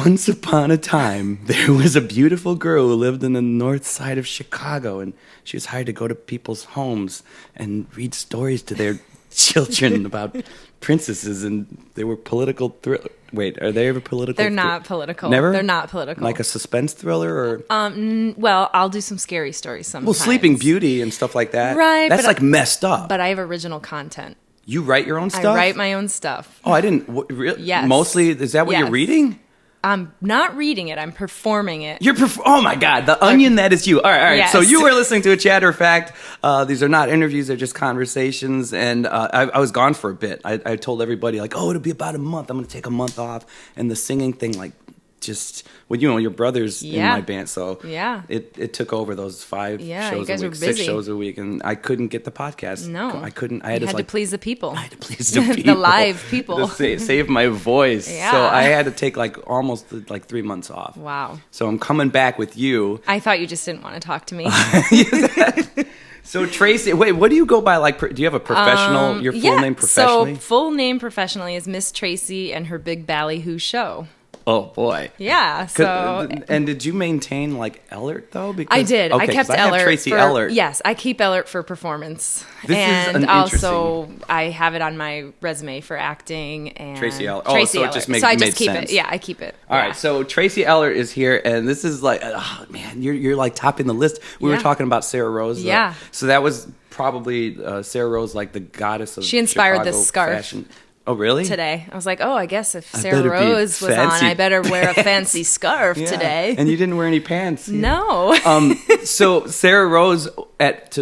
Once upon a time, there was a beautiful girl who lived in the north side of Chicago, and she was hired to go to people's homes and read stories to their children about princesses, and they were political Wait, are they ever political? They're not political. Never? They're not political. Like a suspense thriller? Or well, I'll do some scary stories sometimes. Well, Sleeping Beauty and stuff like that. Right. That's like messed up. But I have original content. You write your own stuff? I write my own stuff. Oh, I didn't. Really? Yes. Mostly, is that what you're reading? I'm not reading it. I'm performing it. Oh my God, the onion that is you. All right. Yes. So you were listening to a Chatter Fact. These are not interviews; they're just conversations. And I was gone for a bit. I told everybody like, "Oh, it'll be about a month. I'm going to take a month off." And the singing thing, like, just your brother's in my band, so it took over those 5 shows a week, 6 shows a week, and I couldn't get the podcast. No, I couldn't. I had to please the people. I had to please the people, the live people, to save my voice. Yeah. So I had to take almost 3 months off. Wow. So I'm coming back with you. I thought you just didn't want to talk to me. So Tracey, wait, what do you go by? Like, do you have a professional? Your full name professionally? So full name professionally is Miss Tracey and her Big Ballyhoo Show. Oh boy! Yeah. So, and did you maintain like Ellert though? Because, I did. Okay, I kept I Ellert. have Tracey Ellert. Yes, I keep Ellert for performance, and also I have it on my resume for acting. And Tracey Ellert. Tracey so Ellert. It just so I just made keep sense. it. Yeah, I keep it. All right. So Tracey Ellert is here, and this is like, oh man, you're like topping the list. We were talking about Sarah Rose. Yeah. So that was probably Sarah Rose, like the goddess of. She inspired Chicago this scarf. Fashion. Oh, really? Today. I was like, I guess if Sarah Rose was on, I better wear a fancy scarf today. And you didn't wear any pants. No. So Sarah Rose,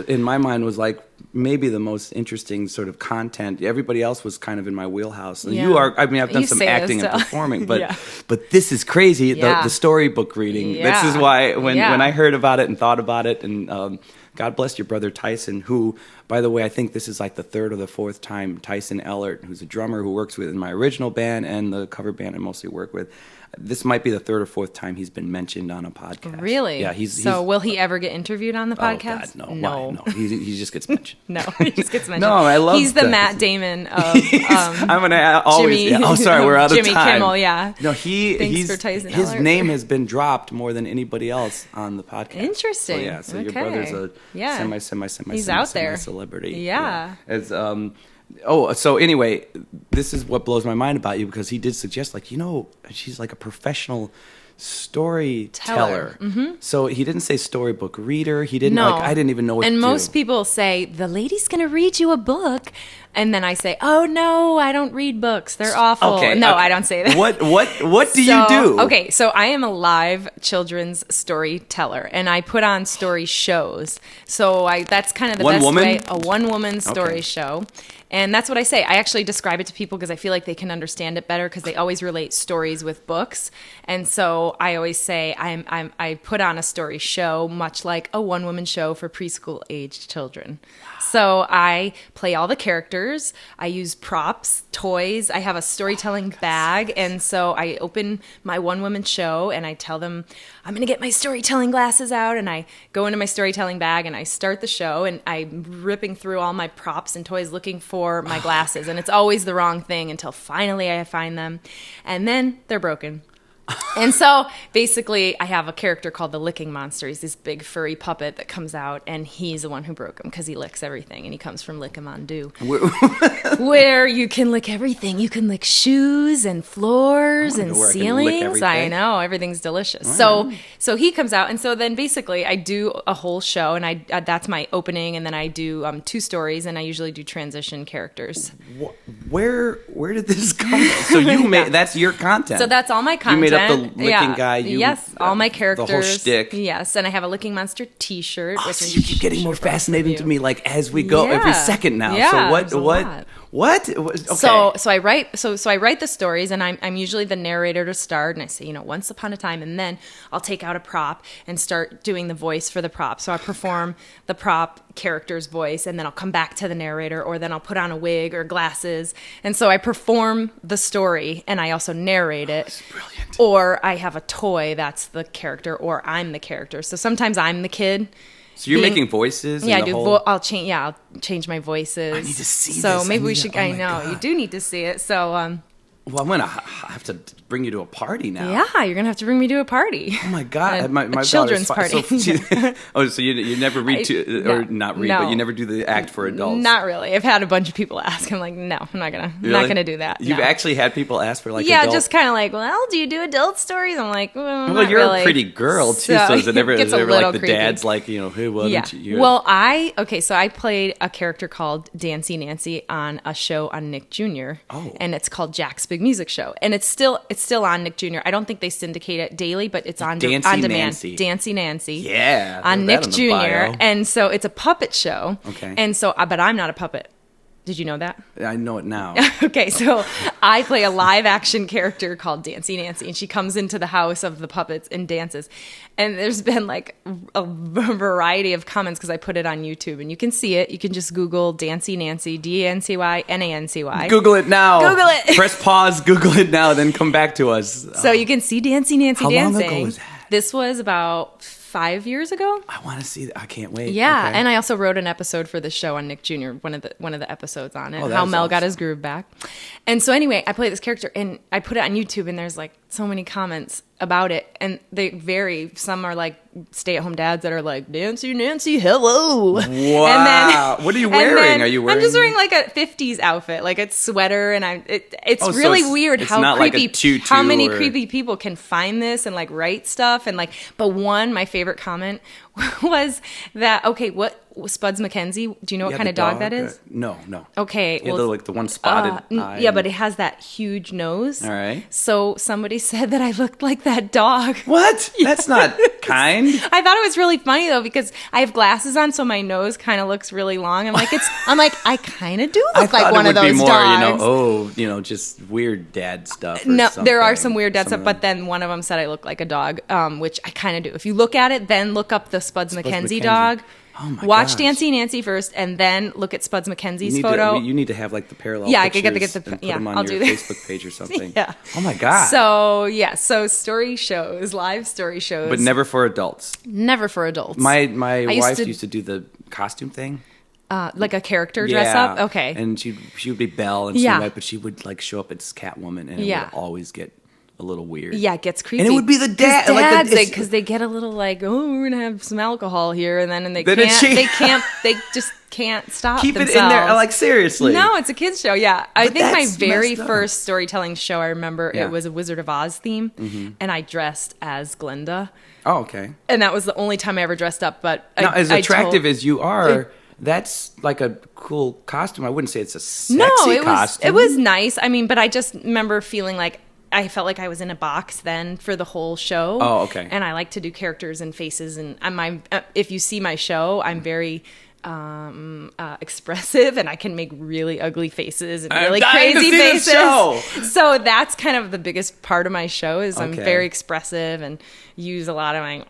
in my mind, was like maybe the most interesting sort of content. Everybody else was kind of in my wheelhouse. And you are, I've done some acting and performing, but this is crazy. The storybook reading. Yeah. This is why when I heard about it and thought about it, and God bless your brother Tyson, who, by the way, I think this is like the 3rd or the 4th time Tyson Ellert, who's a drummer who works with in my original band and the cover band I mostly work with. This might be the 3rd or 4th time he's been mentioned on a podcast. Really? Yeah. So will he ever get interviewed on the podcast? Oh God, no. No. He just gets mentioned. No, he just gets mentioned. No, I love. He's the Matt Damon of. I'm gonna always. Jimmy, oh, sorry, we're out of Jimmy time. Jimmy Kimmel, yeah. No, he's for Tyson his Ellert. name has been dropped more than anybody else on the podcast. Interesting. So your brother's a semi He's out there. celebrity. Yeah. As so anyway, this is what blows my mind about you, because he did suggest, like, she's like a professional storyteller. Mm-hmm. So he didn't say storybook reader. He didn't I didn't even know what to do. And most people say, the lady's going to read you a book. And then I say, oh no, I don't read books. They're awful. Okay, I don't say that. What do you do? Okay, so I am a live children's storyteller, and I put on story shows. So that's kind of the best way, a one-woman story show. And that's what I say. I actually describe it to people because I feel like they can understand it better, because they always relate stories with books. And so I always say I put on a story show, much like a one-woman show for preschool-aged children. So I play all the characters. I use props, toys. I have a storytelling bag. And so I open my one-woman show and I tell them, I'm going to get my storytelling glasses out. And I go into my storytelling bag and I start the show, and I'm ripping through all my props and toys looking for my glasses. And it's always the wrong thing until finally I find them. And then they're broken. And so basically I have a character called the Licking Monster. He's this big furry puppet that comes out, and he's the one who broke him because he licks everything, and he comes from Lickamandu, where you can lick everything. You can lick shoes and floors and ceilings. I know, everything's delicious. So he comes out, and so then basically I do a whole show, and that's my opening, and then I do 2 stories, and I usually do transition characters. Where did this come from? So you made that's your content. So that's all my content. You made up the licking guy. Yes, all my characters. The whole shtick. Yes, and I have a Licking Monster T-shirt. So you keep getting more fascinating to me, like as we go, every second now. Yeah, so what? Okay. So I write the stories, and I'm usually the narrator to start, and I say, once upon a time, and then I'll take out a prop and start doing the voice for the prop. So I perform the prop character's voice, and then I'll come back to the narrator, or then I'll put on a wig or glasses, and so I perform the story, and I also narrate it. That's brilliant. Or I have a toy that's the character, or I'm the character. So sometimes I'm the kid. So you're making voices? Yeah, I do. I'll change my voices. I need to see this. So maybe we should. I know you do need to see it. So Well, I'm going to have to bring you to a party now. Yeah, you're going to have to bring me to a party. Oh, my God. A children's party. So you never read but you never do the act for adults? Not really. I've had a bunch of people ask. I'm like, no, I'm not going to do that. You've actually had people ask for yeah, adult? Just kind of like, well, do you do adult stories? I'm like, well, you're really. A pretty girl, too, so is it ever like the creepy. dad's like, hey, why don't you? Well, so I played a character called Dancy Nancy on a show on Nick Jr. Oh. And it's called Jack's Big Music Show. And it's still on Nick Jr. I don't think they syndicate it daily, but it's on demand. Dancy Nancy. Yeah. On Nick Jr. And so it's a puppet show. Okay. And so, but I'm not a puppet. Did you know that? I know it now. Okay, so I play a live action character called Dancy Nancy, and she comes into the house of the puppets and dances. And there's been like a variety of comments because I put it on YouTube, and you can see it. You can just Google Dancy Nancy, DANCY, Google it now. Google it. Press pause, Google it now, then come back to us. So you can see Dancy Nancy dancing. How long ago was that? This was about 5 years ago. I want to see that. I can't wait. Yeah, okay. and I also wrote an episode for the show on Nick Jr. One of the episodes on it, how Mel got his groove back. And so anyway, I play this character, and I put it on YouTube, and there's like so many comments about it, and they vary. Some are like stay-at-home dads that are like, Dancy Nancy, hello. Wow. And then, what are you wearing? Are you wearing? I'm just wearing like a 50s outfit, like a sweater, and it's really weird how creepy, how many creepy people can find this and like write stuff and like. But my favorite comment was that, okay, what Spuds MacKenzie, do you know what kind of dog that is? No. Okay. Well, like the one spotted eye. Yeah, but it has that huge nose. All right. So somebody said that I looked like that dog. What? That's not kind. I thought it was really funny though, because I have glasses on, so my nose kind of looks really long. I'm like, I kind of do look like one of those dogs. Just weird dad stuff. No, there are some weird dad stuff, but then one of them said I look like a dog, which I kind of do. If you look at it, then look up the Spuds MacKenzie dog. Oh my Watch gosh. Dancy Nancy first, and then look at Spuds MacKenzie's photo. You need to have like the parallel. Yeah, pictures I could get the. and put them on I'll your do that. Facebook page or something. Yeah. Oh my god. So story shows, live story shows, but never for adults. Never for adults. My wife used to do the costume thing. Like a character dress up. Okay. And she would be Belle and Snow White, but she would like show up as Catwoman, and it would always get a little weird. Yeah, it gets creepy. And it would be the dad, because they get a little like, oh, we're gonna have some alcohol here, and then they just can't stop. Keep themselves. It in there, like seriously. No, it's a kids show. Yeah, I think my very first storytelling show, I remember it was a Wizard of Oz theme, and I dressed as Glinda. Oh, okay. And that was the only time I ever dressed up. But now, as attractive as you are. That's like a cool costume. I wouldn't say it's a sexy costume. It was nice. I mean, but I just remember feeling like I felt like I was in a box then for the whole show. Oh, okay. And I like to do characters and faces. And if you see my show, I'm very expressive, and I can make really ugly faces and really crazy faces. So that's kind of the biggest part of my show is I'm very expressive and use a lot of my.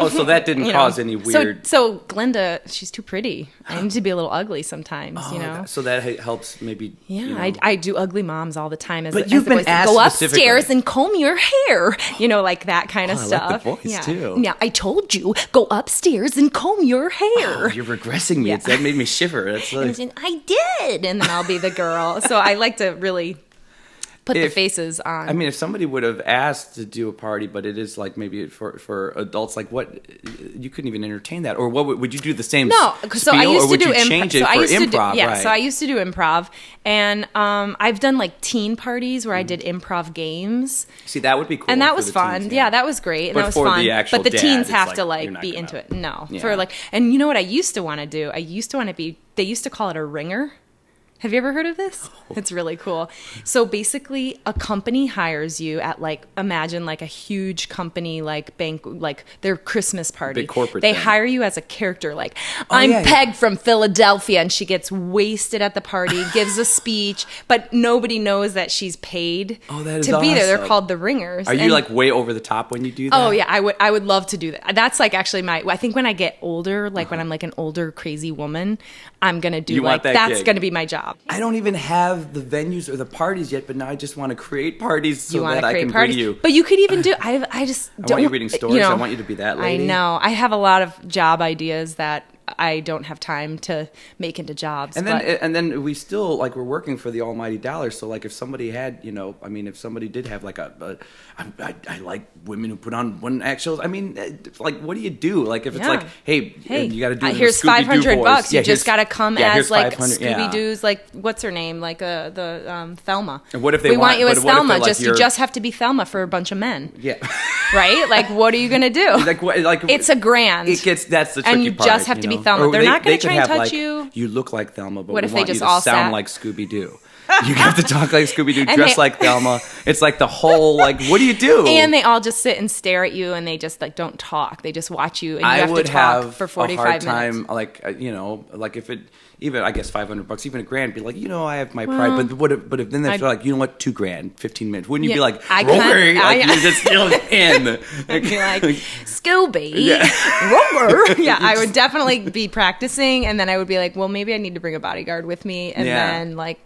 So that didn't cause any weird. So Glinda, she's too pretty. I need to be a little ugly sometimes. So that helps maybe. Yeah, I do ugly moms all the time. But you've been asked go upstairs and comb your hair. Like that kind of stuff. I like the voice too. Yeah, I told you, go upstairs and comb your hair. Oh, you're regressing me. Yeah. That made me shiver. That's like... I did, and then I'll be the girl. So I like to really put the faces on. I mean, if somebody would have asked to do a party, but it is like maybe for adults, like what, you couldn't even entertain that, or what would you do the same? No, so I used to do improv. So I used to do improv, and I've done like teen parties where I did improv games. See, that would be cool, and that was fun. Teens, that was great, and but that was fun. But the teens have to be into it. No, for like, and you know what I used to want to do? I used to want to be. They used to call it a ringer. Have you ever heard of this? Oh. It's really cool. So basically, a company hires you at imagine a huge company bank, their Christmas party. Big corporate They thing. hire you as a character, I'm Peg from Philadelphia, and she gets wasted at the party, gives a speech, but nobody knows that she's paid to be there. They're called the ringers. Are you way over the top when you do that? Oh yeah, I would love to do that. That's actually I think when I get older, when I'm an older crazy woman, I'm gonna do that's gonna be my job. I don't even have the venues or the parties yet, but now I just want to create parties so that I can parties. bring you. But you could even do. I just don't. I want you reading stories. I want you to be that lady. I know. I have a lot of job ideas that I don't have time to make into jobs. And then we still, like, we're working for the almighty dollar. So, like, if somebody had, if somebody did have, like, I like women who put on one-act shows. I mean, like, what do you do? Like, if it's like, hey, you got to do here's $500. You just got to come as, like, Scooby-Doo's, yeah. like, what's her name? Like, the Thelma. And what if they we want you as Thelma? Like, you just have to be Thelma for a bunch of men. Yeah. Right? Like, what are you going to do? Like, it's a grand. That's the tricky part. And you just have to be Thelma. They're not going to try and touch you. You look like Thelma, but what we if want they just you to all sound like Scooby-Doo. You have to talk like Scooby-Doo, dress like Thelma. It's like the whole, like, what do you do? And they all just sit and stare at you, and they just, like, don't talk. They just watch you, and you have to talk for 45 minutes. I would have a hard time, like, like if it, even, I guess $500, even $1,000, be like, I have my pride. But if then they're like, you know what, $2,000, 15 minutes. Wouldn't you be like, Rover? Like, you're just in. I'd be like, Scooby, Rover. Yeah, I would definitely be practicing, and then I would be like, well, maybe I need to bring a bodyguard with me, and then, like,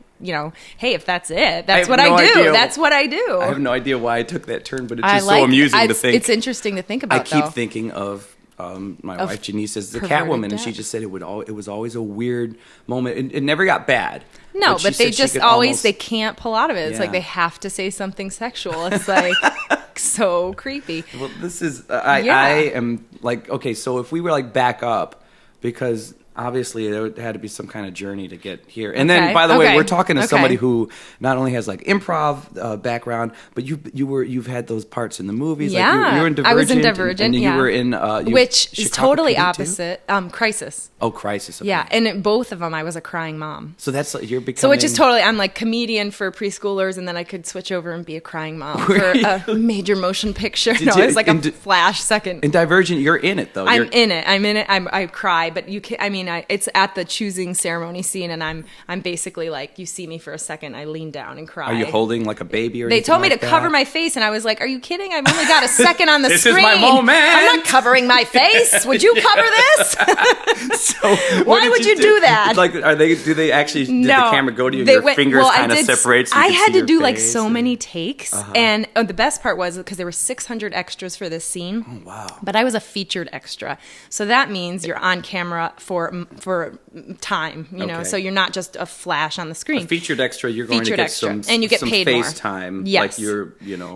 hey, if that's it, that's what I do. That's what I do. I have no idea why I took that turn, but it's just so amusing to think. It's interesting to think about. I keep thinking of my wife Janice as the Catwoman, and she just said it was always a weird moment. It never got bad. No, but they just always they can't pull out of it. It's like they have to say something sexual. It's like so creepy. Well, this is I am like, okay, so if we were like back up, because obviously there had to be some kind of journey to get here. And then, by the way, we're talking to somebody who not only has like improv background, but you've had those parts in the movies. Yeah, like you were in Divergent. I was in Divergent. And you were in which is totally opposite. Crisis. Oh, Crisis. Okay. Yeah, and in both of them, I was a crying mom. So that's you're becoming. So which is totally. I'm like comedian for preschoolers, and then I could switch over and be a crying mom for a major motion picture. No, it was like a flash second. In Divergent, you're in it though. I'm in it. I cry, but you can. I mean, it's at the choosing ceremony scene, and I'm basically like, you see me for a second, I lean down and cry. Are you holding like a baby or? They told me to cover my face, and I was like, "Are you kidding? I've only got a second on the screen. This is my moment. I'm not covering my face. Would you cover this? So why would you do that? Like, do they actually? Did the camera go to you? And your fingers kind of separate. So I had to do like so many takes, and the best part was because there were 600 extras for this scene. Oh wow! But I was a featured extra, so that means you're on camera for time. You know, so you're not just a flash on the screen. A featured extra, you're going to get some, and you get some paid face more. time. Yes. Like you're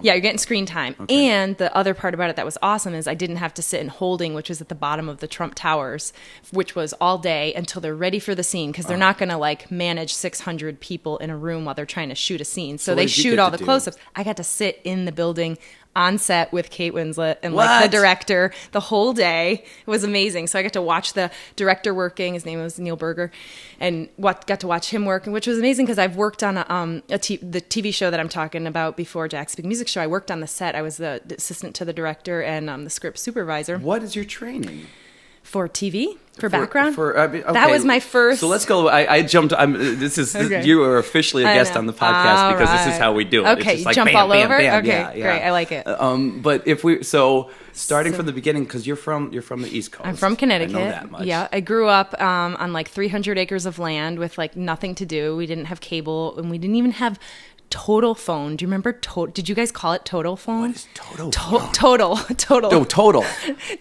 getting screen time. Okay. And the other part about it that was awesome is I didn't have to sit in holding, which was at the bottom of the Trump Towers, which was all day until they're ready for the scene, because they're not going to like manage 600 people in a room while they're trying to shoot a scene. So they shoot all the close-ups. I got to sit in the building on set with Kate Winslet and like the director the whole day. It was amazing. So I got to watch the director working. His name was Neil Berger, and got to watch him work, which was amazing because I've worked on the TV show that I'm talking about before, Jack's Big Music Show. I worked on the set. I was the assistant to the director and the script supervisor. What is your training? For TV? For background? Okay. That was my first. So let's go. I jumped. You are officially a guest on the podcast because this is how we do it. Okay, it's just like jump bam, all bam, over. Bam, okay, yeah. Great. I like it. But if starting from the beginning, because you're from the East Coast. I'm from Connecticut. I know that much. Yeah, I grew up on like 300 acres of land with like nothing to do. We didn't have cable, and we didn't even have Total Phone. Do you remember? Did you guys call it Total Phone? What is Total Phone? Total. No, Total.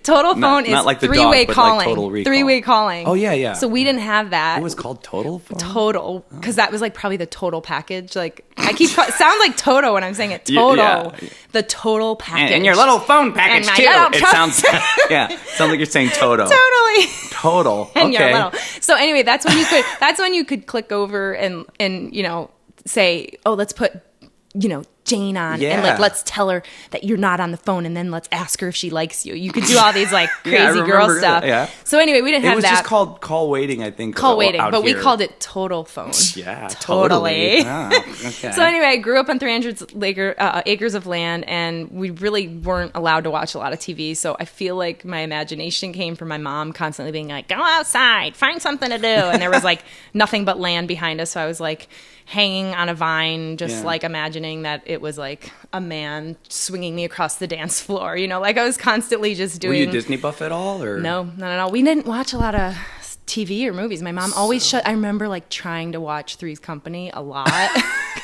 Total Phone is not like the three-way dog, calling. Like Total Recall. Three-way calling. Oh yeah. So we didn't have that. It was called Total Phone? Total, because that was like probably the total package. Like I keep sounds like Toto when I'm saying it. Total, yeah. The total package. And your little phone package too. It sounds sounds like you're saying Toto. Totally. Total. And okay. your little. So anyway, that's when you could click over and say, oh, let's put Jane on, and like let's tell her that you're not on the phone, and then let's ask her if she likes you. You could do all these like crazy girl stuff. Yeah. So anyway, we didn't have that. It was just called call waiting, I think. Call waiting, but we called it Total Phone. Yeah, totally. Oh, okay. So anyway, I grew up on 300 acres of land, and we really weren't allowed to watch a lot of TV. So I feel like my imagination came from my mom constantly being like, "Go outside, find something to do," and there was like nothing but land behind us. So I was like hanging on a vine, just like imagining that it was like a man swinging me across the dance floor. Like I was constantly just doing. Were you Disney buff at all, or no, not at all. We didn't watch a lot of TV or movies. My mom always I remember like trying to watch Three's Company a lot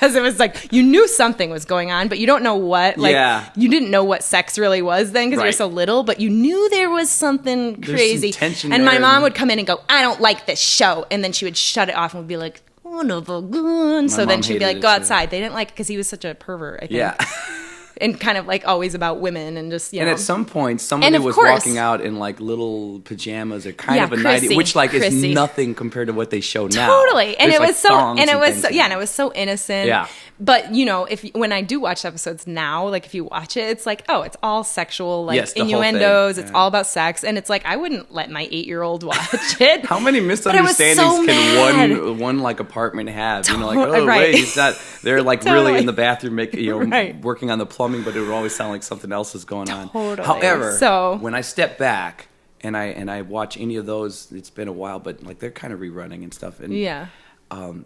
because it was like you knew something was going on, but you don't know what. Like you didn't know what sex really was then because you were so little, but you knew there was something crazy. Some tension and there. my mom would come in and go, "I don't like this show," and then she would shut it off and would be like, "Oh no, good." So then she'd be like, "Go outside." They didn't like it because he was such a pervert. I think. Yeah. And kind of like always about women and just, you know. And at some point, somebody was walking out in like little pajamas or kind of a nightie, which like is nothing compared to what they show now. Totally. And it was so, and it was so, and it was so innocent. Yeah. But, you know, when I do watch episodes now, like if you watch it, it's like, oh, it's all sexual, like innuendos. It's all about sex. And it's like, I wouldn't let my 8-year-old watch it. How many misunderstandings can one like apartment have? You know, like, oh, wait, he's not, they're like really in the bathroom making, you know, working on the plumbing, but it would always sound like something else is going on. However, when I step back and I watch any of those, it's been a while, but like they're kind of rerunning and stuff. And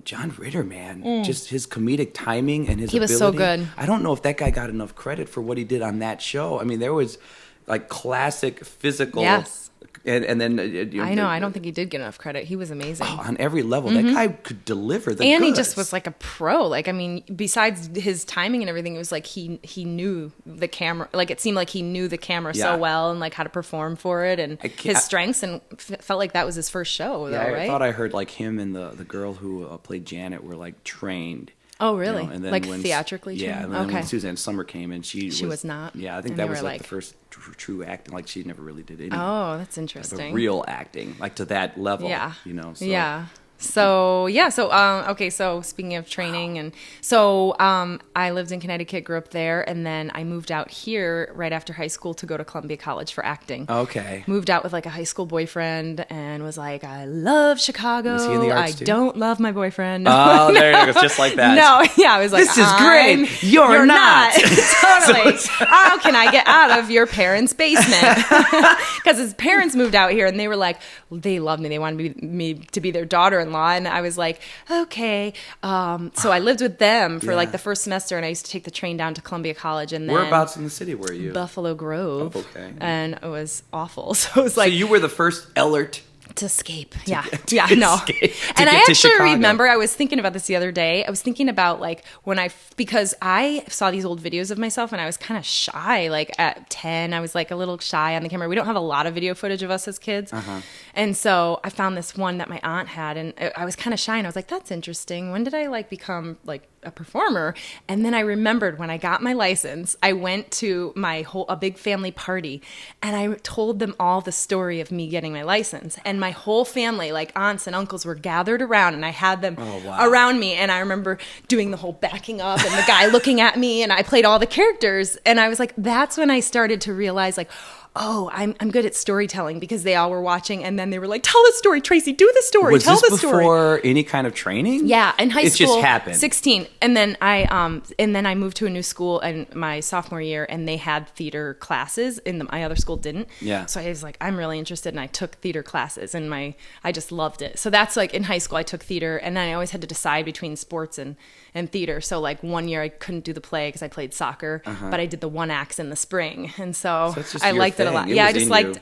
John Ritter, man, just his comedic timing and his ability. Was so good. I don't know if that guy got enough credit for what he did on that show. I mean, there was like classic physical. Yes. And then I know. I don't think he did get enough credit. He was amazing on every level. That guy could deliver the and goods. He just was like a pro. Like, I mean, besides his timing and everything, it was like he knew the camera. Like, it seemed like he knew the camera so well and like how to perform for it and his strengths. And felt like that was his first show. Though, right? I thought I heard like him and the girl who played Janet were like trained. Oh, really? You know, and then like theatrically? Yeah, and then when Suzanne Summer came in, she was not. Yeah, I think that was like the first true acting. Like she never really did any. Oh, that's interesting. Real acting, like to that level. Yeah, you know. So. Yeah. So so speaking of training, and so I lived in Connecticut, grew up there, and then I moved out here right after high school to go to Columbia College for acting. Okay. Moved out with like a high school boyfriend and was like, I love Chicago. Was he in the arts too? Don't love my boyfriend. Oh, there it goes, just like that. No, yeah, I was like, this is great. You're not. Totally. How can I get out of your parents' basement? Because his parents moved out here, and they were like, they loved me. They wanted me to be their daughter-in-law, and I was like, okay. So I lived with them for like the first semester, and I used to take the train down to Columbia College. And then whereabouts in the city were you? Buffalo Grove. Oh, okay. And it was awful. So it was like, so you were the first Ellert. To escape. And I actually remember, I was thinking about this the other day. I was thinking about like because I saw these old videos of myself and I was kind of shy. Like at 10, I was like a little shy on the camera. We don't have a lot of video footage of us as kids. And so I found this one that my aunt had, and I was kind of shy, and I was like, that's interesting. When did I like become like a performer? And then I remembered when I got my license, I went to a big family party, and I told them all the story of me getting my license, and my whole family, like aunts and uncles, were gathered around, and I had them around me, and I remember doing the whole backing up and the guy looking at me, and I played all the characters, and I was like, that's when I started to realize like, oh, I'm good at storytelling, because they all were watching, and then they were like, tell the story, Tracey, do the story, tell the story. Was this before any kind of training? Yeah, in high school. It just happened. 16. And then I moved to a new school in my sophomore year, and they had theater classes, and my other school didn't. Yeah. So I was like, I'm really interested, and I took theater classes, and I just loved it. So that's like in high school, I took theater, and then I always had to decide between sports and theater. So like one year I couldn't do the play because I played soccer, but I did the one acts in the spring, and so I liked it a lot. Yeah,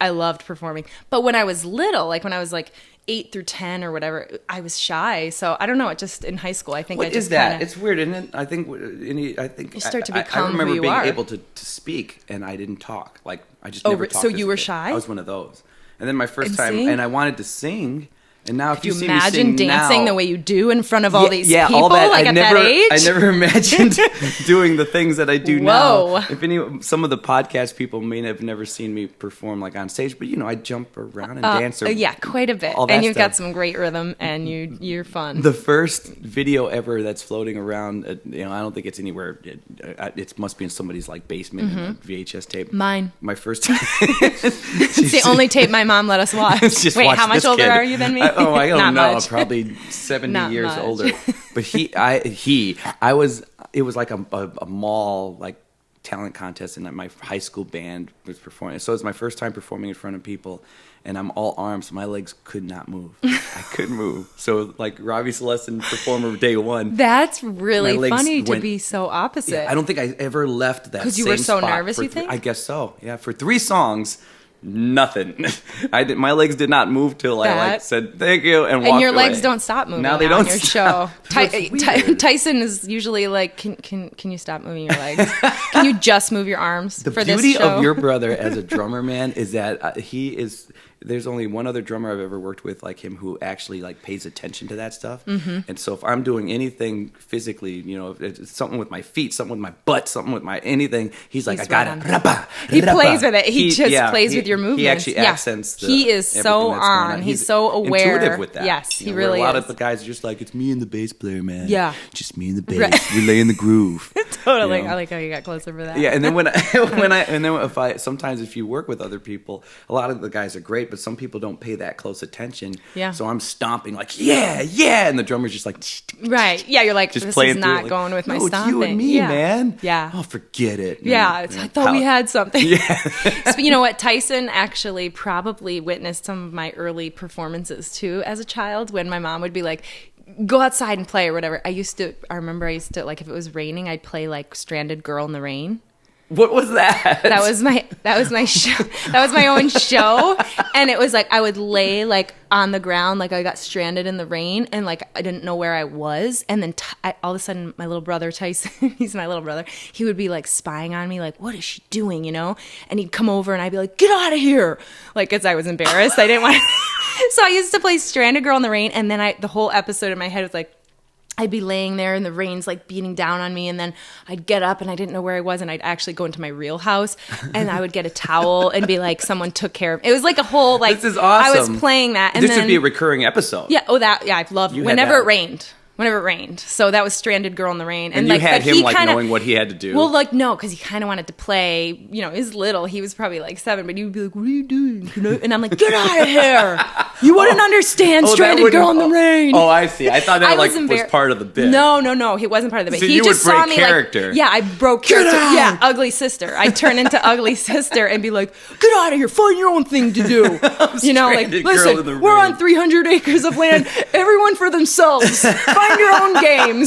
I loved performing. But when I was little, like when I was like 8 through 10 or whatever, I was shy. So I don't know. It just in high school, I think. What is that? It's weird, isn't it? I think you start to become who you are. I remember being able to speak, and I didn't talk. Like I just never talked. So you were shy? I was one of those. And then my first time, and I wanted to sing. And now, if you see imagine me sing dancing now, the way you do in front of all these people, all that. like that age? I never imagined doing the things that I do now. If some of the podcast people may have never seen me perform like on stage, but I jump around and dance. Quite a bit. And you've got some great rhythm, and you're fun. The first video ever that's floating around, I don't think it's anywhere. It must be in somebody's like basement in a VHS tape. Mine. My first time. It's the only tape my mom let us watch. Wait, how much older are you than me? I don't know. Probably 70 years older. But it was like a mall like talent contest, and my high school band was performing. So it was my first time performing in front of people, and I'm all arms. My legs could not move. I couldn't move. So like Robby Celestin performer day one. That's really funny to be so opposite. Yeah, I don't think I ever left that. Because you were so nervous. You think? I guess so. Yeah, for 3 songs. Nothing. My legs did not move till I like said thank you and walked And your away. legs don't stop moving. Now they don't on your stop. show. Tyson is usually like, can you stop moving your legs? Can you just move your arms The for this show? beauty of your brother as a drummer, man, is that he is. There's only one other drummer I've ever worked with like him who actually like pays attention to that stuff. Mm-hmm. And so if I'm doing anything physically, you know, if it's something with my feet, something with my butt, something with my anything, he's like, I got it. He plays with it. He just plays with your movements. He actually accents. He is so on. He's so aware. Intuitive with that. Yes, he know, really is. A lot of the guys are just like, it's me and the bass player, man. Yeah, just me and the bass. We lay in the groove. Totally. You know? I like how you got closer for that. Yeah, and then sometimes if you work with other people, a lot of the guys are great, but some people don't pay that close attention. Yeah. So I'm stomping like, yeah, and the drummer's just like, right. Yeah, you're like, just this is not like, going with my no, stomping. It's you and me, yeah. man. Yeah. Oh, forget it. Yeah, I thought we had something. Yeah. But you know what? Tyson actually probably witnessed some of my early performances too as a child when my mom would be like, go outside and play or whatever. I remember I used to, like, if it was raining, I'd play like Stranded Girl in the Rain. What was that? That was my show. That was my own show. And it was like I would lay like on the ground, like I got stranded in the rain, and like I didn't know where I was. And then all of a sudden, my little brother Tyson, he's my little brother, he would be like spying on me, like, what is she doing, you know? And he'd come over, and I'd be like, get out of here, like, because I was embarrassed. I didn't want. So I used to play Stranded Girl in the Rain, and then the whole episode in my head was like, I'd be laying there and the rain's like beating down on me, and then I'd get up and I didn't know where I was, and I'd actually go into my real house and I would get a towel and be like, someone took care of it. It was like a whole, like, this is awesome. I was playing that. And this would be a recurring episode. Yeah. Oh, I've loved whenever it rained. Whenever it rained. So that was Stranded Girl in the Rain. And like, you had him like knowing what he had to do. Well, like, no, because he kind of wanted to play, you know, he's little. He was probably like 7, but he would be like, what are you doing? And I'm like, get out of here. You wouldn't understand Stranded Girl in the Rain. Oh, I see. I thought that was part of the bit. No, it wasn't part of the bit. So he you just would break saw me character. Like, yeah, I broke character. Yeah, ugly sister. I'd turn into ugly sister and be like, get out of here. Find your own thing to do. You know, like, listen, we're on 300 acres of land. Everyone for themselves. Find your own game.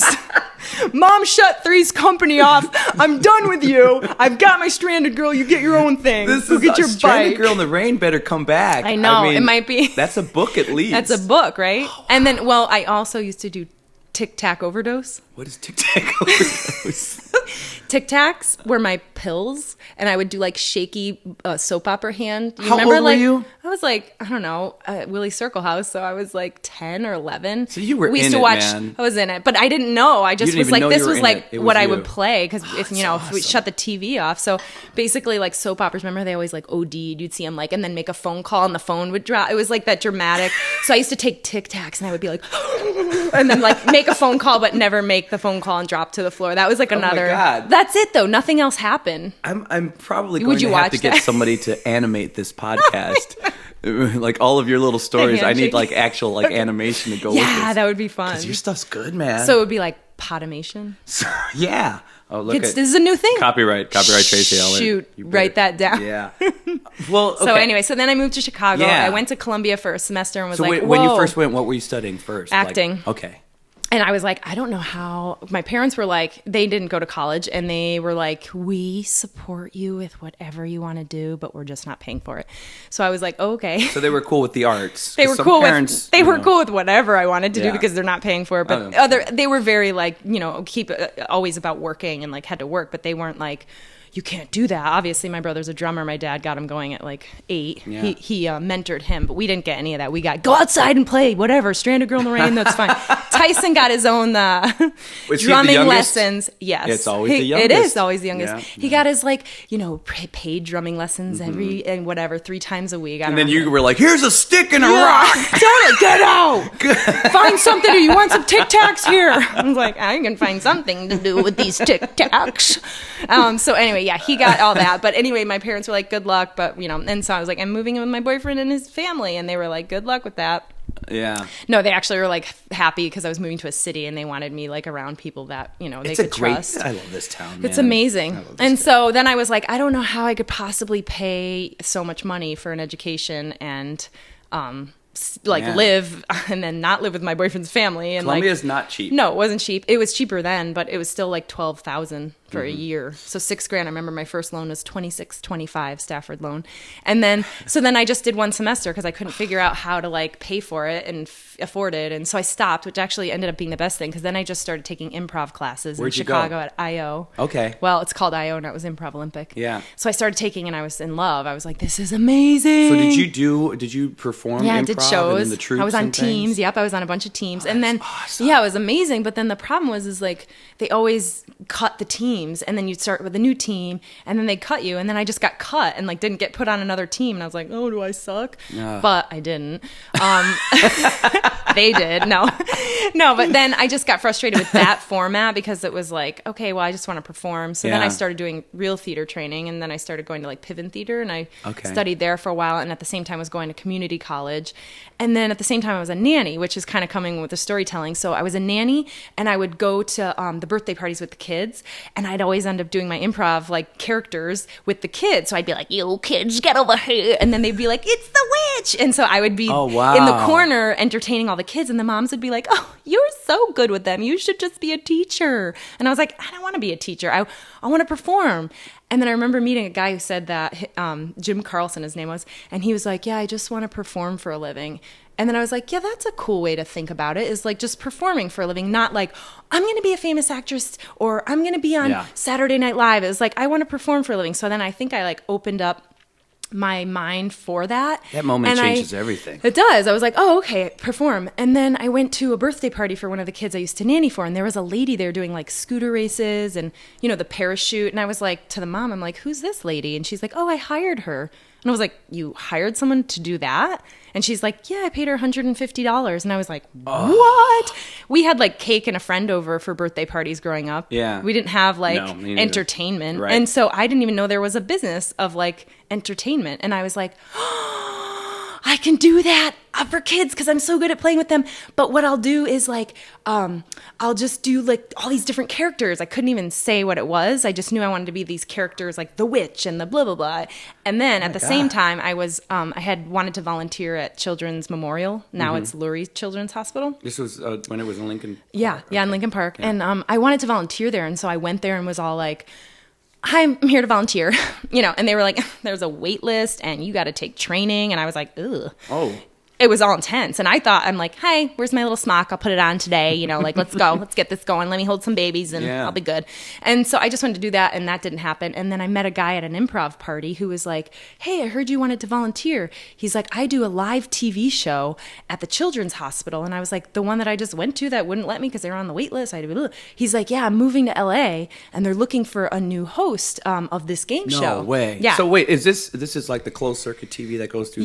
Mom shut Three's company off. I'm done with you. I've got my Stranded Girl. You get your own thing. Get your Stranded bike. Girl in the Rain better come back. I know. It might be. That's a book at least. That's a book, right? Oh, wow. And then, I also used to do Tic Tac overdose. What is Tic Tac overdose? Tic Tacs were my pills, and I would do like shaky soap opera hand. How old were you? I was like, I don't know, Willie Circle House, so I was like 10 or 11. So you were we used in to watch, it, man. I was in it, but I didn't know. I just was like, this was like what I would play, because if we shut the TV off. So basically, like soap operas, remember they always like OD'd, you'd see them like, and then make a phone call and the phone would drop. It was like that dramatic. So I used to take Tic Tacs and I would be like, and then like make a phone call, but never make the phone call and drop to the floor. That was like another. Oh my God. That's it though. Nothing else happened. I'm probably going to have to get somebody to animate this podcast. Like all of your little stories, I need like actual like animation to go with this. Yeah, that would be fun. Because your stuff's good, man. So it would be like potamation. Yeah. Oh, look, this is a new thing. Copyright Tracey Ellert. Shoot, write that down. Yeah. Well, okay. So anyway, then I moved to Chicago. Yeah. I went to Columbia for a semester and was like, when you first went, what were you studying first? Acting. Like, okay. And I was like, I don't know how. My parents were like, they didn't go to college, and they were like, we support you with whatever you want to do, but we're just not paying for it. So I was like, oh, okay. So they were cool with the arts. They were cool with whatever I wanted to do because they're not paying for it. But they were very like, you know, keep always about working and like had to work, but they weren't like, you can't do that. Obviously, my brother's a drummer. My dad got him going at like 8. Yeah. He mentored him, but we didn't get any of that. We got go outside and play, whatever. Stranded Girl in the Rain, that's fine. Tyson got his own drumming lessons. Yes, it's always the youngest. It is always the youngest. Yeah. He got his like paid drumming lessons every 3 times a week. And then you were like, "Here's a stick and a rock. Totally, get out. Find something. Do you want some Tic Tacs here?" I was like, "I can find something to do with these Tic Tacs." So anyway. Yeah, he got all that. But anyway, my parents were like, good luck. But, you know, and so I was like, I'm moving in with my boyfriend and his family. And they were like, good luck with that. Yeah. No, they actually were like happy because I was moving to a city and they wanted me like around people that, you know, they could trust. I love this town, man. It's amazing. And so then I was like, I don't know how I could possibly pay so much money for an education and, live and then not live with my boyfriend's family. And Columbia is not cheap. No, it wasn't cheap. It was cheaper then, but it was still like $12,000 for a year. So $6,000. I remember my first loan was $26.25 Stafford loan. And then, so then I just did one semester because I couldn't figure out how to like pay for it and afford it. And so I stopped, which actually ended up being the best thing because then I just started taking improv classes in Chicago at IO. Okay. Well, it's called IO now. It was Improv Olympic. Yeah. So I started taking and I was in love. I was like, this is amazing. So did you perform Yeah, improv I did shows. in the troops I was on and teams. things? Yep, I was on a bunch of teams. Oh, and then, awesome. yeah, it was amazing. But then the problem was like they always cut the teams and then you'd start with a new team and then they'd cut you. And then I just got cut and like didn't get put on another team. And I was like, oh, do I suck? But I didn't. They did. No, but then I just got frustrated with that format because it was like, okay, well, I just want to perform. So then I started doing real theater training and then I started going to like Piven Theater and I studied there for a while. And at the same time I was going to community college. And then at the same time I was a nanny, which is kind of coming with the storytelling. So I was a nanny and I would go to the birthday parties with the kids and I'd always end up doing my improv like characters with the kids. So I'd be like, you kids, get over here. And then they'd be like, it's the witch. And so I would be in the corner entertaining all the kids and the moms would be like, oh, you're so good with them. You should just be a teacher. And I was like, I don't want to be a teacher. I want to perform. And then I remember meeting a guy who said that, Jim Carlson, his name was, and he was like, yeah, I just want to perform for a living. And then I was like, yeah, that's a cool way to think about it, is like just performing for a living, not like, I'm going to be a famous actress or I'm going to be on Saturday Night Live. It was like, I want to perform for a living. So then I think I like opened up my mind for that. That moment changes everything. It does. I was like, oh, okay, perform. And then I went to a birthday party for one of the kids I used to nanny for, and there was a lady there doing like scooter races and, you know, the parachute. And I was like, to the mom, I'm like, who's this lady? And she's like, oh, I hired her. And I was like, you hired someone to do that? And she's like, yeah, I paid her $150. And I was like, what? We had like cake and a friend over for birthday parties growing up. Yeah. We didn't have like entertainment. Right. And so I didn't even know there was a business of like entertainment. And I was like, I can do that for kids because I'm so good at playing with them. But what I'll do is like, I'll just do like all these different characters. I couldn't even say what it was. I just knew I wanted to be these characters like the witch and the blah, blah, blah. And then at the same time, I was, I had wanted to volunteer at Children's Memorial. Now it's Lurie Children's Hospital. This was when it was in Lincoln Park. Yeah, in Lincoln Park. Yeah. And I wanted to volunteer there. And so I went there and was all like, hi, I'm here to volunteer, you know, and they were like, there's a wait list and you got to take training. And I was like, ugh. Oh. It was all intense. And I thought, I'm like, hey, where's my little smock? I'll put it on today. You know, like, let's go. Let's get this going. Let me hold some babies and I'll be good. And so I just wanted to do that. And that didn't happen. And then I met a guy at an improv party who was like, hey, I heard you wanted to volunteer. He's like, I do a live TV show at the Children's Hospital. And I was like, the one that I just went to that wouldn't let me because they were on the wait list. He's like, yeah, I'm moving to LA and they're looking for a new host of this game show. No way. Yeah. So wait, this is like the closed circuit TV that goes through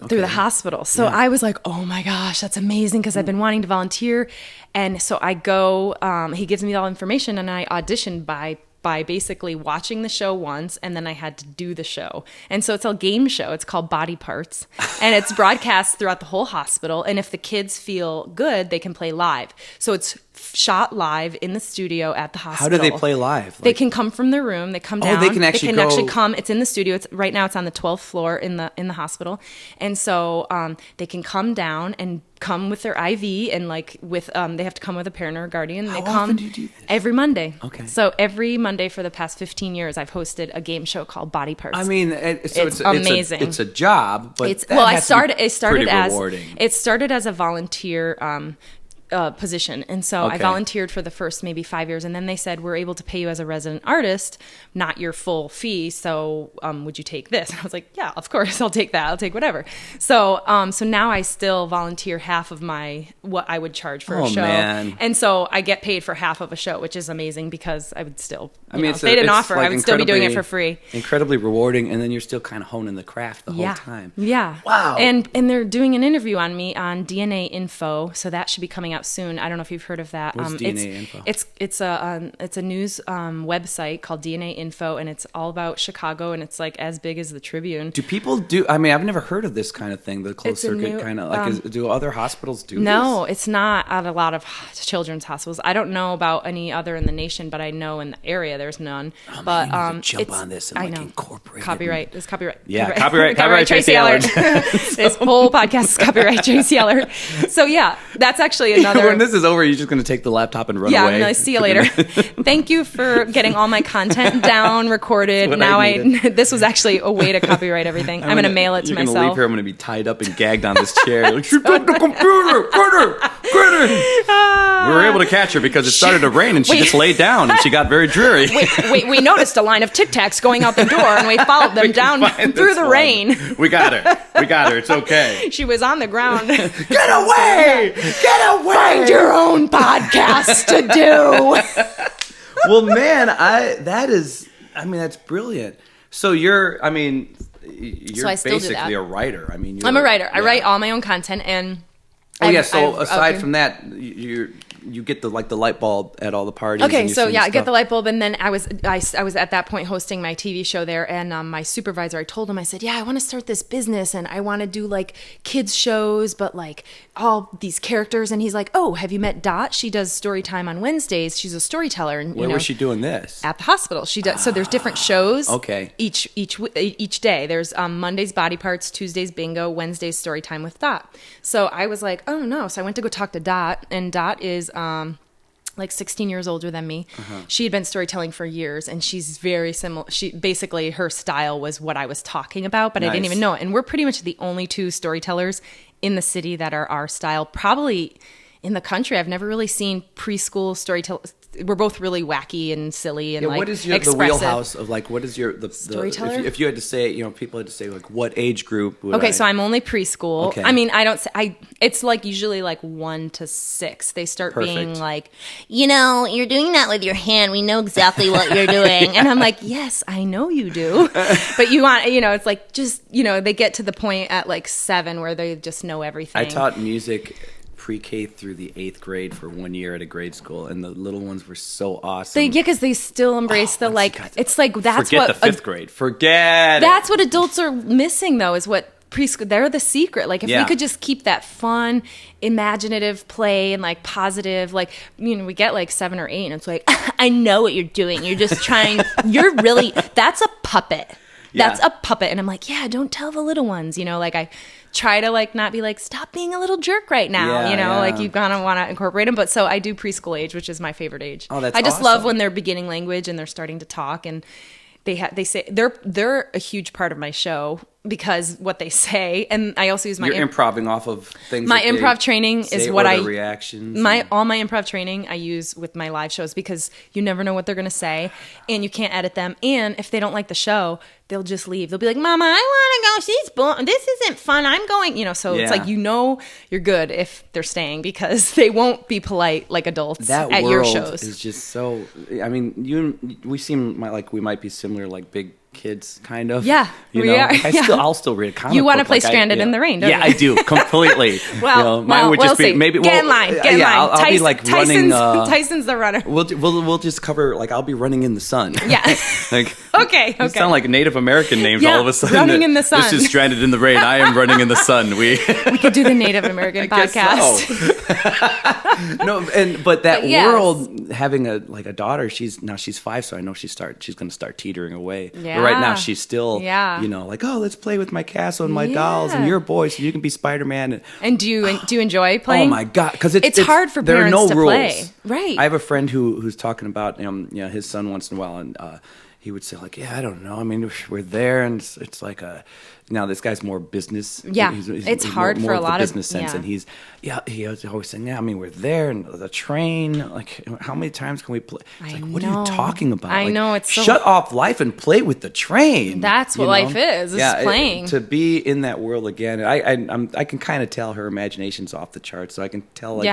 through the hospital. So I was like, oh my gosh, that's amazing because I've been wanting to volunteer. And so I go, he gives me all information and I auditioned by basically watching the show once and then I had to do the show. And so it's a game show. It's called Body Parts and it's broadcast throughout the whole hospital. And if the kids feel good, they can play live. So it's shot live in the studio at the hospital. How do they play live? They can come from their room. They come down. They can actually come. It's in the studio. Right now it's on the 12th floor in the hospital. And so they can come down and come with their IV and like with they have to come with a parent or a guardian. How come often do you do this? Every Monday. Okay. So every Monday for the past 15 years, I've hosted a game show called Body Parts. I mean, it's amazing. It's a job, but it started as rewarding. It started as a volunteer position. And so I volunteered for the first maybe 5 years. And then they said, we're able to pay you as a resident artist, not your full fee. So would you take this? And I was like, yeah, of course I'll take that. I'll take whatever. So so now I still volunteer half of what I would charge for a show. Man. And so I get paid for half of a show, which is amazing because I would still, if they didn't offer, I would still be doing it for free. Incredibly rewarding. And then you're still kind of honing the craft the whole time. Yeah. Wow. And they're doing an interview on me on DNA Info. So that should be coming out soon. I don't know if you've heard of that. What's DNA Info? It's a news website called DNA Info, and it's all about Chicago, and it's like as big as the Tribune. Do people do? I mean, I've never heard of this kind of thing. The closed circuit kind of like. Do other hospitals do? No, this? It's not at a lot of children's hospitals. I don't know about any other in the nation, but I know in the area there's none. Oh, but man, you jump on this and incorporate copyright. It's copyright. Yeah, copyright Tracey Ellert. This whole podcast is copyright Tracey Ellert. So yeah, that's actually another. When this is over, you're just going to take the laptop and run away. Yeah, I'm going to see you later. Thank you for getting all my content down, recorded. Now this was actually a way to copyright everything. I'm going to mail it to myself. You're going to leave her. I'm going to be tied up and gagged on this chair. Like, she took the computer. Get her. We were able to catch her because it started to rain and she just laid down and she got very dreary. We noticed a line of Tic Tacs going out the door and we followed them down through the rain. We got her. It's okay. She was on the ground. Get away! Get away! Find your own podcast to do. Well, man, that's brilliant. So you're basically a writer. I'm a writer. I write all my own content and. Aside from that, you get the light bulb at all the parties. Okay, so I get the light bulb, and then I was at that point hosting my TV show there, and my supervisor, I told him, I said, I want to start this business, and I want to do like kids shows, but like all these characters, and he's like, oh, have you met Dot? She does story time on Wednesdays. She's a storyteller, and where was she doing this? At the hospital. She does. So there's different shows. Okay. Each day. There's Mondays body parts, Tuesdays bingo, Wednesdays story time with Dot. So I was like, oh no. So I went to go talk to Dot, and Dot is like 16 years older than me. Uh-huh. She had been storytelling for years, and she's very similar. She basically, her style was what I was talking about, but I didn't even know it. And we're pretty much the only two storytellers in the city that are our style. Probably in the country, I've never really seen preschool storytellers. We're both really wacky and silly and what is the wheelhouse of like, what is the storyteller? If you had to say, people had to say like what age group so I'm only preschool. Okay. It's like usually like 1 to 6. They start being like, you're doing that with your hand. We know exactly what you're doing. And I'm like, yes, I know you do. But you want, it's like just, they get to the point at like 7 where they just know everything. I taught music pre-K through the 8th grade for 1 year at a grade school, and the little ones were so awesome. Because they still embrace it's like that's forget what the 5th grade. Forget that's what adults are missing though, is what preschool. They're the secret. Like if we could just keep that fun, imaginative play and like positive, like we get like 7 or 8, and it's like I know what you're doing. You're just trying. You're really that's a puppet. That's a puppet, and I'm like, don't tell the little ones. Like I try to like not be like, stop being a little jerk right now. Like you kind of want to incorporate them. But so I do preschool age, which is my favorite age. Oh, that's I just awesome. love when they're beginning language and they're starting to talk, and they say they're a huge part of my show because what they say, and I also use my improving off of things. My improv training is what reactions. All my improv training I use with my live shows because you never know what they're gonna say, and you can't edit them. And if they don't like the show, they'll just leave. They'll be like, "Mama, I want to go. She's born. This isn't fun. I'm going." So it's like you're good if they're staying because they won't be polite like adults at your shows. That world is just so. We seem like we might be similar, like big kids, kind of. Yeah, we are. I'll still read a comic book. You want to play Stranded in the Rain, don't you? Yeah, I do, completely. Mine would just be maybe. Get in line. I'll be like running. Tyson's the runner. We'll just cover like I'll be running in the sun. Yeah. Okay. You sound like Native American names all of a sudden. Running in the sun. This is Stranded in the Rain. I am running in the sun. We could do the Native American podcast. But that world, having a daughter, she's 5, so I know she's going to start teetering away. Yeah. But right now she's still, like, oh, let's play with my castle and my dolls, and you're a boy, so you can be Spider-Man. And do you enjoy playing? Oh my god, because it's hard for there parents are no to rules. Play. Right. I have a friend who's talking about his son once in a while, and he would say like, I don't know. We're there, and it's like now this guy's more business. Yeah, he's hard more for a lot of business sense, and he was always saying, we're there, and the train. Like, how many times can we play? It's like, what are you talking about? I know it's shut off life and play with the train. That's what life is. It's playing. To be in that world again, I can kind of tell her imagination's off the charts, so I can tell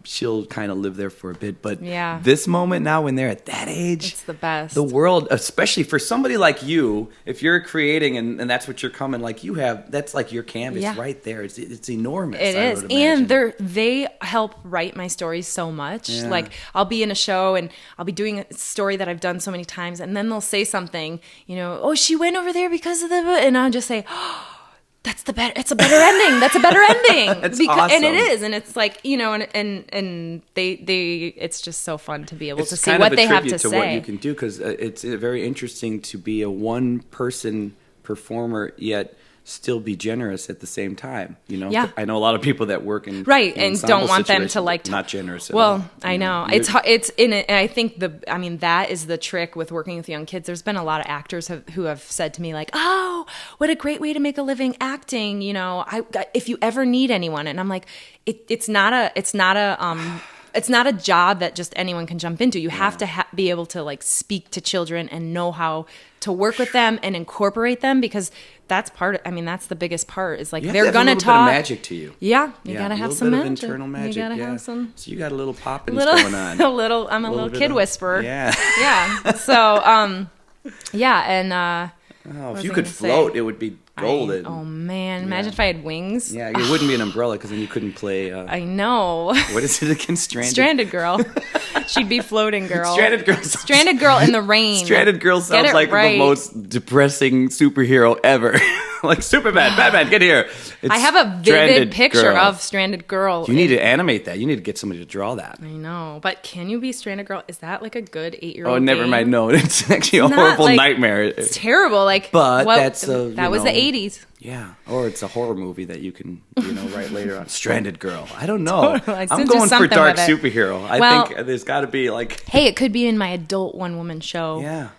she'll kind of live there for a bit. But this moment now, when they're at that age, it's the best. The world, especially for somebody like you, if you're creating and that's what you're coming, like you have, that's like your canvas right there. It's enormous. It is. And they help write my stories so much. Yeah. Like I'll be in a show and I'll be doing a story that I've done so many times, and then they'll say something, oh, she went over there because of and I'll just say, oh, it's a better ending. That's a better ending. Awesome. And it is. And it's like, and they it's just so fun to be able to see what they have to say. What you can do, because it's very interesting to be a one-person performer, yet still be generous at the same time, you know? Yeah. I know a lot of people that work in and don't want them to like not generous at all. Well, I know. It's in it, and I think that is the trick with working with young kids. There's been a lot of actors who have said to me like, "Oh, what a great way to make a living acting, you know, if you ever need anyone." And I'm like, it's not a job that just anyone can jump into. You have to be able to like speak to children and know how to work with them and incorporate them, because that's the biggest part is like they're going to talk. Bit of magic to you. Yeah, you got to have some magic. A little bit of internal magic. You got to have some. So you got a little poppins going on. I'm a little kid whisperer. Yeah. Yeah. So, if you could float, it would be golden. Oh man, imagine if I had wings. Yeah, it wouldn't be an umbrella because then you couldn't play. I know. What is it again? Stranded girl. She'd be floating girl. Stranded girl in the rain. Stranded girl sounds like the most depressing superhero ever. Like Superman, Batman, get here. I have a vivid picture of Stranded Girl. You need to animate that. You need to get somebody to draw that. I know, but can you be Stranded Girl? Is that like a good 8-year-old? Oh, never mind. No, it's actually a horrible nightmare. It's terrible. Like, but that was the 80s. Yeah, or it's a horror movie that you can, write later on. Stranded Girl. I don't know. Totally. I'm going for dark superhero. I think there's got to be like. Hey, it could be in my adult one-woman show. Yeah.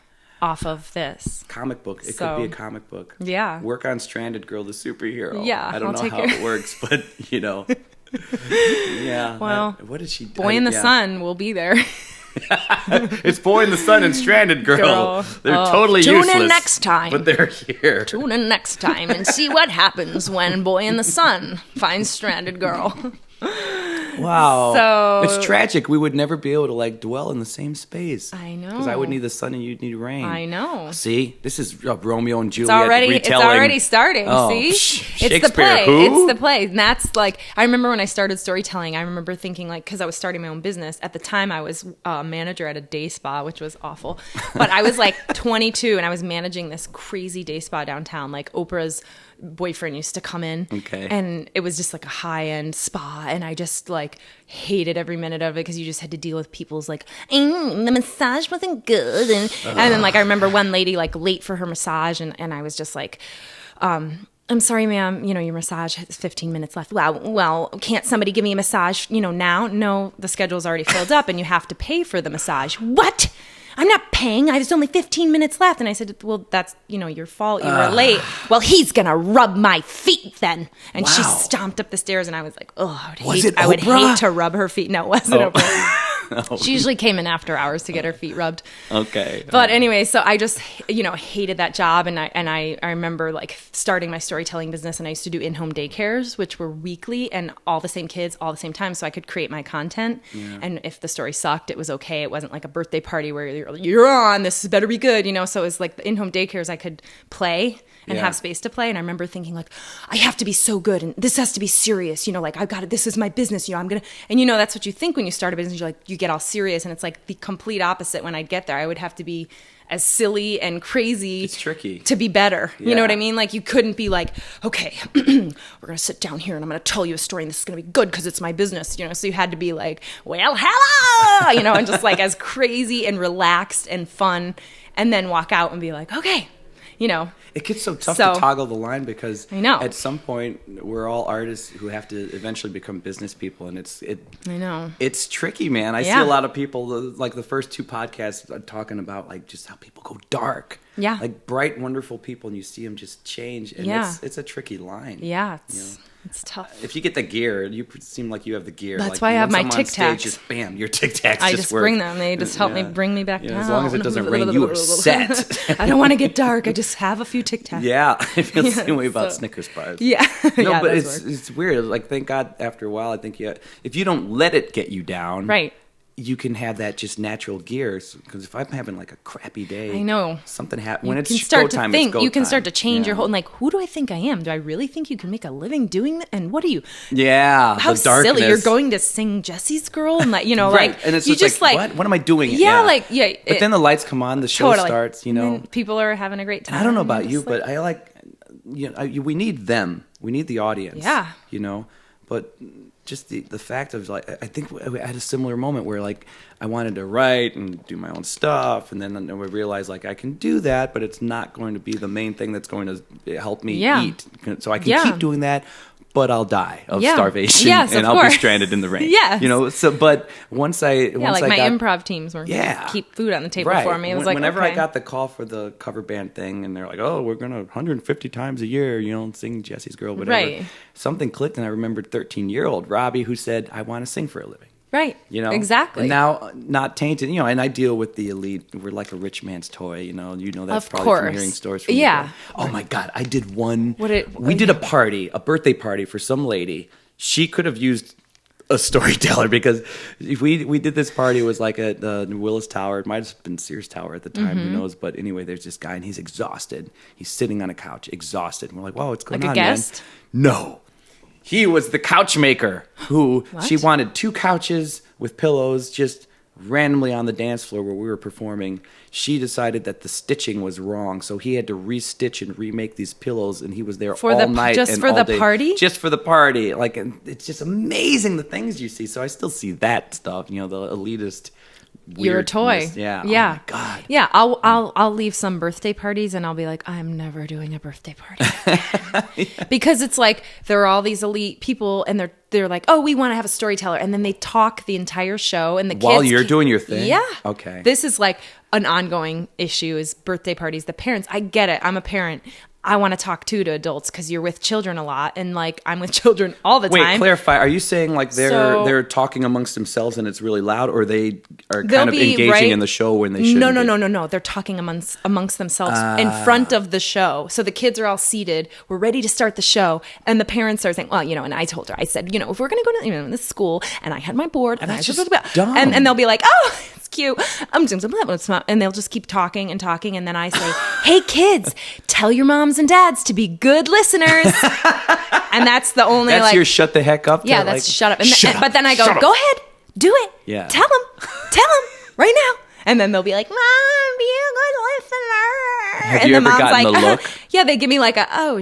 Off of this comic book, it could be a comic book. Yeah, work on Stranded Girl, the superhero. Yeah, I don't know how it works, but yeah. Well, what did she? Boy in the Sun will be there. It's Boy in the Sun and Stranded Girl. They're totally useless. Tune in next time. But they're here. Tune in next time and see what happens when Boy in the Sun finds Stranded Girl. Wow. So it's tragic. We would never be able to like dwell in the same space. I know. Because I would need the sun and you'd need rain. I know. See, this is Romeo and Juliet It's already starting. See, it's the play. Who? It's the play. And that's like, I remember when I started storytelling. I remember thinking like, because I was starting my own business at the time. I was a manager at a day spa, which was awful. But I was like 22, and I was managing this crazy day spa downtown. Like Oprah's boyfriend used to come in, and it was just like a high-end spa, and I just like hated every minute of it because you just had to deal with people's like the massage wasn't good, and then like I remember one lady like late for her massage, and I was just like I'm sorry, ma'am, your massage has 15 minutes left. Well, can't somebody give me a massage now? No, the schedule's already filled up and you have to pay for the massage. What? I'm not paying. There's only 15 minutes left. And I said, well, that's, your fault. You were late. Well, he's going to rub my feet then. And she stomped up the stairs, and I was like, oh, I would hate to rub her feet. No, it wasn't Oprah. She usually came in after hours to get her feet rubbed. Okay. But anyway, so I just, hated that job. And I remember like starting my storytelling business, and I used to do in-home daycares, which were weekly and all the same kids all the same time. So I could create my content. Yeah. And if the story sucked, it was okay. It wasn't like a birthday party where you're on, this better be good, So it was like the in-home daycares I could play and have space to play. And I remember thinking like, I have to be so good, and this has to be serious, like I've got it. This is my business, I'm going to, and that's what you think when you start a business. You're like, you get all serious, and it's like the complete opposite. When I'd get there, I would have to be as silly and crazy. It's tricky to be better. You know what I mean? Like you couldn't be like, okay, we're going to sit down here and I'm going to tell you a story, and this is going to be good because it's my business, So you had to be like, well, hello, and just like as crazy and relaxed and fun, and then walk out and be like, okay, It gets so tough to toggle the line because I know. At some point we're all artists who have to eventually become business people, and I know. It's tricky, man. I see a lot of people like the first 2 podcasts are talking about like just how people go dark. Yeah. Like bright, wonderful people, and you see them just change, and it's a tricky line. Yeah, it's tough. If you get the gear, you seem like you have the gear. That's why I have my Tic Tacs. Just bam, your Tic Tacs. I just bring them. They just help me bring me back down. As long as it doesn't rain, you are set. I don't want to get dark. I just have a few Tic Tacs. Yeah, I feel the same way about Snickers bars. Yeah, no, but it's weird. Like, thank God, after a while, I think if you don't let it get you down, right, you can have that just natural gears. Because if I'm having like a crappy day, I know something happens. When it's go time, it's go You can time. start to change your whole. Like, who do I think I am? Do I really think you can make a living doing that? And what are you? Yeah, how the darkness. silly! You're going to sing Jesse's Girl, and like right. like and it's you just like what am I doing? Yeah, But then the lights come on, the show starts. And people are having a great time. I don't know about you, but I we need them. We need the audience. Yeah. But just the fact of like, I think I had a similar moment where like I wanted to write and do my own stuff, and then I realized like I can do that, but it's not going to be the main thing that's going to help me eat. So I can keep doing that, but I'll die of starvation, and I'll be stranded in the rain. Yes. You know. So, but once I like my improv teams were keep food on the table for me. It was whenever I got the call for the cover band thing, and they're like, "Oh, we're gonna 150 times a year, you know, sing Jesse's Girl, whatever." Right. Something clicked, and I remembered 13-year-old Robby who said, "I want to sing for a living." Right. You know, exactly. And now, not tainted. You know, and I deal with the elite. We're like a rich man's toy. You know that's probably from hearing stories from you. Oh my God, I did one. We did a birthday party for some lady. She could have used a storyteller because if we did this party, it was like at the Willis Tower. It might have been Sears Tower at the time. Who knows? But anyway, there's this guy and he's exhausted. He's sitting on a couch, exhausted. And we're like, "Whoa, what's going on, like a guest?" Man? No. He was the couch maker who she wanted 2 couches with pillows just randomly on the dance floor where we were performing. She decided that the stitching was wrong, so he had to restitch and remake these pillows, and he was there all night just and for all the day. party? Just for the party. Like, and it's just amazing the things you see. So I still see that stuff, you know, the elitist. You're a toy. Yeah. Yeah. Oh my God. Yeah. I'll leave some birthday parties and I'll be like, I'm never doing a birthday party. Because it's like there are all these elite people and they're like, oh, we want to have a storyteller, and then they talk the entire show and the kids while you're doing your thing. Yeah. Okay. This is like an ongoing issue is birthday parties. The parents, I get it. I'm a parent. I want to talk to adults because you're with children a lot, and like I'm with children all the time. Wait, clarify. Are you saying like they're talking amongst themselves and it's really loud, or they are kind of engaging in the show when they shouldn't? No. They're talking amongst themselves in front of the show. So the kids are all seated. We're ready to start the show, and the parents are saying, "Well, you know." And I told her, I said, "You know, if we're going to go to this school, and I had my board, and that's I just dumb. And they'll be like, "Oh, it's cute," and they'll just keep talking, and then I say, "Hey, kids, tell your moms and dads to be good listeners." And that's the only that's your shut the heck up. Yeah, that's shut up. But then I go, go ahead, do it. Yeah, tell them right now. And then they'll be like, "Mom, be a good listener." Have you ever gotten the look? Yeah, they give me like are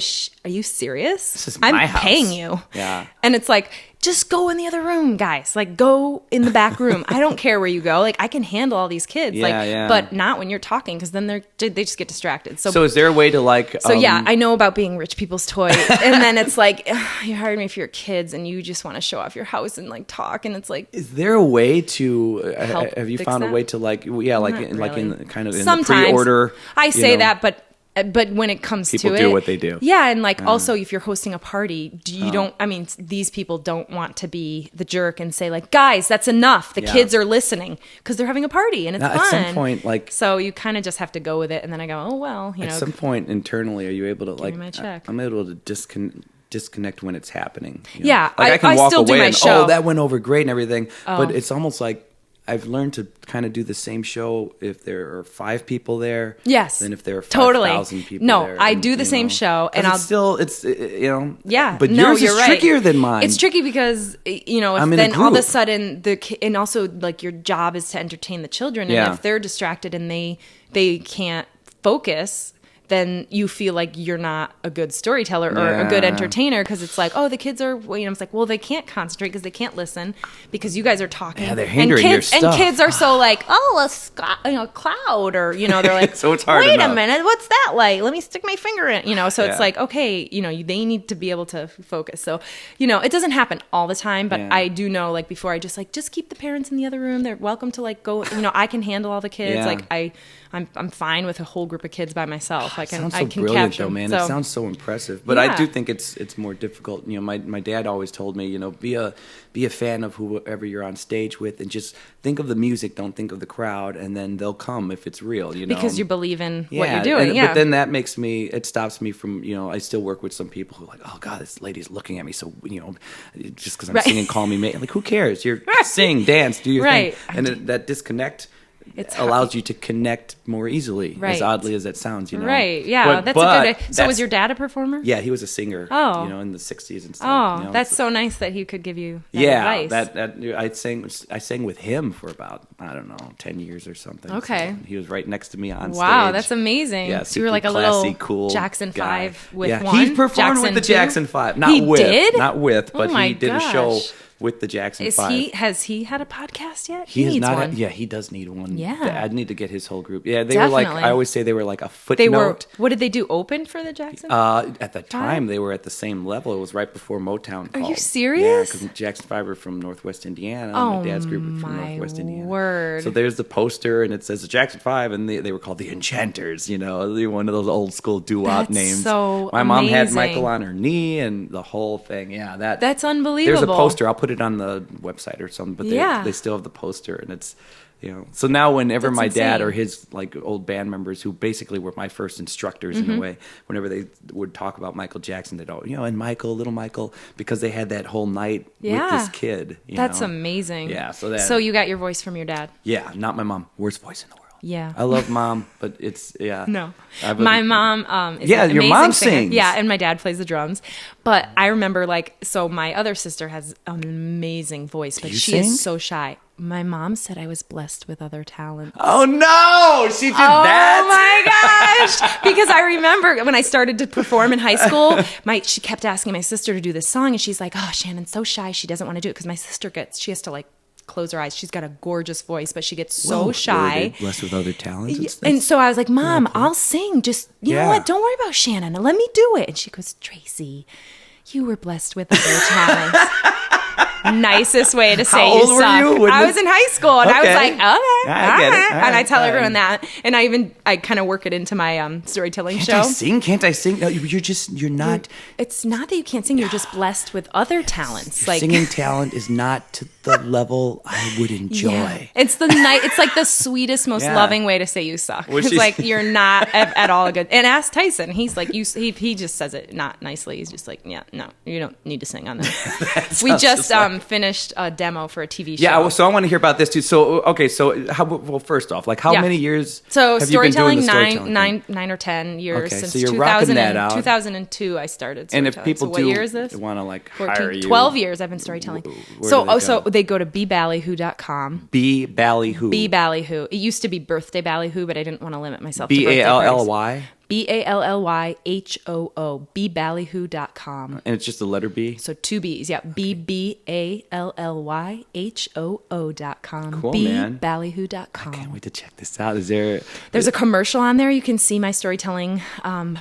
you serious? This is my house. I'm paying you. Yeah. And it's like, just go in the other room, guys. Like, go in the back room. I don't care where you go. Like, I can handle all these kids. But not when you're talking, because then they just get distracted. So is there a way to like? So yeah, I know about being rich people's toy, and then it's like you hired me for your kids, and you just want to show off your house and like talk, and it's like, is there a way to? Have you found a way to like? Yeah, like in kind of in the pre-order. I say that, but when it comes to it, people do what they do. Yeah, and like also if you're hosting a party, these people don't want to be the jerk and say like, guys, that's enough. The kids are listening because they're having a party and it's fun. At some point, like, so you kind of just have to go with it. And then I go, oh well, you know. At some point internally, are you able to like? My check. I'm able to disconnect when it's happening. You know? Yeah, like I can walk still away do my and show. that went over great and everything, but it's almost like I've learned to kind of do the same show if there are 5 people there. Yes. Than if there are 5,000 people there. No, I do the same show, and it's you know. Yeah. But yours is trickier than mine. It's tricky because you know, if then all of a sudden and also like your job is to entertain the children, and if they're distracted and they can't focus, then you feel like you're not a good storyteller or a good entertainer because it's like, oh, the kids are, you know, it's like, well, they can't concentrate because they can't listen because you guys are talking. Yeah, they're hindering your stuff. And kids are so like, oh, a cloud, or, you know, they're like, so it's hard wait a minute, what's that like? Let me stick my finger in, you know, so it's like, okay, you know, they need to be able to focus. So, you know, it doesn't happen all the time, but I do know, like, before I just keep the parents in the other room. They're welcome to like go, you know, I can handle all the kids. Yeah. Like I'm fine with a whole group of kids by myself. I can brilliant, capture though, man. So, it sounds so impressive. But I do think it's more difficult. You know, my dad always told me, you know, be a fan of whoever you're on stage with, and just think of the music, don't think of the crowd, and then they'll come if it's real. You know, because you believe in what you're doing. But then it stops me from, you know, I still work with some people who are like, oh God, this lady's looking at me, so, you know, just because I'm singing "Call Me Maybe," like, who cares? You're sing, dance, do your thing, and that disconnect. It allows you to connect more easily, as oddly as that sounds, you know. Right, yeah, that's a good. So was your dad a performer? Yeah, he was a singer. Oh, you know, in the '60s and stuff. Oh, you know, that's so nice that he could give you advice. I sang with him for about 10 years or something. Okay, so he was right next to me on stage. Wow, that's amazing. Yeah, so you were like a classy, little cool Jackson guy. 5 with yeah, one. He performed with the Jackson 5, not with, but he did a show with the Jackson 5. Has he had a podcast yet? He has needs not. one. Yeah, he does need one. Yeah. I'd need to get his whole group. Yeah, they were like, I always say they were like a footnote. They were, what did they do, open for the Jackson? At the time, they were at the same level. It was right before Motown called. Are you serious? Yeah, because Jackson 5 were from Northwest Indiana. Oh, my dad's group was from Northwest Indiana. Word. So there's the poster, and it says the Jackson 5, and they were called the Enchanters, one of those old school doo-wop names. So my mom had Michael on her knee, and the whole thing. Yeah, that's unbelievable. There's a poster. I'll put it on the website or something, but they still have the poster, and it's, so now whenever my dad or his like old band members, who basically were my first instructors in a way, whenever they would talk about Michael Jackson, they'd all, and Michael, little Michael, because they had that whole night with this kid. That's amazing. Yeah. So you got your voice from your dad. Yeah. Not my mom. Worst voice in the world. Yeah. I love mom, but it's, No. My mom is an your amazing mom singer. sings. Yeah, and my dad plays the drums. But I remember, so my other sister has an amazing voice, but she is so shy. My mom said I was blessed with other talents. Oh, no! She did that? Oh, my gosh! Because I remember when I started to perform in high school, she kept asking my sister to do this song, and she's like, oh, Shannon's so shy, she doesn't want to do it. Because my sister she has to, close her eyes. She's got a gorgeous voice, but she gets so shy. Really blessed with other talents. And so I was like, Mom, I'll sing. Just, you know what? Don't worry about Shannon. Let me do it. And she goes, Tracey, you were blessed with other talents. Nicest way to say How you old were suck. you? I was in high school, and I was like, okay, I get it. and I tell everyone that, and I kind of work it into my storytelling show. Can't I sing? No, you're not. It's not that you can't sing. You're just blessed with other talents. Your singing talent is not to the level I would enjoy. Yeah. It's like the sweetest, most loving way to say you suck. It's like you're not at all good. And ask Tyson. He's like, he just says it not nicely. He's just like, yeah, no, you don't need to sing on this. We just finished a demo for a TV show. Yeah, so I want to hear about this too. So, okay, first off, how many years have you been doing the storytelling? 9 or 10 years since so you're rocking that out. 2002 I started storytelling. And if people what year is this? want to 14, hire you. 12 years I've been storytelling. So they go to beballyhoo.com. Beballyhoo. Beballyhoo. It used to be Birthday Ballyhoo, but I didn't want to limit myself to Bally? BALLYHOO, beballyhoo.com. And it's just the letter B? So 2 B's, yeah. BBALLYHOO.com. Cool, man. Beballyhoo.com. I can't wait to check this out. There's a commercial on there. You can see my storytelling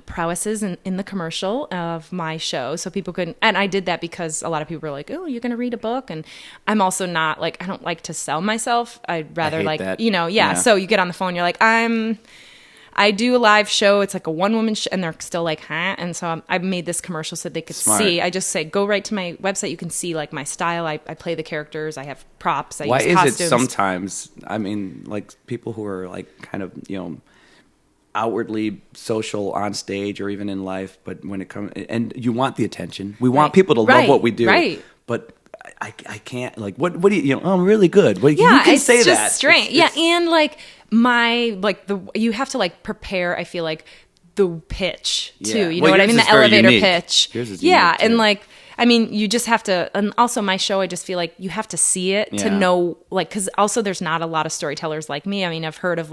prowesses in the commercial of my show. So people can, and I did that because a lot of people were like, oh, you're going to read a book. And I'm also not I don't like to sell myself. I'd rather that. So you get on the phone, you're like, I do a live show. It's like a one-woman show, and they're still like, huh? And so I made this commercial so they could see. I just say, go right to my website. You can see my style. I play the characters. I have props. Why use costumes. Is it sometimes, people who are kind of, outwardly social on stage or even in life, but when it comes, and you want the attention. We want people to love what we do. Right. But I can't, what do you, I'm really good. Well, you can say that. Yeah, it's just strange. And you have to prepare, I feel like, the pitch too. You know what I mean? The elevator pitch. Yeah, and you just have to, and also my show, I just feel like you have to see it to know, because also there's not a lot of storytellers like me. I mean, I've heard of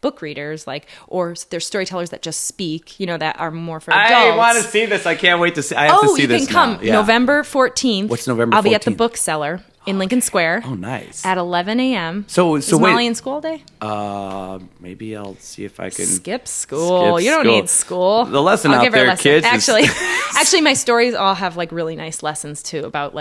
book readers, or there's storytellers that just speak, that are more for adults. I want to see this. I can't wait to see. I have to see this. You can come November 14th. What's November 14th? I'll be at the Bookseller in Lincoln Square. Oh, nice. At 11 a.m. Is Molly in school all day? Maybe I'll see if I can skip school. You don't need school. The lesson out there, kids. Actually, my stories all have really nice lessons too about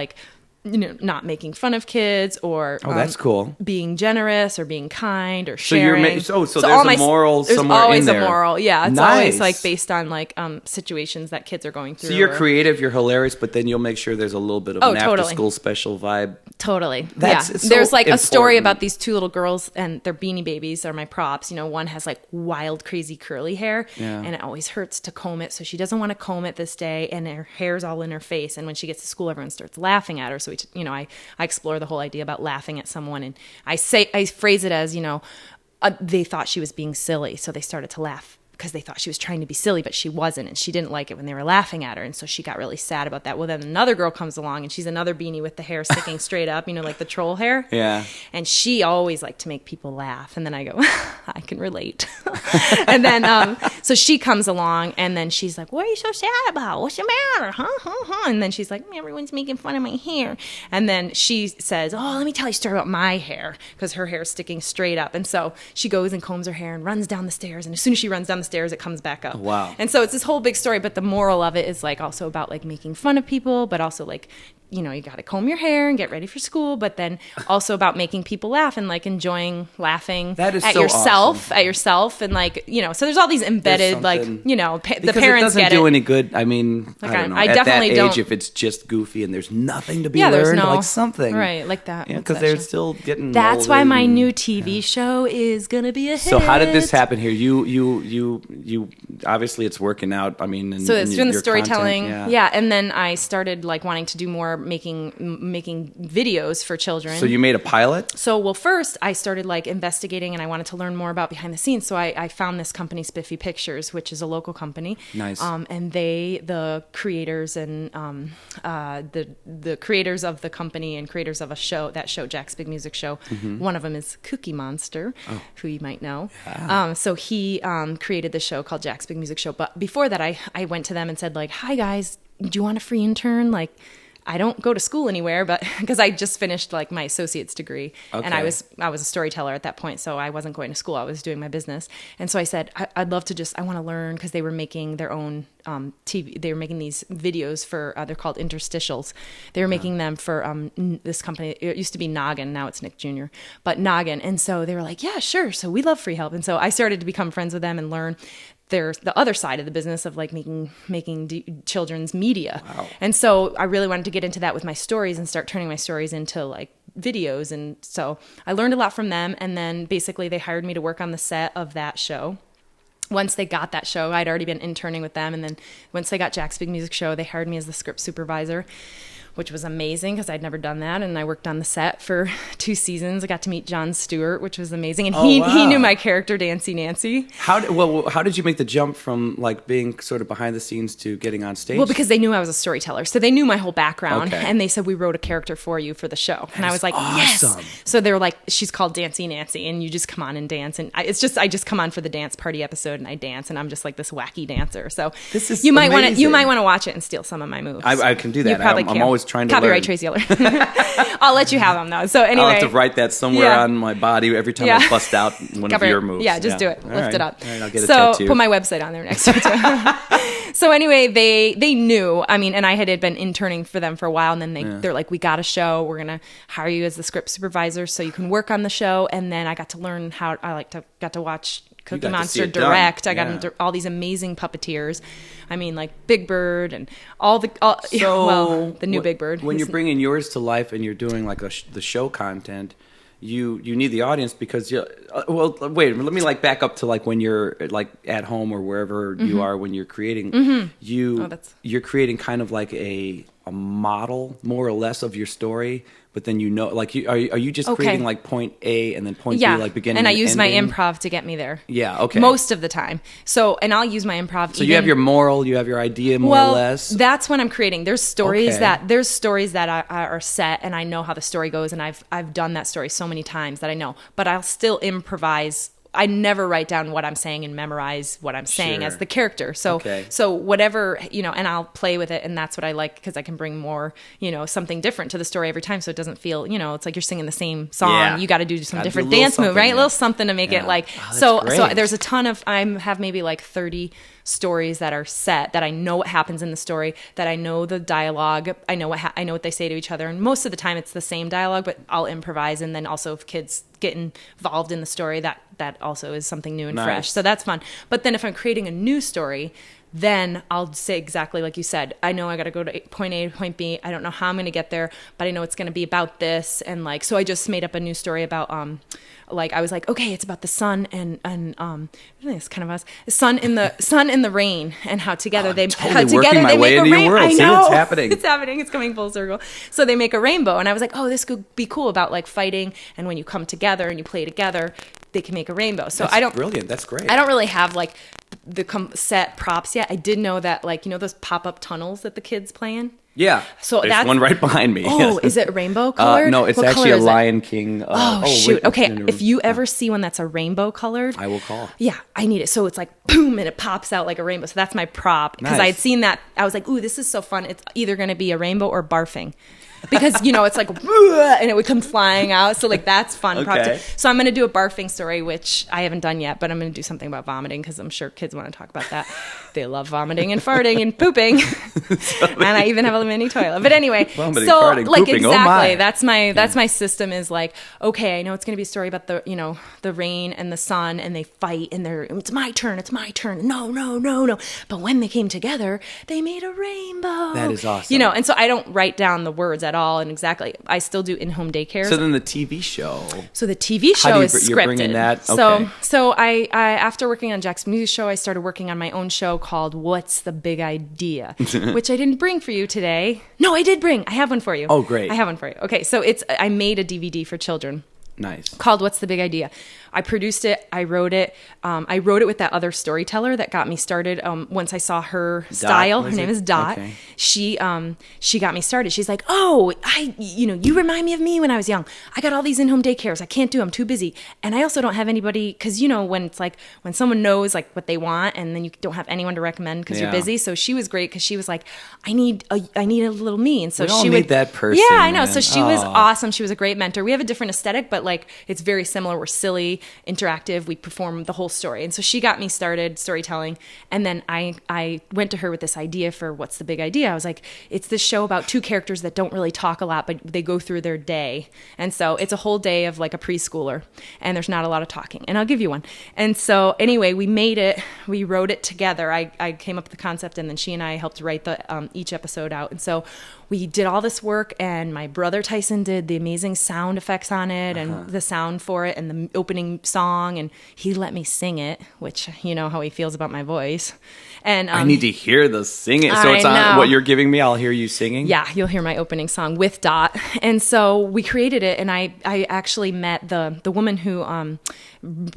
not making fun of kids or that's cool. Being generous or being kind or sharing. So there's a moral somewhere in there. There's always a moral. Yeah, it's always based on situations that kids are going through. So you're creative, you're hilarious, but then you'll make sure there's a little bit of an after-school special vibe. Totally. There's a story about these two little girls and their Beanie Babies are my props. One has wild, crazy curly hair, and it always hurts to comb it, so she doesn't want to comb it this day, and her hair's all in her face. And when she gets to school, everyone starts laughing at her. So I explore the whole idea about laughing at someone, and I phrase it as they thought she was being silly, so they started to laugh because they thought she was trying to be silly, but she wasn't. And she didn't like it when they were laughing at her. And so she got really sad about that. Well, then another girl comes along and she's another beanie with the hair sticking straight up, like the troll hair. Yeah. And she always liked to make people laugh. And then I go, I can relate. And then, so she comes along and then she's like, what are you so sad about? What's the matter? Huh? And then she's like, everyone's making fun of my hair. And then she says, oh, let me tell you a story about my hair, because her hair's sticking straight up. And so she goes and combs her hair and runs down the stairs. And as soon as she runs down the stairs, it comes back up. Oh, wow. And so it's this whole big story, but the moral of it is like also about like making fun of people, but also like, you got to comb your hair and get ready for school, but then also about making people laugh and like enjoying laughing that is at so yourself, awesome. And like, so there's all these embedded, like, the parents get it. Because it doesn't do any good. I mean, like I don't know. I at definitely that age, don't. if it's just goofy and there's nothing to be learned, like something. Right, like that. Yeah, because they're still getting That's older why my new TV show is going to be a hit. So how did this happen here? You obviously it's working out. I mean, so it's doing the storytelling. Content, yeah. And then I started like wanting to do more making videos for children. So you made a pilot? So, well, first I started like investigating and I wanted to learn more about behind the scenes. So I found this company, Spiffy Pictures, which is a local company. Nice. And the creators and the creators of the company and creators of that show, Jack's Big Music Show. Mm-hmm. One of them is Cookie Monster, who you might know. Yeah. So he created the show called Jack's Big Music Show. But before that, I went to them and said like, hi guys, do you want a free intern? Like, I don't go to school anywhere, but because I just finished like my associate's degree, and I was a storyteller at that point, so I wasn't going to school. I was doing my business, and so I said I'd love to I want to learn, because they were making their own TV. They were making these videos for they're called interstitials. They were making them for this company. It used to be Noggin, now it's Nick Jr., but Noggin, and so they were like, yeah, sure. So we love free help, and so I started to become friends with them and learn there's the other side of the business of like making children's media. Wow. And so I really wanted to get into that with my stories and start turning my stories into like videos. And so I learned a lot from them. And then basically they hired me to work on the set of that show. Once they got that show, I'd already been interning with them. And then once they got Jack's Big Music Show, they hired me as the script supervisor, which was amazing because I'd never done that. And I worked on the set for 2 seasons. I got to meet Jon Stewart, which was amazing. And he knew my character, Dancy Nancy. How did you make the jump from like being sort of behind the scenes to getting on stage? Well, because they knew I was a storyteller. So they knew my whole background. Okay. And they said, we wrote a character for you for the show. And I was like, awesome. Yes. So they were like, she's called Dancy Nancy. And you just come on and dance. And I just come on for the dance party episode and I dance. And I'm just like this wacky dancer. So this is you might want to watch it and steal some of my moves. I can do that. You probably I'm always trying to Copyright learn. Tracey Ellert. I'll let you have them though. So anyway, I'll have to write that somewhere on my body every time I bust out one of your moves. Yeah, just do it. Lift it up. All right, I'll get a tattoo. Put my website on there next to it. So anyway, they knew. I mean, and I had been interning for them for a while, and then they're like, we got a show. We're gonna hire you as the script supervisor so you can work on the show. And then I got to learn how got to watch Cookie Monster direct. I got into all these amazing puppeteers. I mean, like Big Bird and the new Big Bird. When you're bringing yours to life and you're doing like the show content, you need the audience because wait, let me like back up to like when you're like at home or wherever you are when you're creating. You're creating kind of like a model more or less of your story. But then like are you just creating like point A and then point B, like beginning and I use ending? my improv to get me there. Yeah, okay. Most of the time. So, and I'll use my improv. So you have your moral, you have your idea more or less. That's when I'm creating. There's stories that are set, and I know how the story goes, and I've done that story so many times that I know. But I'll still improvise. I never write down what I'm saying and memorize what I'm saying as the character. So, so whatever, and I'll play with it. And that's what I like because I can bring more, something different to the story every time. So it doesn't feel, it's like you're singing the same song. Yeah. You got to do some different dance move, right? A little something to make it like, so there's a ton of, I have maybe like 30 stories that are set that I know what happens in the story, that I know the dialogue, I know what they say to each other, and most of the time it's the same dialogue, but I'll improvise. And then also if kids get involved in the story, that also is something new and fresh, so that's fun. But then if I'm creating a new story, then I'll say exactly like you said, I know I got to go to point A to point B. I don't know how I'm going to get there, but I know it's going to be about this. And like, so I just made up a new story about, like, I was like, okay, it's about the sun and it's kind of us, sun in the rain, and how together they make a rainbow. I know it's happening. It's happening. It's coming full circle. So they make a rainbow, and I was like, oh, this could be cool about like fighting, and when you come together and you play together, they can make a rainbow. So That's brilliant. That's great. I don't really have like set props yet. I did know that, like, you know, those pop-up tunnels that the kids play in? Yeah. So there's one right behind me. Oh, is it rainbow colored? No, it's what actually a Lion King. Shoot. Okay, if you ever see one that's a rainbow colored, I will call. Yeah, I need it. So it's like boom, and it pops out like a rainbow. So that's my prop. Because I had seen that. I was like, ooh, this is so fun. It's either going to be a rainbow or barfing. Because, you know, it's like, and it would come flying out. So, like, that's fun. Okay. So I'm going to do a barfing story, which I haven't done yet, but I'm going to do something about vomiting because I'm sure kids want to talk about that. They love vomiting and farting and pooping. And I even have a mini toilet. But anyway, vomiting, so, farting, like, pooping. exactly. Oh That's my system is like, okay, I know it's going to be a story about the, you know, the rain and the sun, and they fight, and it's my turn. No. But when they came together, they made a rainbow. That is awesome. You know, and so I don't write down the words at all, and exactly, I still do in-home daycare. So then the TV show. So the TV show is scripted. You're bringing that? Okay. So I after working on Jack's music show, I started working on my own show called What's the Big Idea, which I didn't bring for you today. No, I did bring. I have one for you. Oh, great. I have one for you. Okay, so I made a DVD for children. Nice. Called What's the Big Idea? I produced it. I wrote it. I wrote it with that other storyteller that got me started. Once I saw her style, her name is Dot. Okay. She got me started. She's like, oh, you remind me of me when I was young. I got all these in-home daycares. I can't do them. I'm too busy. And I also don't have anybody, because, you know, when it's like, when someone knows like what they want and then you don't have anyone to recommend because you're busy. So she was great because she was like, I need a little me. And so we all she need that person. Yeah, I know. Man. So she was awesome. She was a great mentor. We have a different aesthetic, but like it's very similar. We're silly, interactive. We perform the whole story. And so she got me started storytelling. And then I went to her with this idea for What's the Big Idea? I was like, it's this show about two characters that don't really talk a lot, but they go through their day. And so it's a whole day of like a preschooler, and there's not a lot of talking. And I'll give you one. And so anyway, we made it. We wrote it together. I came up with the concept, and then she and I helped write the each episode out. And so we did all this work, and my brother Tyson did the amazing sound effects on it and the sound for it and the opening song, and he let me sing it, which you know how he feels about my voice. And I need to hear the singing. So it's on what you're giving me. I'll hear you singing. Yeah, you'll hear my opening song with Dot. And so we created it, and I actually met the woman who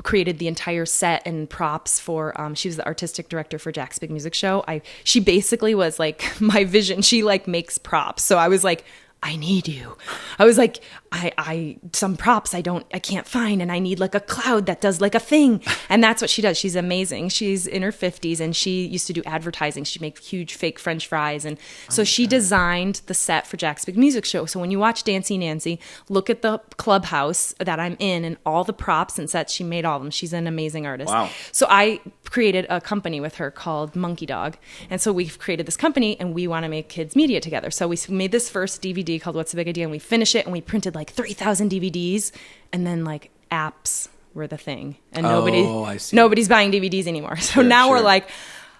created the entire set and props for. She was the artistic director for Jack's Big Music Show. She basically was like my vision. She like makes props. So I was like, I need you. I was like, I some props I can't find, and I need like a cloud that does like a thing. And that's what she does. She's amazing. She's in her 50s, and she used to do advertising. She'd make huge fake French fries. And so she designed the set for Jack's Big Music Show. So when you watch Dancy Nancy, look at the clubhouse that I'm in and all the props and sets. She made all of them. She's an amazing artist. Wow. So I created a company with her called Monkey Dog. And so we've created this company, and we want to make kids media together. So we made this first DVD called What's the Big Idea, and we finished it, and we printed like 3,000 DVDs, and then like apps were the thing, and nobody's buying DVDs anymore. So now we're like,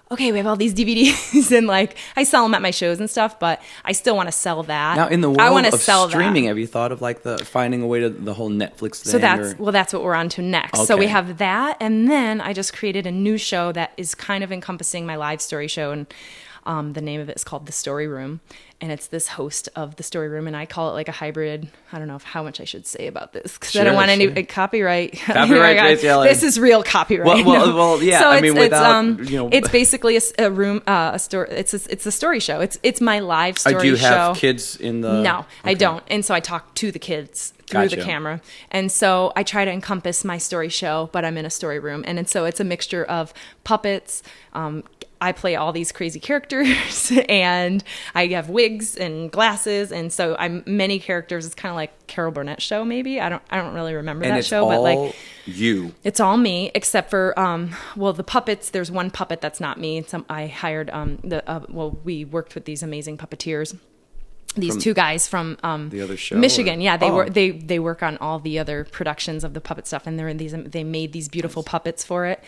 okay, we have all these DVDs, and like I sell them at my shows and stuff, but I still want to sell that. Now in the world of streaming, have you thought of like finding a way to the whole Netflix thing? So that's what we're on to next. Okay. So we have that, and then I just created a new show that is kind of encompassing my live story show, and the name of it is called The Story Room, and it's this host of The Story Room, and I call it like a hybrid. I don't know how much I should say about this because I don't want any copyright. Copyright, Tracey Ellert. This is real copyright. Well, yeah. So I mean, without it's basically a room, a story. It's a story show. It's my live story show. Do you have kids in the? No, I don't. And so I talk to the kids through the camera, and so I try to encompass my story show, but I'm in a story room, and so it's a mixture of puppets. I play all these crazy characters, and I have wigs and glasses, and so I'm many characters. It's kind of like Carol Burnett's show, maybe. I don't really remember that show, but like you. It's all me, except for the puppets. There's one puppet that's not me. I hired we worked with these amazing puppeteers. These two guys from the other show, Michigan. Yeah, they work on all the other productions of the puppet stuff, and they made these beautiful puppets for it,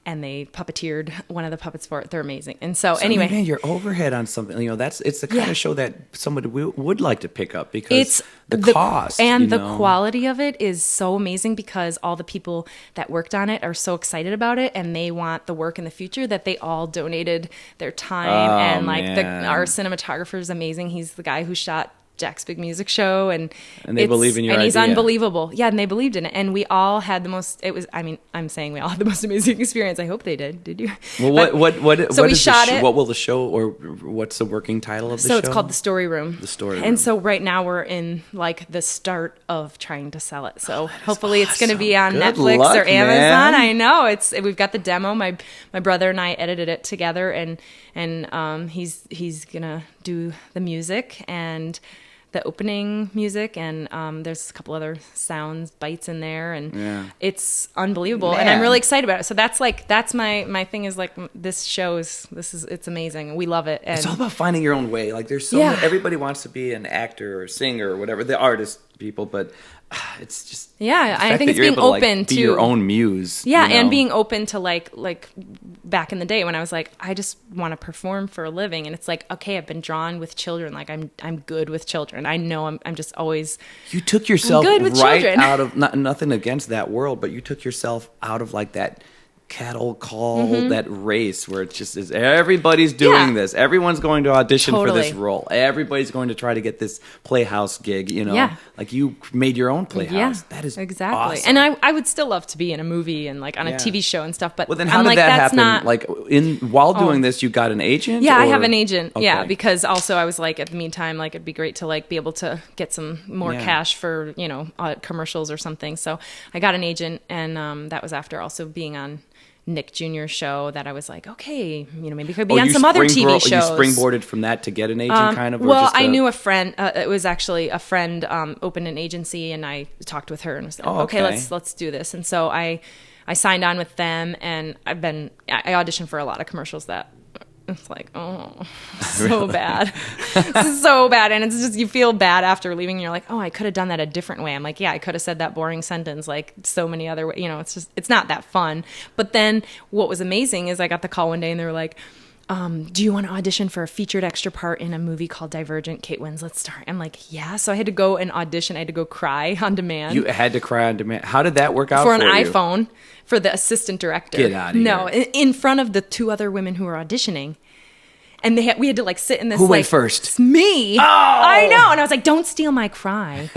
and they puppeteered one of the puppets for it. They're amazing. And so anyway, man, your overhead on something, it's the kind of show that somebody would like to pick up because it's the cost and the quality of it is so amazing because all the people that worked on it are so excited about it, and they want the work in the future that they all donated their time. And like our cinematographer is amazing. He's the guy who shot Jack's Big Music Show, and they believe in your idea. And he's unbelievable. Yeah, and they believed in it, and we all had the most. It was. I mean, I'm saying we all had the most amazing experience. I hope they did. Did you? Well, so we shot it. What will the show, or what's the working title of the show? So it's called The Story Room. The Story Room. And so right now we're in like the start of trying to sell it. So hopefully it's going to be on Netflix or Amazon. Man. I know we've got the demo. My brother and I edited it together, and he's gonna do the music and the opening music, and there's a couple other sounds bites in there, and it's unbelievable. Man. And I'm really excited about it. So that's my thing is like this show it's amazing. We love it. And it's all about finding your own way. Like there's everybody wants to be an actor or singer or whatever, the artist people, but it's just I think it's being open to be your own muse. Yeah, you know? And being open to like back in the day when I was like, I just want to perform for a living, and it's like, okay, I've been drawn with children. Like I'm good with children. I know I'm just always. You took yourself right out of nothing against that world, but you took yourself out of like that cattle call, that race where it's just is everybody's doing this. Everyone's going to audition for this role. Everybody's going to try to get this Playhouse gig, you know. Yeah. Like you made your own Playhouse. Yeah, that is exactly. Awesome. And I would still love to be in a movie and like on a TV show and stuff, but well, then how did that happen? Like while doing this, you got an agent? Yeah, I have an agent. Okay. Yeah, because also I was like, at the meantime, like it'd be great to like be able to get some more cash for, you know, commercials or something. So I got an agent, and that was after also being on Nick Jr.'s show that I was like, okay, you know, maybe could be on some other TV shows. You springboarded from that to get an agent, kind of? Well, I knew a friend. It was actually a friend opened an agency, and I talked with her and was like, okay, let's do this. And so I signed on with them, and I auditioned for a lot of commercials that it's like, so bad. So bad. And it's just, you feel bad after leaving. And you're like, I could have done that a different way. I'm like, I could have said that boring sentence like so many other ways. You know, it's not that fun. But then what was amazing is I got the call one day and they were like, do you want to audition for a featured extra part in a movie called Divergent, Kate Winslet star? I'm like, yeah. So I had to go and audition. I had to go cry on demand. You had to cry on demand. How did that work out for an iPhone for the assistant director? Get out of here. No, in front of the two other women who were auditioning. And we had to like sit in this. Who went first? It's me. Oh, I know. And I was like, "Don't steal my cry."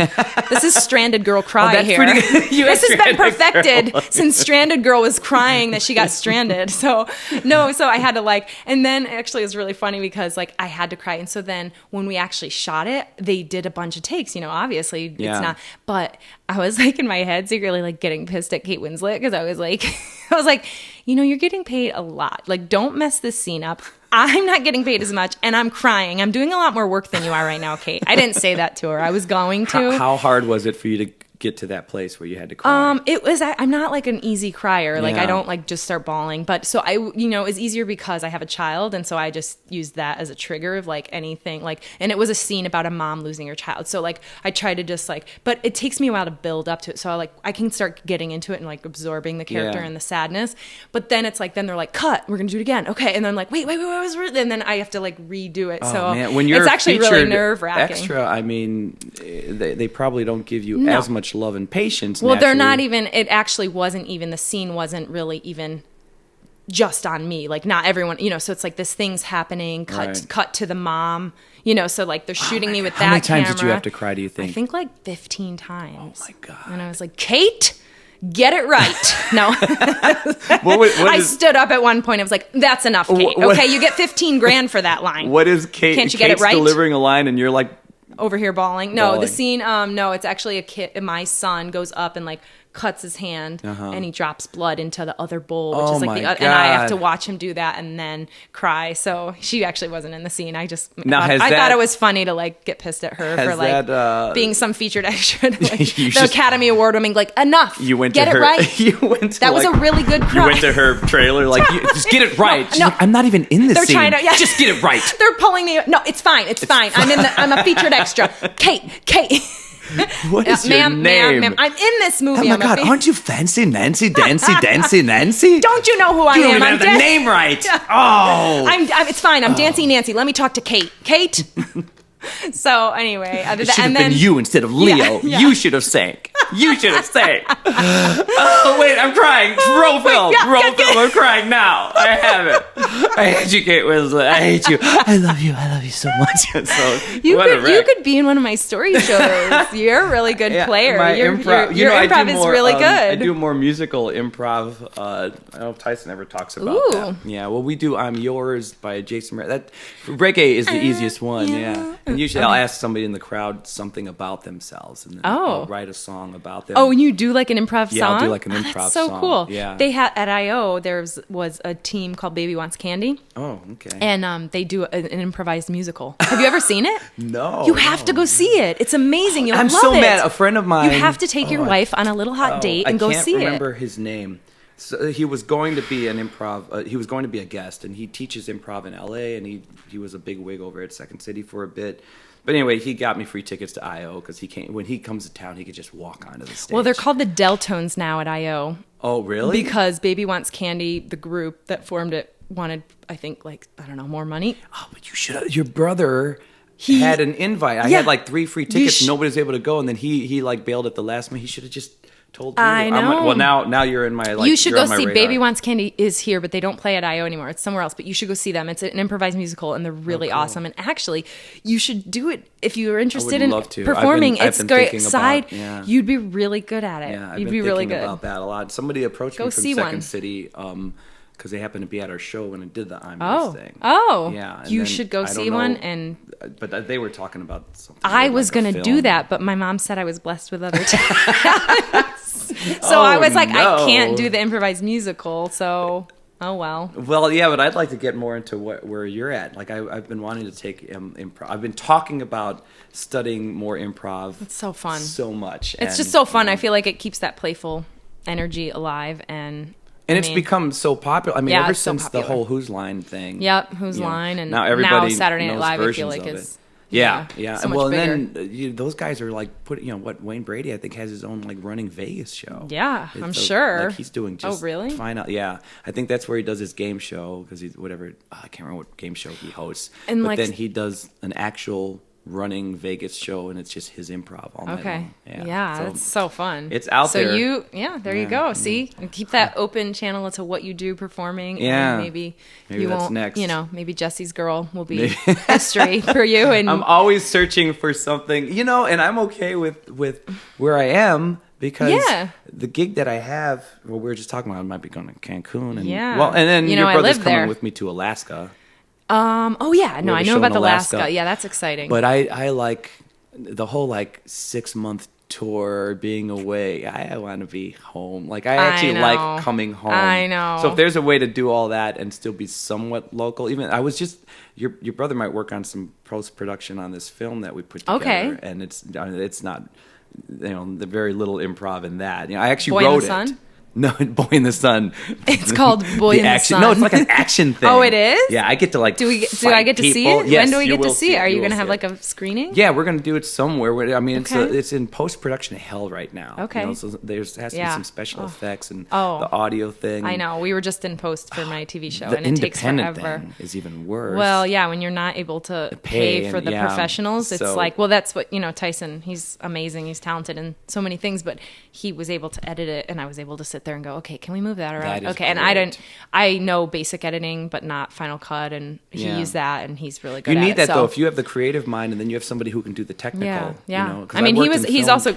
This is stranded girl cry here. This has been perfected since stranded girl was crying that she got stranded. So I had to like, and then actually it was really funny because like I had to cry. And so then when we actually shot it, they did a bunch of takes. You know, obviously it's not, but I was like in my head secretly like getting pissed at Kate Winslet because I was like, you know, you're getting paid a lot. Like, don't mess this scene up. I'm not getting paid as much, and I'm crying. I'm doing a lot more work than you are right now, Kate. I didn't say that to her. I was going to. How hard was it for you to get to that place where you had to cry? It was. I'm not like an easy crier. Like I don't like just start bawling. But so it's easier because I have a child, and so I just used that as a trigger of like anything. Like, and it was a scene about a mom losing her child. So like I try to just like, but it takes me a while to build up to it. So like I can start getting into it and like absorbing the character and the sadness. But then it's like, then they're like, cut. We're gonna do it again. Okay, and then I'm like, wait, and then I have to like redo it. Oh, so man. When you're it's actually really nerve-wracking. Extra, I mean, they probably don't give you as much love and patience. Well, naturally. they're not even, it actually wasn't even, the scene wasn't really even just on me. Like not everyone, you know, so it's like this thing's happening, cut to the mom, you know, so like they're shooting me with that camera. How many times did you have to cry, do you think? I think like 15 times. Oh my God. And I was like, Kate, get it right. No. I stood up at one point. I was like, that's enough, Kate. Okay, you get $15,000 for that line. What is Kate? Can't you get it right? Delivering a line and you're like, over here bawling. No, the scene, no, it's actually a kid. My son goes up and like cuts his hand and he drops blood into the other bowl, which is like and I have to watch him do that and then cry. So she actually wasn't in the scene. I thought it was funny to like get pissed at her for like being some featured extra. Like, the Academy Award winning, like enough. You went get to her. It right. You went to that was a really good cry. You went to her trailer like just get it right. No, like, I'm not even in this scene. Trying to, just get it right. They're pulling me. No, it's fine. It's fine. I'm a featured extra. Kate. What is your name? Ma'am. I'm in this movie. Oh my God, aren't you fancy Nancy, Dancy Nancy? Don't you know who I am? You don't even have the name right. Oh. It's fine. I'm Dancy Nancy. Let me talk to Kate. Kate? So anyway, it should have been you instead of Leo. Yeah. You should have sang. You should have sang. Oh wait, I'm crying. Roll film. I'm crying now. I have it. I hate you, Kate Winslet. I hate you. I love you. I love you so much. So you could be in one of my story shows. You're a really good player. Your improv is really good. I do more musical improv. I don't know if Tyson ever talks about that. Yeah, well, we do "I'm Yours" by Jason. Break A is the easiest one. Yeah. And usually I'll ask somebody in the crowd something about themselves, and then I'll write a song about them. Oh, and you do like an improv song? Yeah, I'll do like an improv song. So cool. Yeah. They had at I.O. there was a team called Baby Wants Candy. Oh, okay. And they do an improvised musical. Have you ever seen it? No. You have to go see it. It's amazing. You'll love it. I'm so mad. A friend of mine. You have to take your wife on a little hot date and go see it. I can't remember his name. So he was going to be an improv. He was going to be a guest, and he teaches improv in L.A. And he was a big wig over at Second City for a bit. But anyway, he got me free tickets to I.O. because when he comes to town, he could just walk onto the stage. Well, they're called the Deltones now at I.O. Oh, really? Because Baby Wants Candy, the group that formed it, wanted, I think, more money. Oh, but you should have. Your brother had an invite. I had 3 free tickets. Nobody was able to go, and then he bailed at the last minute. He should have just told you. I know. Well, now you're in my you should go see radar. Baby Wants Candy is here, but they don't play at I.O. anymore. It's somewhere else, but you should go see them. It's an improvised musical, and they're really awesome. And actually, you should do it if you're interested in performing. It's great. You'd be really good at it. Yeah, you'd be really good about that a lot. Somebody approached me from Second City because they happened to be at our show when it did the I'm Yours thing. Oh, yeah. You should go see one. But they were talking about something. I was going to do that, but my mom said I was blessed with other talents. So I was like, I can't do the improvised musical. So, oh well. Well, yeah, but I'd like to get more into where you're at. Like I've been wanting to take improv. I've been talking about studying more improv. It's so fun. So much. It's just so fun. I feel like it keeps that playful energy alive and it's become so popular. I mean, ever since the whole Who's Line thing. Yep, Who's Line, and now Saturday Night Live. I feel like it's yeah. So much bigger. And then those guys are like Wayne Brady I think has his own running Vegas show. Yeah, I'm sure. He's doing just fine. Yeah, I think that's where he does his game show because he's whatever. I can't remember what game show he hosts. But then he does an actual running Vegas show, and it's just his improv all night long. Yeah, that's so fun. It's out there. So there you go. See, and keep that open channel to what you do performing. And maybe you that's won't. Next. Maybe Jesse's Girl will be history for you. And I'm always searching for something, and I'm okay with where I am. Because the gig that I have, we were just talking about, I might be going to Cancun, and and then your brother's coming with me to Alaska. I know about Alaska. Yeah, that's exciting. But I like the whole 6-month tour, being away. I want to be home. I actually like coming home. I know. So if there's a way to do all that and still be somewhat local, even I was just your brother might work on some post production on this film that we put together, and it's not the very little improv in that. I actually wrote it. No, Boy in the Sun. It's called Boy in the Sun. No, it's like an action thing. Oh, it is? Yeah, I get to Do I get to see it? Yes, when do we get to see it? Are you going to have a screening? Yeah, we're going to do it somewhere. I mean, it's in post production hell right now. Okay. So there has to be some special effects and the audio thing. I know. We were just in post for my TV show, and it takes forever. Thing is even worse. Well, yeah, when you're not able to pay for the professionals, it's that's what Tyson. He's amazing. He's talented in so many things, but he was able to edit it, and I was able to sit there and go, okay, can we move that around? Okay, and I know basic editing, but not Final Cut, and he used that, and he's really good at it. You need that though. If you have the creative mind, and then you have somebody who can do the technical. Yeah. I mean, he's also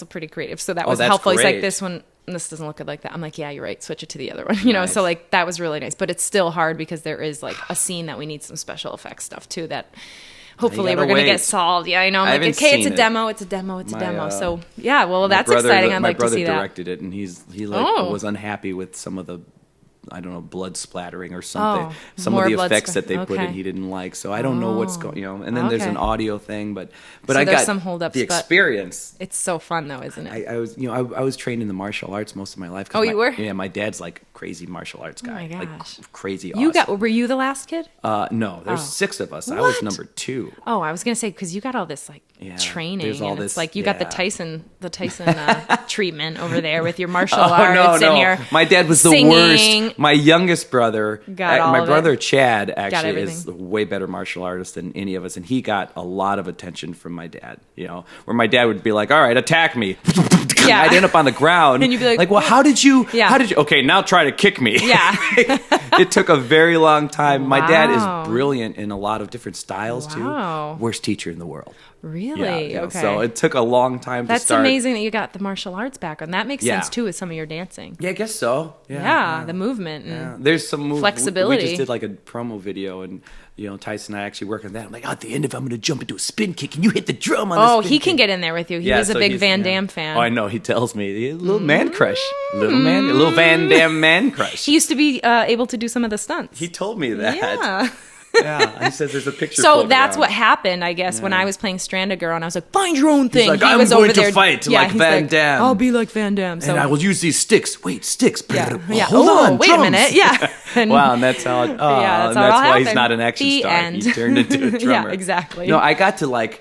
pretty creative, so that was helpful. Great. He's like, this one, this doesn't look good like that. I'm like, yeah, you're right. Switch it to the other one. Nice. So that was really nice, but it's still hard because there is a scene that we need some special effects stuff too that. Hopefully we're going to get solved. Yeah, I know. I'm like, okay, it's a demo. It's a demo. So, yeah, well, that's exciting. I'd like to see that. My brother directed it, and he was unhappy with some of the, I don't know, blood splattering or something. Some of the effects that they put in he didn't like. So I don't know what's going, and then there's an audio thing, but so I got some holdups, the experience. It's so fun though, isn't it? I was trained in the martial arts most of my life. Oh, you were? Yeah, my dad's crazy martial arts guy. Oh my gosh. Like crazy awesome. Were you the last kid? No, there's 6 of us. What? I was number 2. Oh, I was going to say, because you got all this like training. There's all and this, it's like you got the Tyson treatment over there with your martial arts no. and your my dad was singing. The worst. My youngest brother, my brother Chad, actually is a way better martial artist than any of us, and he got a lot of attention from my dad. You know, where my dad would be like, "All right, attack me." Yeah. I'd end up on the ground, and you'd be like, "Well, how did you? Yeah. How did you? Okay, now try to kick me." Yeah. It took a very long time. Wow. My dad is brilliant in a lot of different styles too. Worst teacher in the world. Really? Yeah, okay. So it took a long time to start. That's amazing that you got the martial arts background. That makes sense too with some of your dancing. Yeah, I guess so. Yeah, the movement. And there's some flexibility. We just did like a promo video, and Tyson and I actually work on that. I'm like, at the end of it, I'm going to jump into a spin kick, and you hit the drum on the spin kick. He can get in there with you. He was a big Van Damme fan. Oh, I know. He tells me, little man crush. Little Van Damme man crush. He used to be able to do some of the stunts. He told me that. Yeah. Yeah, he says there's a picture. So that's what happened, I guess, when I was playing Stranded Girl, and I was like, "Find your own thing." He's like, he I'm was going over to there, fight like Van Damme. I'll be like Van Damme. So. And I will use these sticks. Wait, sticks. Yeah. Hold on. Wait drums. a minute. Yeah. Wow, and that's how. And that's why he's not an action star. End. He turned into a drummer. Yeah, exactly. No, I got to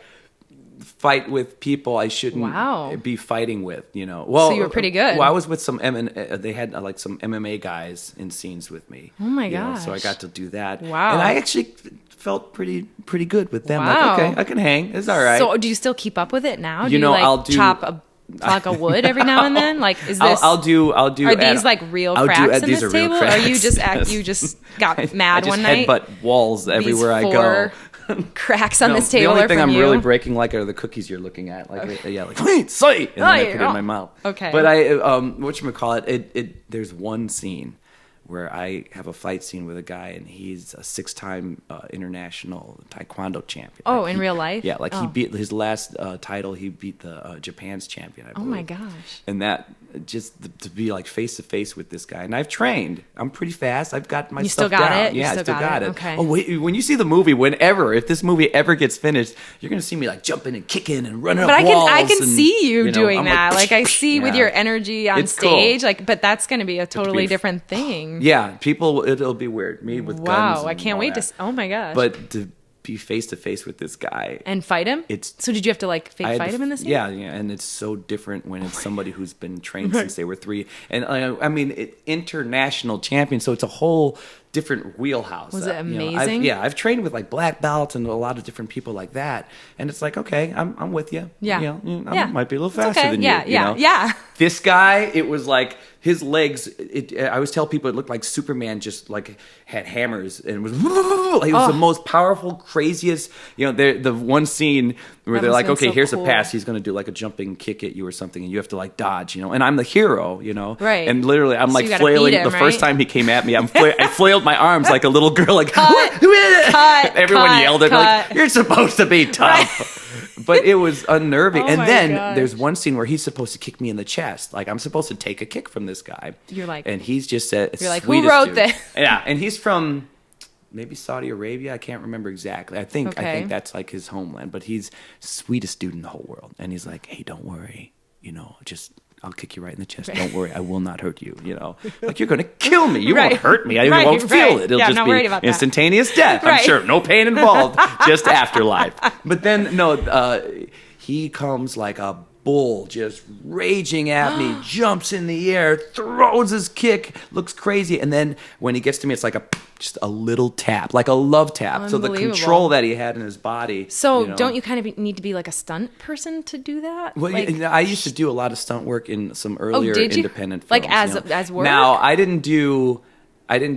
fight with people I shouldn't be fighting with. Well, so you were pretty good. Well, I was with some they had some MMA guys in scenes with me. Oh my gosh. So I got to do that. Wow. And I actually felt pretty good with them. Wow. Like, okay, I can hang. It's all right. So do you still keep up with it now? Do I'll chop a block of wood every now and then? Like, is this? I'll do. Are these real cracks in this table, or you just got mad one night? I headbutt walls everywhere I go. Cracks on this table. The only thing I'm you? really breaking are the cookies you're looking at. Wait, say, and then I put it in my mouth. Okay. But whatchamacallit, there's one scene where I have a fight scene with a guy, and he's a 6-time international taekwondo champion. Oh, in real life? Yeah, he beat his last title. He beat the Japan's champion, I believe. Oh my gosh! And that just to be face to face with this guy, and I've trained. I'm pretty fast. I've got my you stuff still got down. it. Yeah, I still got it. Okay. Oh wait, when you see the movie, if this movie ever gets finished, you're gonna see me jumping and kicking and running up walls. But I can see you doing that. I see with your energy on stage. Cool. But that's gonna be a totally different thing. Yeah, it'll be weird. Me with guns. Wow, I can't wait to. Oh my gosh! But to be face to face with this guy and fight him. So did you have to fake fight him in this scene? Yeah, and it's so different when it's somebody who's been trained since they were 3, and international champion. So it's a whole different wheelhouse. Was it amazing? I've trained with black belts and a lot of different people like that, and it's okay, I'm with you. Yeah, I might be a little faster than you. Yeah. This guy, it was his legs. I always tell people it looked like Superman just had hammers and was it was the most powerful, craziest. The one scene where they're like, okay, here's a pass. He's going to do a jumping kick at you or something, and you have to dodge. And I'm the hero. Right. And literally, I'm so flailing. Him, the first time he came at me, I flailed my arms like a little girl. Cut, everyone yelled at me. You're supposed to be tough. Right. But it was unnerving. And then there's one scene where he's supposed to kick me in the chest. I'm supposed to take a kick from this guy. You're and he's just said, you're who wrote this? Yeah, and he's from maybe Saudi Arabia. I can't remember exactly. I think that's his homeland. But he's the sweetest dude in the whole world. And he's like, hey, don't worry. I'll kick you right in the chest. Don't worry, I will not hurt you. You're going to kill me. You won't hurt me. I won't feel it. It'll just be instantaneous death. I'm sure. No pain involved. Just afterlife. But then, he comes like a bull, just raging at me, jumps in the air, throws his kick, looks crazy. And then when he gets to me, it's just a little tap, like a love tap. So the control that he had in his body. So don't you kind of need to be a stunt person to do that? Well, I used to do a lot of stunt work in some earlier independent films. As work? Now, I didn't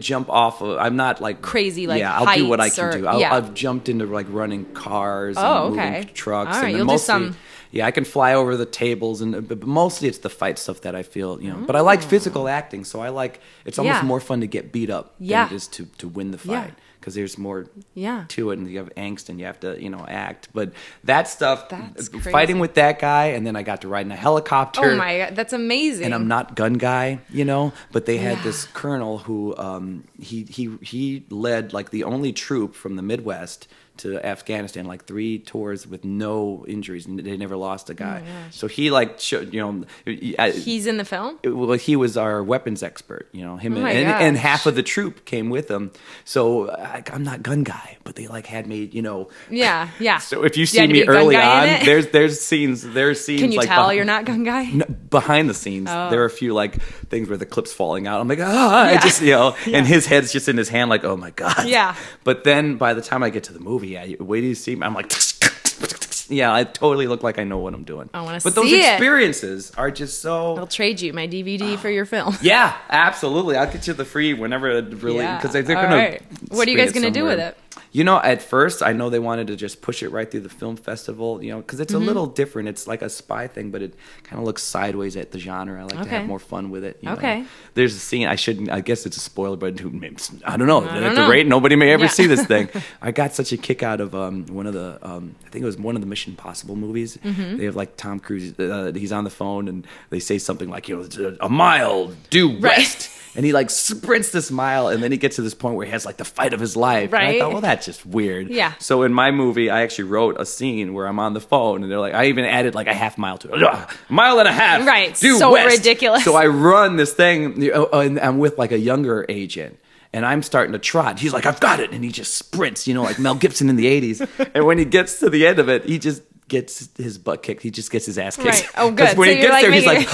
jump off of, I'm not crazy I'll do what I can do. I've jumped into running cars and moving trucks. All right, and you'll mostly, do some. Yeah, I can fly over the tables, but mostly it's the fight stuff that I feel, But I like physical acting, so it's almost more fun to get beat up than it is to win the fight. Because there's more to it, and you have angst, and you have to, act. But that stuff, fighting with that guy, and then I got to ride in a helicopter. Oh my God, that's amazing! And I'm not gun guy, But they had this colonel who he led the only troop from the Midwest to Afghanistan, like 3 tours with no injuries, and they never lost a guy. So he showed, he's in the film. Well, he was our weapons expert, him and half of the troop came with him. So I'm not gun guy, but they had me, Yeah. So if you see me early on, there's scenes. Can you tell you're not gun guy? No, behind the scenes, there are a few things where the clip's falling out. I'm like, I just, and his head's just in his hand, like, oh my god. Yeah. But then by the time I get to the movie, wait till you see me, I'm like, yeah, I totally look like I know what I'm doing. I want to see it. But those experiences are just so. I'll trade you my DVD for your film. Yeah, absolutely. I'll get you the free whenever it really, because they're going to. What are you guys going to do with it? At first, I know they wanted to just push it right through the film festival, because it's a little different. It's like a spy thing, but it kind of looks sideways at the genre. I like to have more fun with it. Okay. There's a scene, I guess it's a spoiler, but I don't know. At the rate, nobody may ever see this thing. I got such a kick out of one of the, I think it was one of the Mission Impossible movies. They have Tom Cruise, he's on the phone, and they say something like, a mile due west. And he sprints this mile, and then he gets to this point where he has the fight of his life. Right. And I thought, well, that's just weird. Yeah. So in my movie, I actually wrote a scene where I'm on the phone, and they're I even added a half mile to it. A mile and a half. Right. Due so west. Ridiculous. So I run this thing, and I'm with a younger agent. And I'm starting to trot. He's like, I've got it. And he just sprints, like Mel Gibson in the 80s. And when he gets to the end of it, he just gets his butt kicked. He just gets his ass kicked. Right. Oh, good. Because when he gets there, he's like,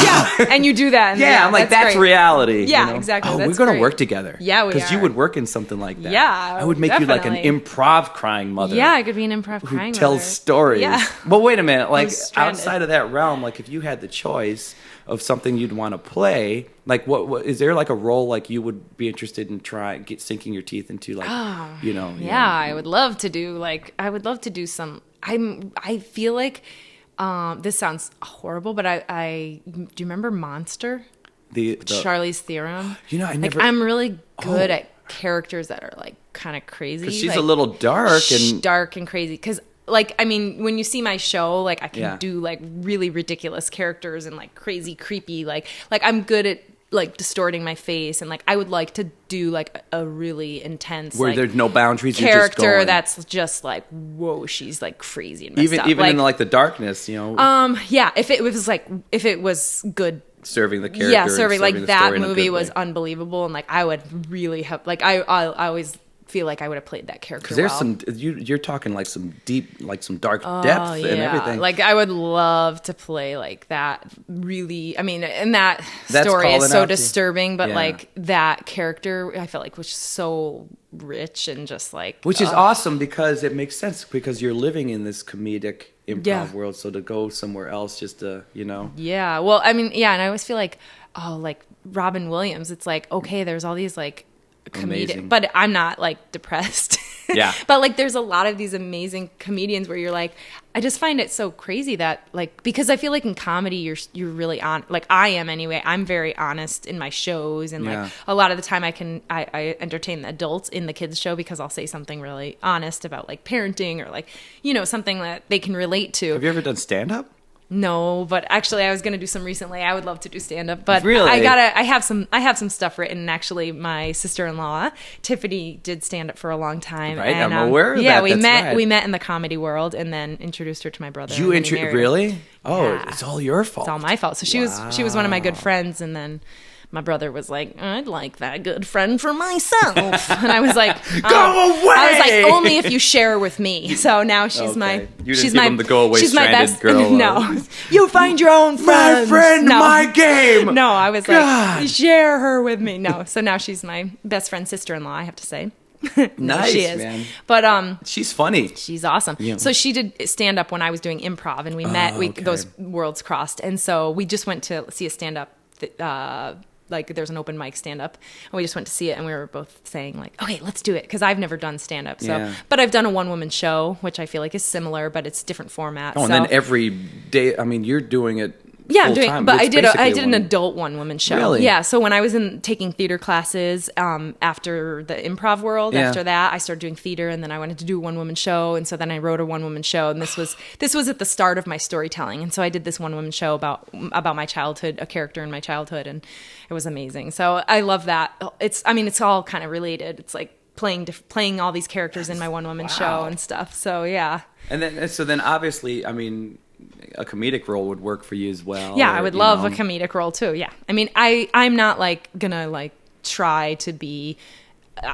yeah. And you do that. Yeah, I'm like, that's reality. Yeah, exactly. Oh, we're going to work together. Yeah, we are. Because you would work in something like that. Yeah, I would make you an improv crying mother. Yeah, I could be an improv crying mother. Tells stories. Yeah. But wait a minute. Outside of that realm, if you had the choice of something you'd want to play, what is there a role you would be interested in sinking your teeth into, I would love to do some. I feel like this sounds horrible, but I do you remember Monster? The Charlize Theron. I never. I'm really good at characters that are kind of crazy. Because she's a little dark and crazy. Because when you see my show, I can do really ridiculous characters and crazy, creepy. I'm good at distorting my face, and I would like to do a really intense where there's no boundaries character that's just whoa, she's crazy and messed up. Even in the darkness, if it was good serving the character, serving that movie was unbelievable, and I would really have I always feel like I would have played that character because there's you're talking some deep, some dark depth and everything. I would love to play that. Really, and that story is so disturbing, but that character I felt was so rich and just which is awesome because it makes sense because you're living in this comedic improv world. So to go somewhere else, just to Yeah, well, and I always feel Robin Williams. It's okay, there's all these comedic, but I'm not depressed. Yeah. But there's a lot of these amazing comedians where you're I just find it so crazy that because I feel in comedy you're really on I am anyway. I'm very honest in my shows and a lot of the time I entertain the adults in the kids show because I'll say something really honest about parenting or something that they can relate to. Have you ever done stand up? No, but actually I was going to do some recently. I would love to do stand up, but really? I have some stuff written. And actually my sister-in-law, Tiffany, did stand up for a long time. Right. And, I'm aware of that. Yeah, Right. we met in the comedy world and then introduced her to my brother. Really? Oh, yeah. It's all your fault. It's all my fault. So she was one of my good friends, and then my brother was I'd like that good friend for myself. And I was go away! I was only if you share with me. So now she's my... You didn't give him the go away stranded best girl. No. You find your own friends. My friend, my game. No, I was share her with me. No. So now she's my best friend's sister-in-law, I have to say. Nice, she is. Man. But she's funny. She's awesome. Yeah. So she did stand up when I was doing improv, and we met. Those worlds crossed, and so we just went to see a stand up. There's an open mic stand up, and we just went to see it, and we were both saying okay, let's do it, because I've never done stand up. So, but I've done a one woman show, which I feel is similar, but it's different format. Oh, and then every day, you're doing it. Yeah, I'm doing, but I did an adult one woman show. Really? Yeah. So when I was taking theater classes after the improv world, after that I started doing theater, and then I wanted to do a one woman show, and so then I wrote a one woman show, and this was at the start of my storytelling, and so I did this one woman show about my childhood, a character in my childhood, and it was amazing. So I love that. It's all kind of related. It's playing all these characters in my one-woman show and stuff. So yeah. And then obviously, I mean, a comedic role would work for you as well. Yeah, I would love a comedic role too. Yeah. I mean, I'm not like gonna like try to be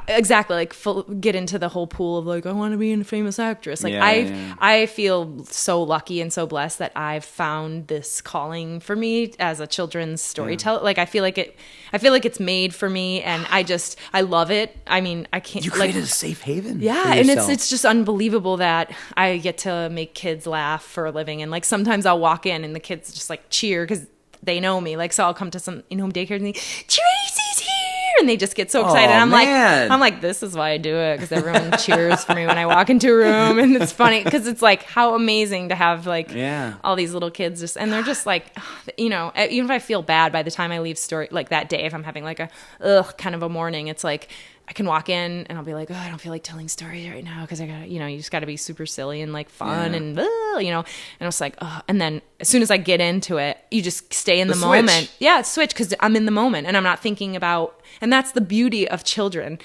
exactly like get into the whole pool of like I want to be a famous actress. Like I feel so lucky and so blessed that I've found this calling for me as a children's storyteller. Like I feel like it's made for me, and I love it. I mean, I can't. You created a safe haven. Yeah, and it's just unbelievable that I get to make kids laugh for a living. And like sometimes I'll walk in and the kids just like cheer because they know me. Like so I'll come to some in-home daycare and they Tracy's here. And they just get so excited. I'm like, this is why I do it, because everyone cheers for me when I walk into a room, and it's funny because it's like how amazing to have like all these little kids just, and they're just like, you know, even if I feel bad by the time I leave story like that day, if I'm having like a kind of a morning, it's like I can walk in and I'll be like, oh, I don't feel like telling stories right now because I got, you know, you just got to be super silly and like fun and, you know, and it's like, and then as soon as I get into it, you just stay in the moment. Yeah, it's switch because I'm in the moment and I'm not thinking about, and that's the beauty of children,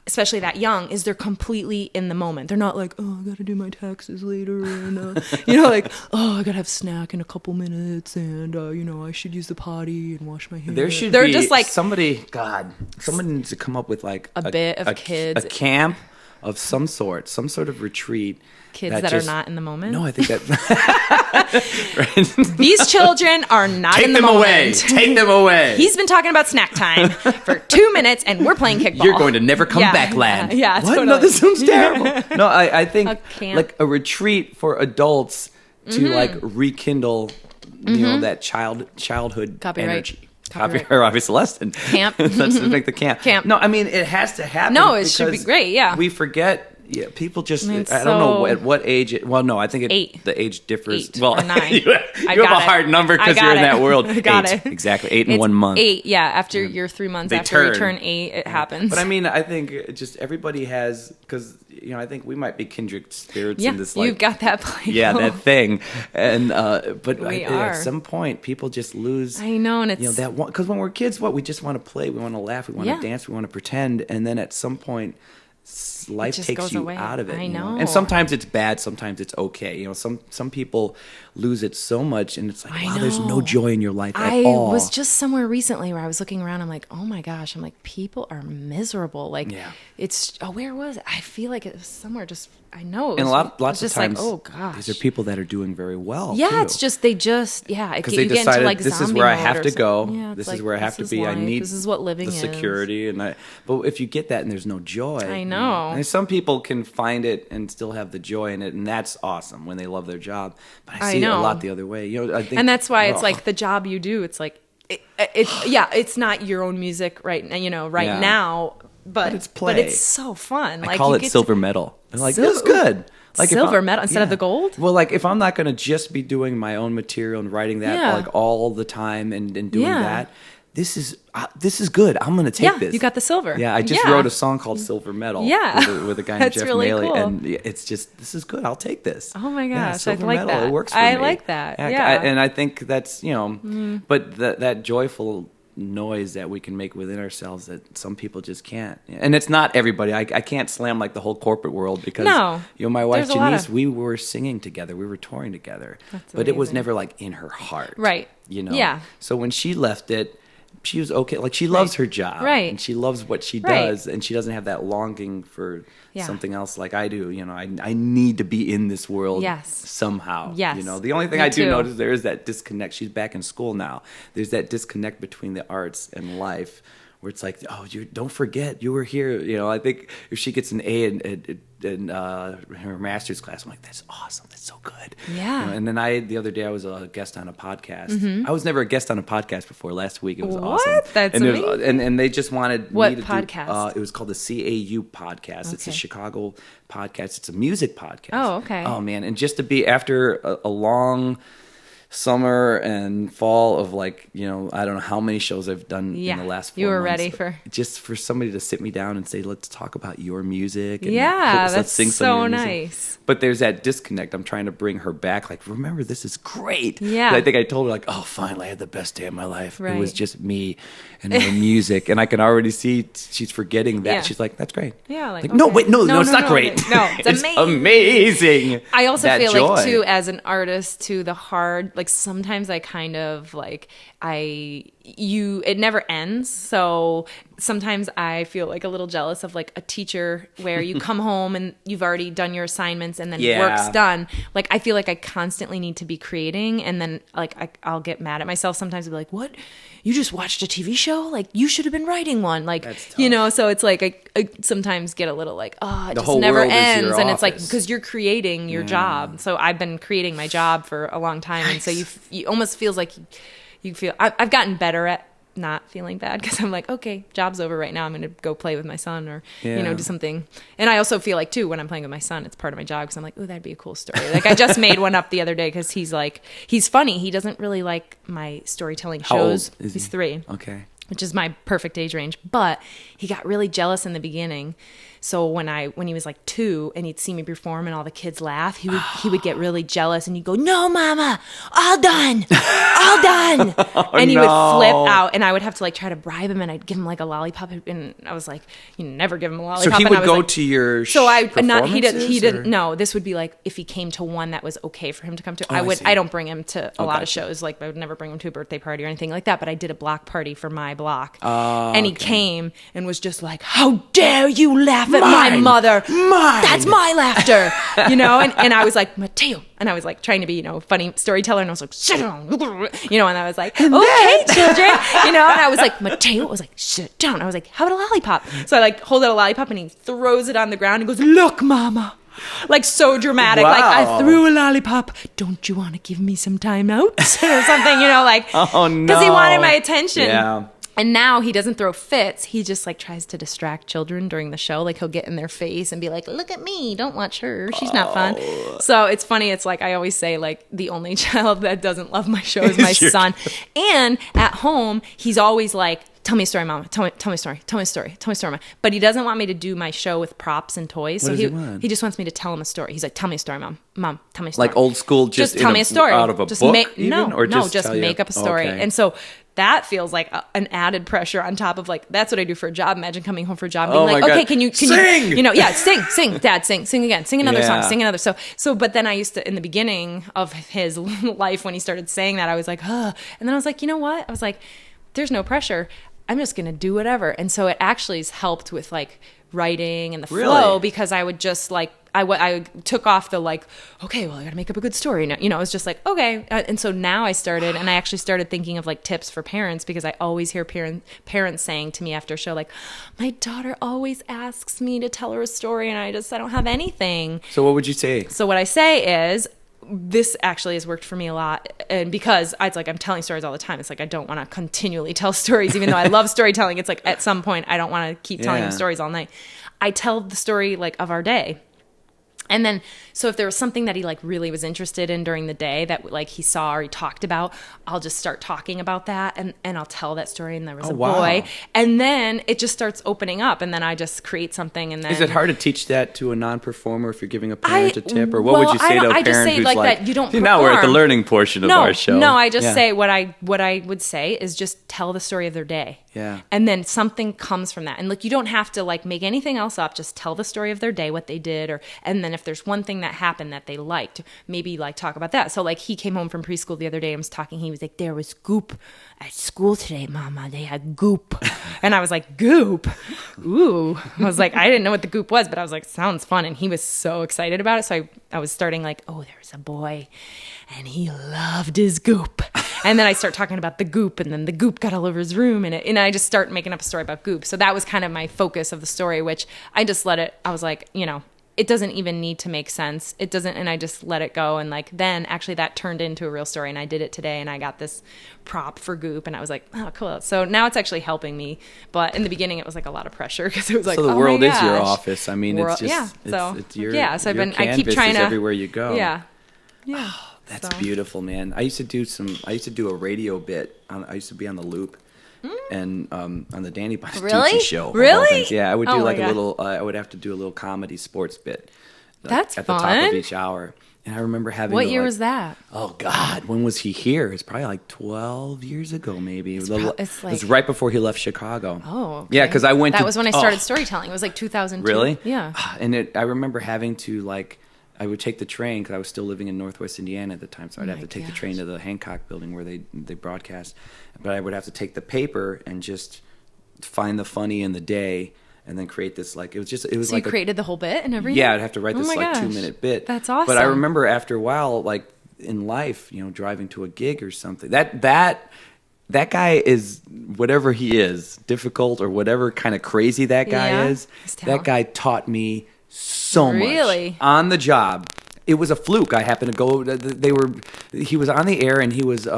especially that young, is they're completely in the moment. They're not like, oh, I got to do my taxes later. And, you know, like, oh, I got to have a snack in a couple minutes. And, you know, I should use the potty and wash my hair. They're just like someone needs to come up with like a bit of kids. A camp of some sort of retreat. Kids that are not in the moment? No, I think that... right? These children are not in the moment. Take them away. He's been talking about snack time for 2 minutes, and we're playing kickball. You're going to never come back, land. Yeah, what? Totally. No, this sounds terrible. No, I think like a retreat for adults to like rekindle, you know, that childhood energy. Copyright Robby Celestin. Camp. Let's make the camp. No, I mean, it has to happen. No, it should be great, yeah. We forget... Yeah, people just, I don't know at what age, I think the age differs. 8 or 9. you have a hard number because you're in that world. I got 8, exactly. 8 in 1 month. 8, yeah. After your 3 months, after you turn 8, it happens. But I mean, I think just everybody has, because, you know, I think we might be kindred spirits in this, like. You've got that play. Yeah, that thing. And, but at some point, people just lose. I know, and it's. You know, that one, because when we're kids, we just want to play, we want to laugh, we want to dance, we want to pretend. And then at some point, life takes you out of it. I know. And sometimes it's bad, sometimes it's okay. You know, some people lose it so much, and it's like, wow, there's no joy in your life at all. I was just somewhere recently where I was looking around. I'm like, oh my gosh. I'm like, people are miserable. Like, it's, where was it? I feel like it was somewhere just, I know. And lots of times, like, oh gosh. These are people that are doing very well. Yeah, too. It's just, because they decided, like, this is where I have to go. Yeah, this is where I have to be. Life. I need this is what living the security. But if you get that and there's no joy. I know. And some people can find it and still have the joy in it, and that's awesome when they love their job. But I see it a lot the other way. You know, I think, and that's why it's like the job you do. It's like it's not your own music right now, but it's play. But it's so fun. I call it silver medal. I'm like, this is good. Like silver medal instead of the gold? Well, like if I'm not going to just be doing my own material and writing that like all the time and doing that. This is good. I'm going to take this. You got the silver. Yeah, I just wrote a song called Silver Medal with a guy named Jeff really Maley. Cool. And it's just, this is good. I'll take this. Oh my gosh, I like medal. that. It works for me. I like that. Yeah. And I think that's, you know, but that joyful noise that we can make within ourselves that some people just can't. And it's not everybody. I can't slam like the whole corporate world because, you know, my wife Janice, we were singing together. We were touring together. But it was never like in her heart. Right. You know? Yeah. So when she left it, she was okay. Like she loves her job, and she loves what she does, and she doesn't have that longing for something else like I do. You know, I need to be in this world somehow. Yes, you know, the only thing I do notice there is that disconnect. She's back in school now. There's that disconnect between the arts and life, where it's like, oh, you don't forget you were here. You know, I think if she gets an A in her master's class, I'm like, that's awesome. That's so good. Yeah. You know, and then the other day I was a guest on a podcast. I was never a guest on a podcast before. Last week it was awesome. That's amazing. And they just wanted me to podcast? It was called the CAU podcast. Okay. It's a Chicago podcast. It's a music podcast. Oh, okay. Oh man, and just to be after a long summer and fall of like, I don't know how many shows I've done in the last 4 months. You were ready for just for somebody to sit me down and say, let's talk about your music. And that's sing so nice. But there's that disconnect. I'm trying to bring her back. Like, remember, this is great. Yeah. And I think I told her like, oh, finally I had the best day of my life. Right. It was just me and my music. And I can already see she's forgetting that. Yeah. She's like, that's great. Yeah. Like, okay. No, it's not great. No, it's amazing. I also feel joy. Like too, as an artist, too, the hard, like sometimes I kind of like, it never ends. So sometimes I feel like a little jealous of like a teacher where you come home and you've already done your assignments and then work's done. Like, I feel like I constantly need to be creating, and then like I'll get mad at myself sometimes and be like, what? You just watched a TV show? Like, you should have been writing one. Like, so it's like I sometimes get a little like, oh, it just never ends. And it's like, because you're creating your job. So I've been creating my job for a long time. Nice. And so you almost feels like you feel, I've gotten better at not feeling bad, because I'm like, okay, job's over right now. I'm going to go play with my son or, do something. And I also feel like, too, when I'm playing with my son, it's part of my job, because I'm like, oh, that'd be a cool story. Like, I just made one up the other day because he's funny. He doesn't really like my storytelling shows. How old is he? He's 3. Okay. Which is my perfect age range. But he got really jealous in the beginning. So when he was like 2 and he'd see me perform and all the kids laugh, he would get really jealous and he'd go, "No, Mama, all done, all done." And he would flip out, and I would have to like try to bribe him, and I'd give him like a lollipop, and I was like, "You never give him a lollipop." So he would go to your he didn't. No, this would be like if he came to one that was okay for him to come to. I don't bring him to a lot of shows. Like, I would never bring him to a birthday party or anything like that. But I did a block party for my block, and he came and was just like, "How dare you laugh at my mother? That's my laughter," And I was like, "Mateo," and I was like trying to be, funny storyteller, and I was like, "Sit down," and I was like, "Okay, children," and I was like, Mateo was like, "Sit down." I was like, "How about a lollipop?" So I like hold out a lollipop, and he throws it on the ground and goes, "Look, Mama." Like, so dramatic. Wow. Like, I threw a lollipop. "Don't you want to give me some time out?" or something, like, oh no, because he wanted my attention. Yeah. And now he doesn't throw fits. He just like tries to distract children during the show. Like, he'll get in their face and be like, "Look at me. Don't watch her. She's not fun." So it's funny. It's like, I always say, like, the only child that doesn't love my show is my son. And at home, he's always like, "Tell me a story, Mama. Tell me a story. Tell me a story. Tell me a story, Mama." But he doesn't want me to do my show with props and toys. What so does he want? He just wants me to tell him a story. He's like, "Tell me a story, Mom. Mom, tell me a story." Like old school, just tell me a story out of a book? Just make up a story. Okay. And so that feels like an added pressure on top of, like, that's what I do for a job. Imagine coming home for a job being like, "Okay, can you sing? Sing, Dad, sing again, sing another song, sing another." So, but then I used to, in the beginning of his life, when he started saying that, I was like, "Huh," and then I was like, you know what? I was like, there's no pressure. I'm just going to do whatever. And so it actually has helped with like writing and the flow, because I would just like, I took off the like, okay, well, I got to make up a good story. It was just like, okay. And so now I actually started thinking of like tips for parents, because I always hear parents saying to me after a show, like, "My daughter always asks me to tell her a story, and I don't have anything." So what would you say? So what I say is, this actually has worked for me a lot, and because it's like I'm telling stories all the time, it's like I don't want to continually tell stories, even though I love storytelling. It's like at some point I don't want to keep telling them stories all night. I tell the story like of our day. And then, so if there was something that he like really was interested in during the day that like he saw or he talked about, I'll just start talking about that, and I'll tell that story. And there was a boy, and then it just starts opening up, and then I just create something. And then, is it hard to teach that to a non-performer if you're giving a parent a tip, or what would you say to a parent who's like that you don't perform? Now we're at the learning portion of our show. No, I just say what I would say is just tell the story of their day. Yeah. And then something comes from that. And like, you don't have to like make anything else up. Just tell the story of their day, what they did, and then if there's one thing that happened that they liked, maybe like talk about that. So like, he came home from preschool the other day and was talking. He was like, "There was goop at school today, Mama. They had goop." And I was like, "Goop? Ooh." I was like, I didn't know what the goop was, but I was like, sounds fun. And he was so excited about it. So I was starting like, "Oh, there's a boy and he loved his goop." And then I start talking about the goop, and then the goop got all over his room, and I just start making up a story about goop. So that was kind of my focus of the story, which I just let it, I was like, it doesn't even need to make sense. It doesn't, and I just let it go. And like, then actually that turned into a real story, and I did it today, and I got this prop for goop, and I was like, "Oh, cool." So now it's actually helping me. But in the beginning it was like a lot of pressure, because it was like, so the world is your office. I mean, it's just, it's your, so I've been, I keep trying to, everywhere you go. Yeah. That's beautiful, man. I used to do a radio bit. I used to be on the Loop. And on the Danny Bonaducci show. Really? Yeah, I would do a little. I would have to do a little comedy sports bit. That's at fun. the top of each hour. And I remember having. What year was that? Oh God, when was he here? It's probably like 12 years ago, maybe. It was right before he left Chicago. Oh, okay. Yeah, because I went. That was when I started storytelling. It was like 2002. Really? Yeah. And I remember having to I would take the train because I was still living in Northwest Indiana at the time, so I'd have to take the train to the Hancock building where they broadcast. But I would have to take the paper and just find the funny in the day, and then create this it was so you created the whole bit and everything. Yeah, I'd have to write this 2-minute bit. That's awesome. But I remember after a while, in life, driving to a gig or something, that guy is whatever he is, difficult or whatever kind of crazy that guy is. That guy taught me so much on the job. It was a fluke. I happened to go. He was on the air, and he was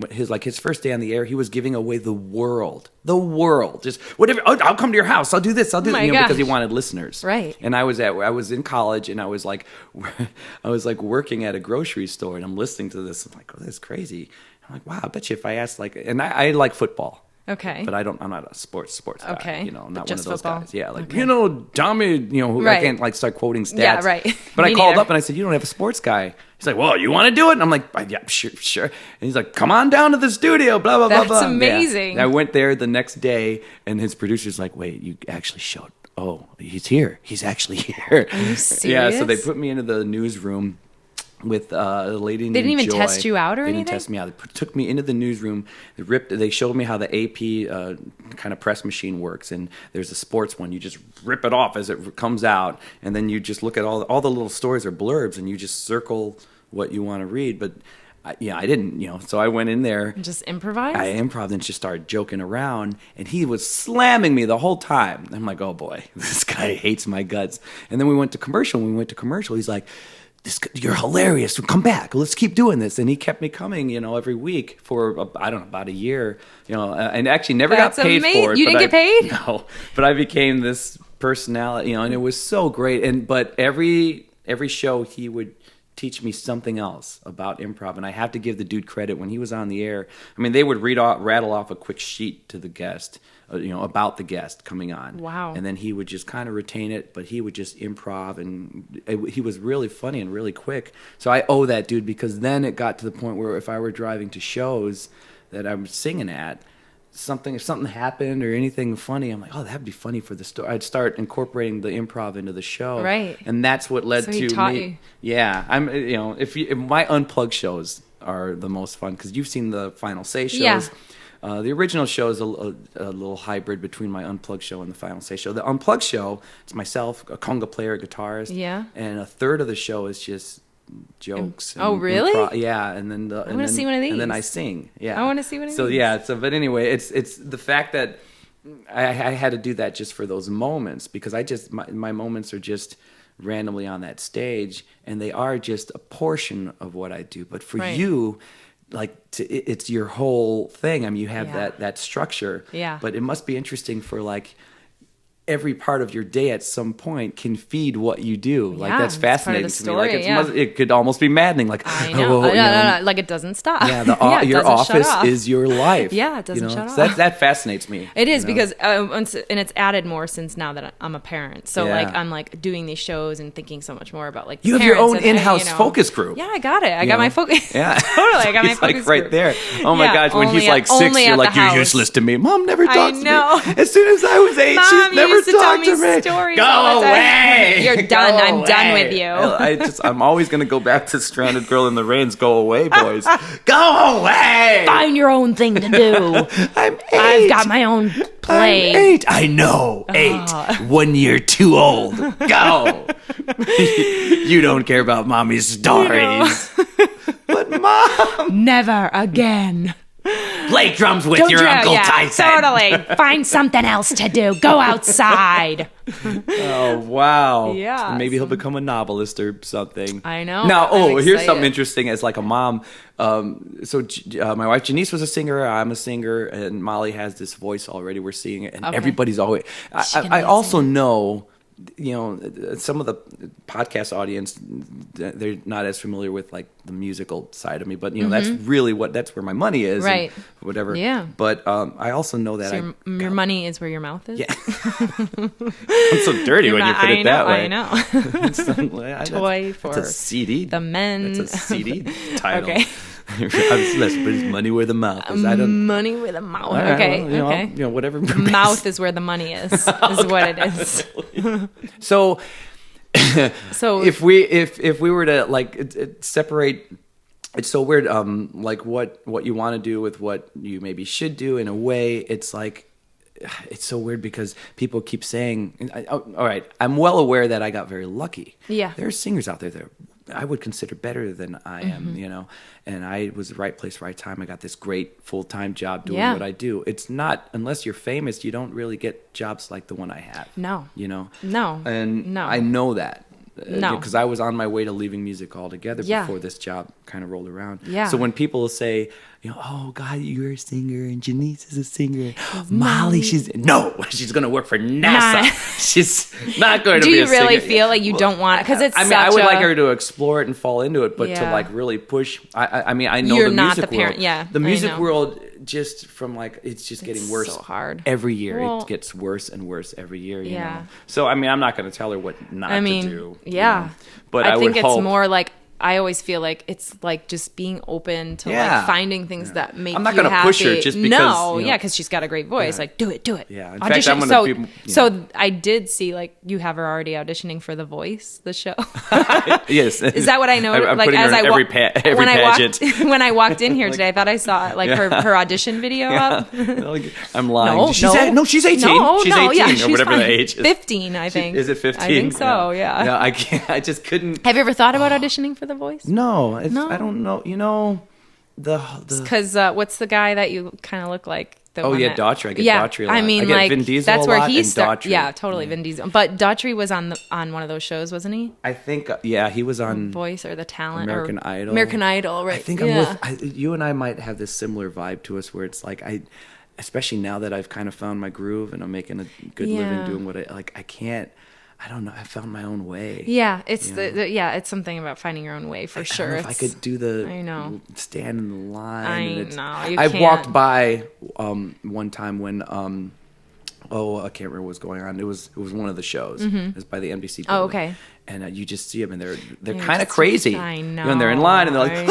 his first day on the air. He was giving away the world, just whatever. Oh, I'll come to your house. I'll do this. I'll do that. Because he wanted listeners. Right. And I was in college, and I was working at a grocery store, and I'm listening to this. I'm like, oh, that's crazy. I'm like, wow. I bet you if I asked and I like football. Okay. But I'm not a sports guy. Okay. I'm not just one of those football. guys. Yeah, Tommy, I can't start quoting stats. Yeah, right. But I called up and I said, you don't have a sports guy. He's like, well, you want to do it? And I'm like, yeah, sure. And he's like, come on down to the studio, blah, blah, blah, blah. That's amazing. Yeah. I went there the next day, and his producer's like, wait, you actually showed. Oh, he's here. He's actually here. Are you serious? Yeah, so they put me into the newsroom with a lady named Joy. They didn't even test you out or anything? They didn't test me out. They took me into the newsroom. They showed me how the AP kind of press machine works. And there's a sports one. You just rip it off as it comes out. And then you just look at all the little stories or blurbs, and you just circle what you want to read. But I didn't, so I went in there. And just improvised? I improvised and just started joking around. And he was slamming me the whole time. I'm like, oh boy, this guy hates my guts. And then we went to commercial. When we went to commercial, he's like, you're hilarious. Come back. Let's keep doing this. And he kept me coming, every week for about a year, and actually never got paid for it. You didn't get paid? No, but I became this personality, and it was so great. But every show he would teach me something else about improv, and I have to give the dude credit. When he was on the air, they would rattle off a quick sheet to the guest, about the guest coming on. Wow. And then he would just kind of retain it, but he would just improv, and he was really funny and really quick. So I owe that dude, because then it got to the point where if I were driving to shows that I'm singing at, if something happened or anything funny, I'm like, oh, that'd be funny for the story. I'd start incorporating the improv into the show. Right. And that's what led so to he taught me. You. Yeah. If my unplugged shows are the most fun, because you've seen the Final Say shows. Yeah. The original show is a little hybrid between my Unplugged show and the Final Say show. The Unplugged show, it's myself, a conga player, a guitarist. Yeah. And a third of the show is just jokes. Oh, really? Yeah. And then I want to see one of these. And then I sing. Yeah. I want to see one of these. So yeah. But anyway, it's the fact that I had to do that just for those moments, because my moments are just randomly on that stage, and they are just a portion of what I do. But for you, it's your whole thing. You have that structure. Yeah. But it must be interesting for every part of your day at some point can feed what you do. That's fascinating to me. It could almost be maddening. I know. No. It doesn't stop. Yeah, your office is your life. Yeah, it doesn't shut off. That fascinates me. It is because, and it's added more since now that I'm a parent. So I'm doing these shows and thinking so much more about you have your own in-house focus group. Yeah, I got it. I got my focus. Yeah, totally. I got my focus group right there. Oh my gosh, when he's 6, you're like, you're useless to me. Mom never talks to me. As soon as I was 8, she's never talked to me. Stories go away. You're done. I'm done with you. I'm always going to go back to Stranded Girl in the Rains. Go away, boys. Go away. Find your own thing to do. I'm 8. I've got my own play. I'm 8. I know. 8. 1 year too old. Go. You don't care about mommy's stories. But Mom. Never again. Play drums with your Uncle Tyson. Totally. Find something else to do. Go outside. Oh, wow. Yeah. Maybe he'll become a novelist or something. I know. Now, here's something interesting as a mom. My wife Janice was a singer. I'm a singer. And Molly has this voice already. We're seeing it. And everybody's always... I also know some of the podcast audience, they're not as familiar with like the musical side of me, but that's really that's where my money is, right? Whatever. Yeah. But I also know that so your money is where your mouth is. Yeah. I'm so dirty when you put it that way. I know. Toy for that's a CD. The men. That's a CD title. Okay. Let's put his money where the mouth is. Money where the mouth. Okay. Well, okay. Whatever. Mouth is where the money is what it is. So if we were to like separate, it's so weird. Like what you want to do with what you maybe should do, in a way, it's like, it's so weird because people keep saying, all right, I'm well aware that I got very lucky. Yeah. There are singers out there that I would consider better than I am, and I was the right place, right time. I got this great full-time job doing what I do. It's not, unless you're famous, you don't really get jobs like the one I have. No. No. And no. I know that. No. Because I was on my way to leaving music altogether before this job kind of rolled around. Yeah. So when people say, oh God, you're a singer and Janice is a singer. Molly, she's going to work for NASA. She's not going to be a singer. Do you really feel like you don't want it? Because it's I would like her to explore it and fall into it, but to like really push. I mean, I know you're the not music the parent. world. Yeah, the music world, just from like, it's just getting worse. So hard every year. Well, it gets worse and worse every year. You yeah. know? So I mean, I'm not going to tell her what not to do. Yeah. But I think would it's hope, more like, I always feel like it's like just being open to like finding things that make you happy. I'm not going to push her just because. Because she's got a great voice. Like, do it. Yeah. In audition. fact, I'm going to be. So I did see like you have her already auditioning for The Voice, the show. Yes. Is that what I know? I'm like as I every pageant. When I walked in here today, I thought I saw like her audition video up. I'm lying. She's 18. No, she's 18 or whatever fine. the age is. 15, I think. Is it 15? I think so. Yeah. No, I can't. I just couldn't. Have you ever thought about auditioning for The Voice? No. I don't know. Because what's the guy that you kind of look like? Daughtry. I get Daughtry a lot. I mean, I get like Vin Diesel that's a where lot he started. Yeah, totally, Vin Diesel. But Daughtry was on one of those shows, wasn't he? I think, he was on Voice or The Talent, American Idol. American Idol, right? I think I'm with you, and I might have this similar vibe to us, where it's like especially now that I've kind of found my groove and I'm making a good living doing what I can't. I don't know. I found my own way. Yeah, it's it's something about finding your own way for sure. I don't know if I could do stand in the line. I can't. Walked by one time when I can't remember what was going on. It was one of the shows. It was by the NBC building. Oh, okay. And you just see them, and they're kind of crazy. I know. And they're in line, and they're like, yeah.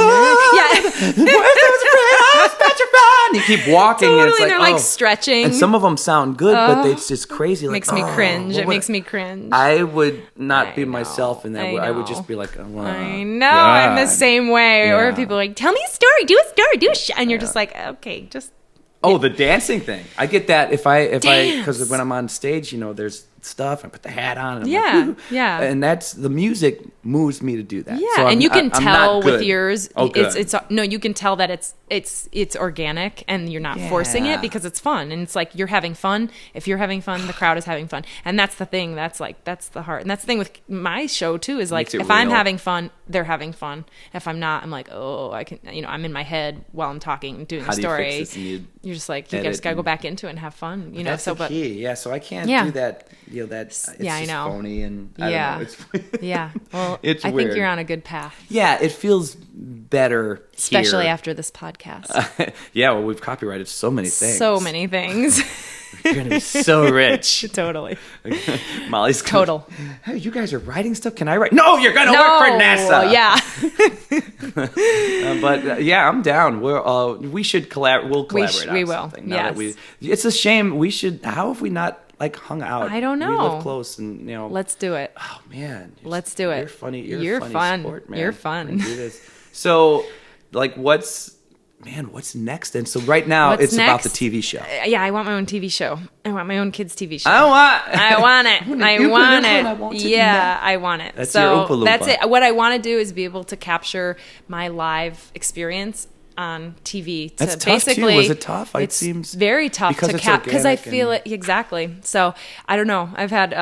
and you keep walking, and it's like, they're like stretching. And some of them sound good, but it's just crazy. Makes me cringe. It makes me cringe. I would not be myself in that way. I would just be like, I know. I'm the same way. Or people are like, tell me a story. Do a story. Do a show. And you're just like, okay, just. Oh, the dancing thing. I get that because when I'm on stage, there's stuff. I put the hat on. And yeah. And that's the music moves me to do that. Yeah, so and you can tell with yours. Oh, good. You can tell that it's organic and you're not forcing it because it's fun and it's like you're having fun. If you're having fun, the crowd is having fun, and that's the thing. That's the heart, and that's the thing with my show too. Is like if I'm having fun, they're having fun. If I'm not, I'm like, I can. I'm in my head while I'm talking and doing a story. You're just like you just gotta go back into it and have fun. That's the key. Yeah, so I can't do that. It's I know. phony and I don't know. Yeah. Well, it's I weird. think you're on a good path. Yeah, it feels better, especially here. After this podcast. Well, we've copyrighted so many things. So many things. You're gonna be so rich. Totally. Molly's total. Hey, you guys are writing stuff. Can I write? No, you're gonna work for NASA. Yeah. But I'm down. We should collaborate. We'll collaborate. We will. Something. Yes. It's a shame. We should. How have we not? Hung out. I don't know. We live close, and Let's do it. Oh man, let's do it. You're funny. You're funny fun. Sport, man. You're fun. Do this. So, what's next? And so right now, it's about the TV show. Yeah, I want my own TV show. I want my own kids' TV show. I want it. I want it. Yeah, I want it. That's your Oompa Loompa. That's it. What I want to do is be able to capture my live experience on TV. That's tough too. Was it tough? It seems very tough to cap because I feel it exactly. So I don't know. I've had.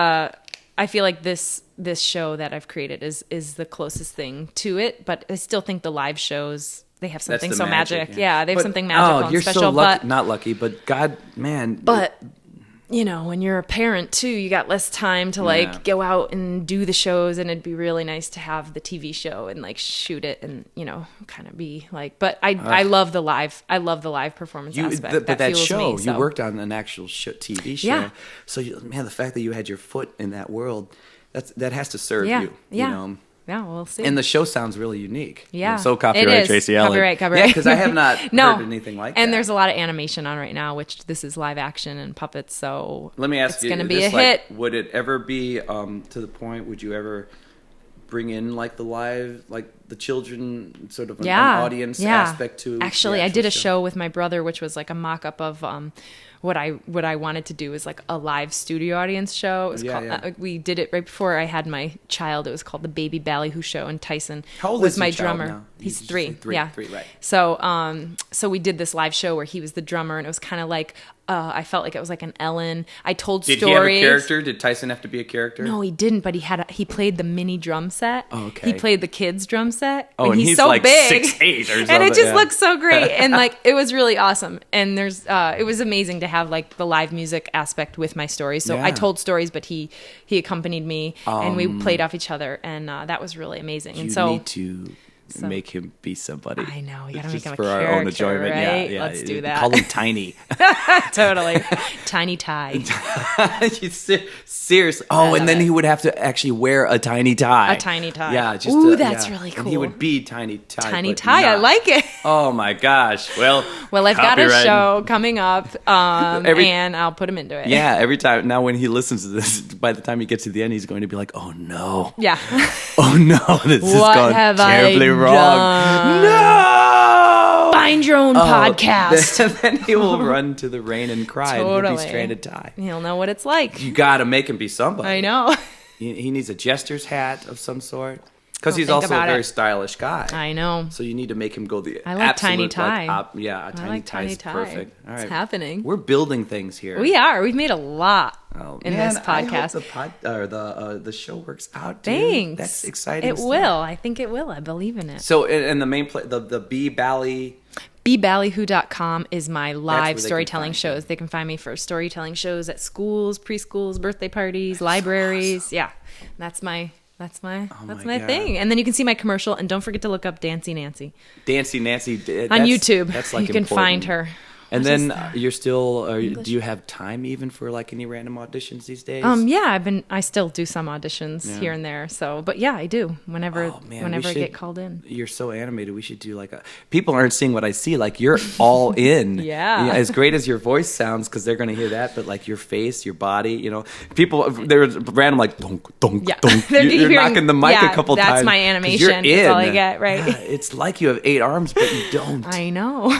I feel like this show that I've created is the closest thing to it, but I still think the live shows. They have something so magic. Yeah, they have something magical and you're special. So lucky, not lucky, but God, man. But when you're a parent too, you got less time to like go out and do the shows, and it'd be really nice to have the TV show and like shoot it and kind of be like. But I love the live. I love the live performance aspect. But that show, me, you worked on an actual TV show. Yeah. So the fact that you had your foot in that world, that has to serve you. Yeah. Yeah, we'll see. And the show sounds really unique. Yeah. So copyright Tracey Ellert. Copyright. Yeah, because I have not heard anything like that. And there's a lot of animation on right now, which this is live action and puppets, so let me ask it's you, going to be a hit. Would it ever be to the point, would you ever bring in like the live, like the children, sort of an audience aspect to Actually, I did a show with my brother, which was like a mock-up of what I wanted to do is like a live studio audience show. It was called, we did it right before I had my child. It was called the Baby Ballyhoo Show, and Tyson was my drummer. Now? He's three. Three, right. So we did this live show where he was the drummer, and it was kind of like I felt like it was like an Ellen. I told stories. Did he have a character? Did Tyson have to be a character? No, he didn't. But he played the mini drum set. Oh, okay. He played the kids drum set. Oh, and he's so like big, 6'8" or something. and it just looked so great, and like it was really awesome. And it was amazing to have like the live music aspect with my stories. So I told stories, but he accompanied me, and we played off each other, and that was You and need to make him be somebody. I know, you gotta make him a for character, our own enjoyment. right? Yeah. Let's do that. Call him Tiny. Totally, Tiny Tie. Seriously. Oh, and then he would have to actually wear a tiny tie. A tiny tie. Yeah. That's really cool. And he would be Tiny Tie. Tiny Tie. I like it. Oh my gosh. Well, I've got a show coming up, and I'll put him into it. Yeah. Every time now, when he listens to this, by the time he gets to the end, he's going to be like, "Oh no." Yeah. Oh no, this has gone terribly wrong. No. Find your own podcast. And then he will run to the rain and cry, and he'll be stranded Tie. He'll know what it's like. You got to make him be somebody. I know. He needs a jester's hat of some sort. Because he's also a very stylish guy. I know. So you need to make him go the I like absolute, Tiny Tie. a Tiny Tie is perfect. All right. It's happening. We're building things here. We are. We've made a lot in this podcast. I hope the show works out, dude. Thanks. That's exciting. It will. I think it will. I believe in it. So, and the main the B Bally... bballyhoo.com is my live storytelling shows. They can find me for storytelling shows at schools, preschools, birthday parties, libraries. Awesome. Yeah. That's my thing. And then you can see my commercial, and don't forget to look up Dancy Nancy. Dancy Nancy on YouTube. That's like you can find her. And then you're still. Do you have time even for like any random auditions these days? Yeah, I still do some auditions here and there. So, but yeah, I do whenever I get called in. You're so animated. We should do like people aren't seeing what I see. Like you're all in. Yeah. As great as your voice sounds, because they're going to hear that. But like your face, your body, people. They're random like donk donk donk. You're knocking the mic a couple times. That's my animation. That's all I get. Right. Yeah, it's like you have 8 arms, but you don't. I know.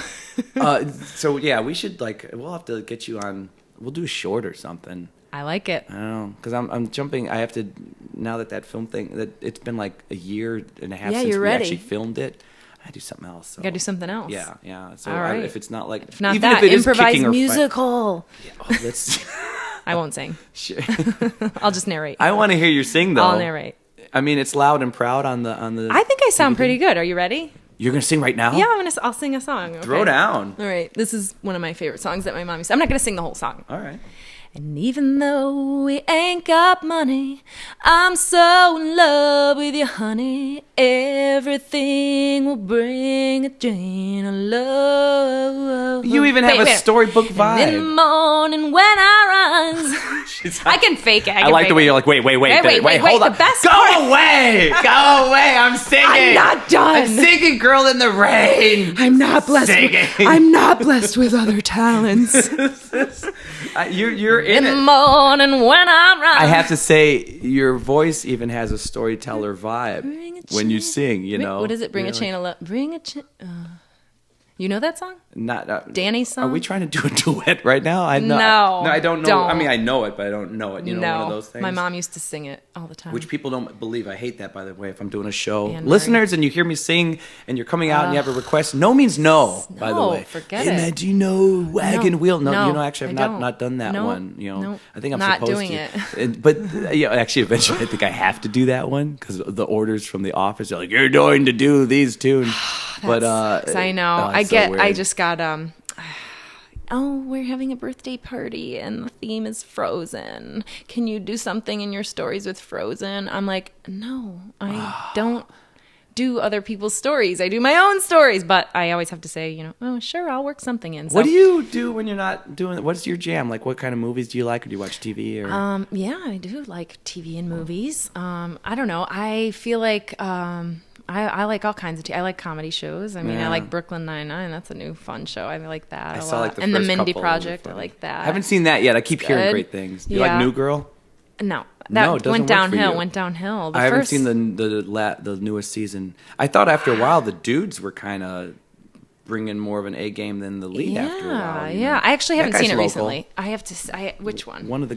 So yeah, we should we'll have to get you on. We'll do a short or something. I like it. I don't know, because I'm jumping. I have to now that film thing that it's been like a year and a half since we actually filmed it. I do something else. So. You gotta do something else. Yeah. So all right. if it's not like if not even that, if it improvise is musical. Let's. I won't sing. Sure. I'll just narrate. I want to hear you sing though. I'll narrate. I mean, it's loud and proud on the. I think I sound pretty good. Are you ready? You're gonna sing right now? Yeah, I'll sing a song. Okay? Throw down. All right, this is one of my favorite songs that my mom used to. I'm not gonna sing the whole song. All right. And even though we ain't got money, I'm so in love with you, honey. Everything will bring a chain of love. You even have a storybook vibe. And in the morning when I rise, I can fake it. I like the way you're like, wait, hold on. The best Go away. I'm singing. I'm not done. I'm singing Girl in the Rain. I'm not blessed. I'm not blessed with other talents. You're in the morning when I rise. I have to say, your voice even has a storyteller vibe when you sing. What is it? Bring a chain of love. Bring a chain. You know that song? Not Danny's song. Are we trying to do a duet right now? No, I don't know. I mean, I know it, but I don't know it. One of those things. My mom used to sing it all the time. Which people don't believe. I hate that, by the way. If I'm doing a show, listeners, and you hear me sing, and you're coming out and you have a request, no means no. By the way, forget it. Do you know Wagon Wheel? No, actually, I've I not done that one. I think I'm not supposed doing to. it. But actually, eventually, I think I have to do that one because the orders from the office are like, you're going to do these tunes. But I know. I just got oh, we're having a birthday party and the theme is Frozen. Can you do something in your stories with Frozen? I'm like, no, I don't do other people's stories. I do my own stories, but I always have to say, oh, sure, I'll work something in. So, what do you do when you're not doing it? What's your jam? Like, what kind of movies do you like? Or do you watch TV? Or? Yeah, I do like TV and movies. I don't know. I feel like I like all kinds of I like comedy shows. I mean, I like Brooklyn Nine-Nine. That's a new fun show. I like that a lot. Like and the Mindy Project. I like that. I haven't seen that yet. I keep hearing great things. Do you like New Girl? No, that went downhill. I haven't seen the newest season. I thought after a while the dudes were kind of bringing more of an A game than the lead after a while. Yeah. I actually haven't seen it recently. I have to. Which one? One of the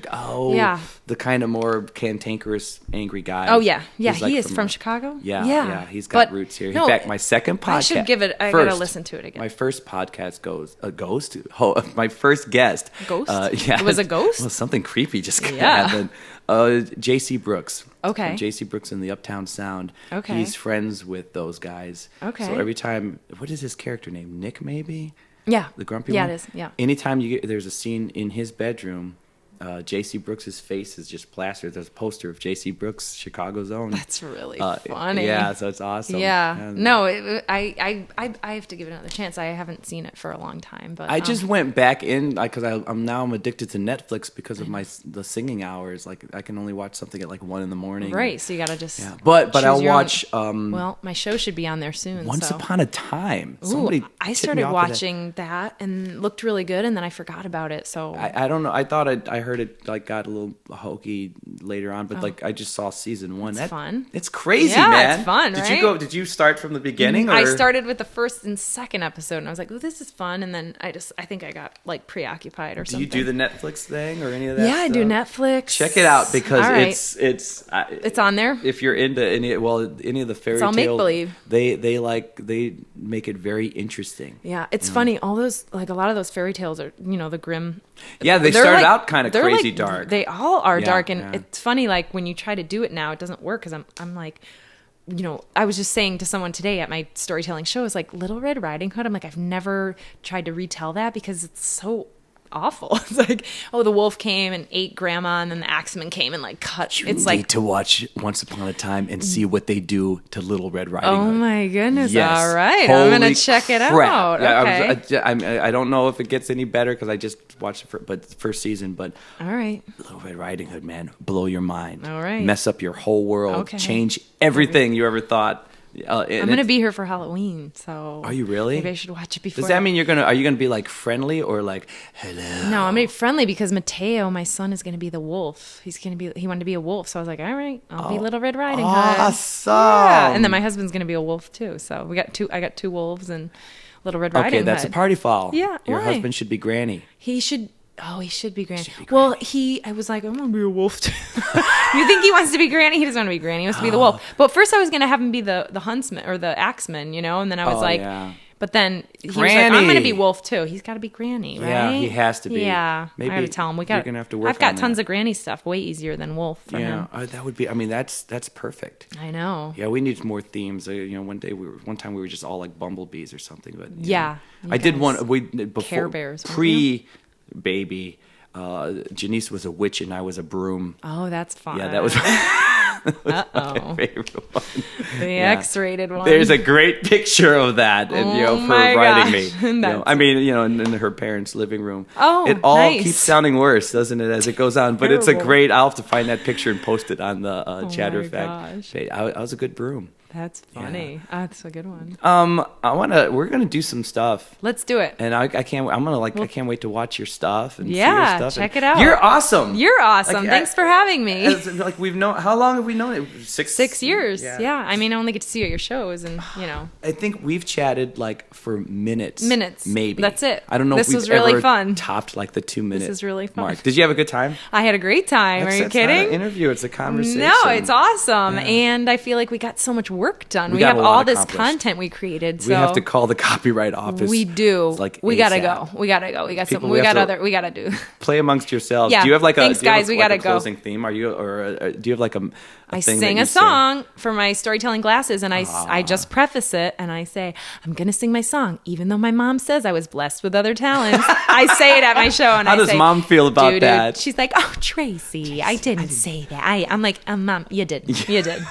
the kind of more cantankerous, angry guy. Oh yeah. He is from Chicago. Yeah. He's got roots here. In fact, my second podcast. I should give it. I gotta listen to it again. My first podcast my first guest. Ghost. It was a ghost. Well, something creepy just happened. J.C. Brooks. Okay. J.C. Brooks in the Uptown Sound. Okay. He's friends with those guys. Okay. So every time, what is his character name? Nick, maybe? Yeah. The grumpy one? Yeah, it is. Yeah. Anytime there's a scene in his bedroom, J.C. Brooks' face is just plastered. There's a poster of J.C. Brooks, Chicago's own. That's really funny. Yeah, so it's awesome. Yeah. No, I have to give it another chance. I haven't seen it for a long time, but I just went back in because I'm addicted to Netflix because of the singing hours. Like I can only watch something at like 1 a.m. Right, so you gotta just But I'll watch. Well, my show should be on there soon. Once Upon a Time. I started watching that and looked really good, and then I forgot about it. So I don't know. I thought I heard it like got a little hokey later on, but like I just saw season 1. That's fun. It's crazy, man. Yeah, it's fun. Did you start from the beginning? Or? I started with the first and second episode, and I was like, "Oh, this is fun." And then I think I got like preoccupied or something. Do you do the Netflix thing or any of that? Yeah, I do Netflix. Check it out because it's on there. If you're into any of the fairy tales, it's all make believe. They make it very interesting. Yeah, it's funny. All those a lot of those fairy tales are the grim. Yeah, they started out kind of crazy dark. They all are dark, and it's funny. Like when you try to do it now, it doesn't work because I'm like, I was just saying to someone today at my storytelling show, is like Little Red Riding Hood. I'm like, I've never tried to retell that because it's so awful. It's like, oh, the wolf came and ate grandma, and then the axeman came and like cut. You need to watch Once Upon a Time and see what they do to Little Red Riding Hood. Oh my goodness! Yes. All right, Holy I'm gonna check it out. Yeah, okay. I don't know if it gets any better because I just watched the first season, but all right, Little Red Riding Hood, man, blow your mind. All right, mess up your whole world, okay. Change everything you ever thought. I'm gonna be here for Halloween, so are you really? Maybe I should watch it before. Does that mean are you gonna be like friendly or like hello? No, I'm gonna be friendly because Mateo, my son, is gonna be the wolf. He wanted to be a wolf, so I was like, all right, I'll be Little Red Riding Hood. Awesome. Yeah. And then my husband's gonna be a wolf too. So I got two wolves and Little Red Riding Hood. Okay, that's a party foul. Yeah. Your husband should be Granny. He should. Oh, he should be Granny. Well, I was like, I'm going to be a wolf too. You think he wants to be Granny? He doesn't want to be Granny. He wants to be the wolf. But first I was going to have him be the huntsman or the axeman, and then I was like, but then he was like, I'm going to be wolf too. He's got to be Granny, right? Yeah, he has to be. Yeah. Maybe I got to tell him. You're going to have to work I've got on tons that. of Granny stuff, way easier than wolf for him. That would be, that's perfect. I know. Yeah, we need more themes. One time we were just all like bumblebees or something. But yeah. I did one, before, Care Bears. Pre-baby. Janice was a witch and I was a broom. Oh, that's fun. Yeah, that was my favorite one. The X-rated one. There's a great picture of that, and for writing me. In her parents' living room. Oh, it all nice. keeps sounding worse, doesn't it, as it goes on? But it's a great. I'll have to find that picture and post it on the Chatter Effect page. I was a good broom. That's funny. Yeah. That's a good one. We're gonna do some stuff. Let's do it. And I can't. I can't wait to watch your stuff and see yeah, your stuff. Check it out. You're awesome. You're awesome. Thanks for having me. We've known. How long have we known it? 6 years. Yeah. I mean, I only get to see you at your shows, and I think we've chatted like for minutes. Maybe. That's it. I don't know this if we've was really ever fun. Topped like the 2 minute. This is really fun. Mark. Did you have a good time? I had a great time. Are you kidding? Not an interview. It's a conversation. No, it's awesome, and I feel like we got so much work work done. We have all this content we created. So we have to call the copyright office. We do. Like we gotta go. We gotta go. We got something. We gotta do. Play amongst yourselves. Yeah. Do you have like Thanks, guys. We gotta go. Closing theme? Are you do you have like a I sing a song for my storytelling classes, and I just preface it, and I say, I'm going to sing my song, even though my mom says I was blessed with other talents. I say it at my show, and How does Mom feel about that? She's like, oh, Tracey, I didn't say that. I'm like, Mom, you did. You did.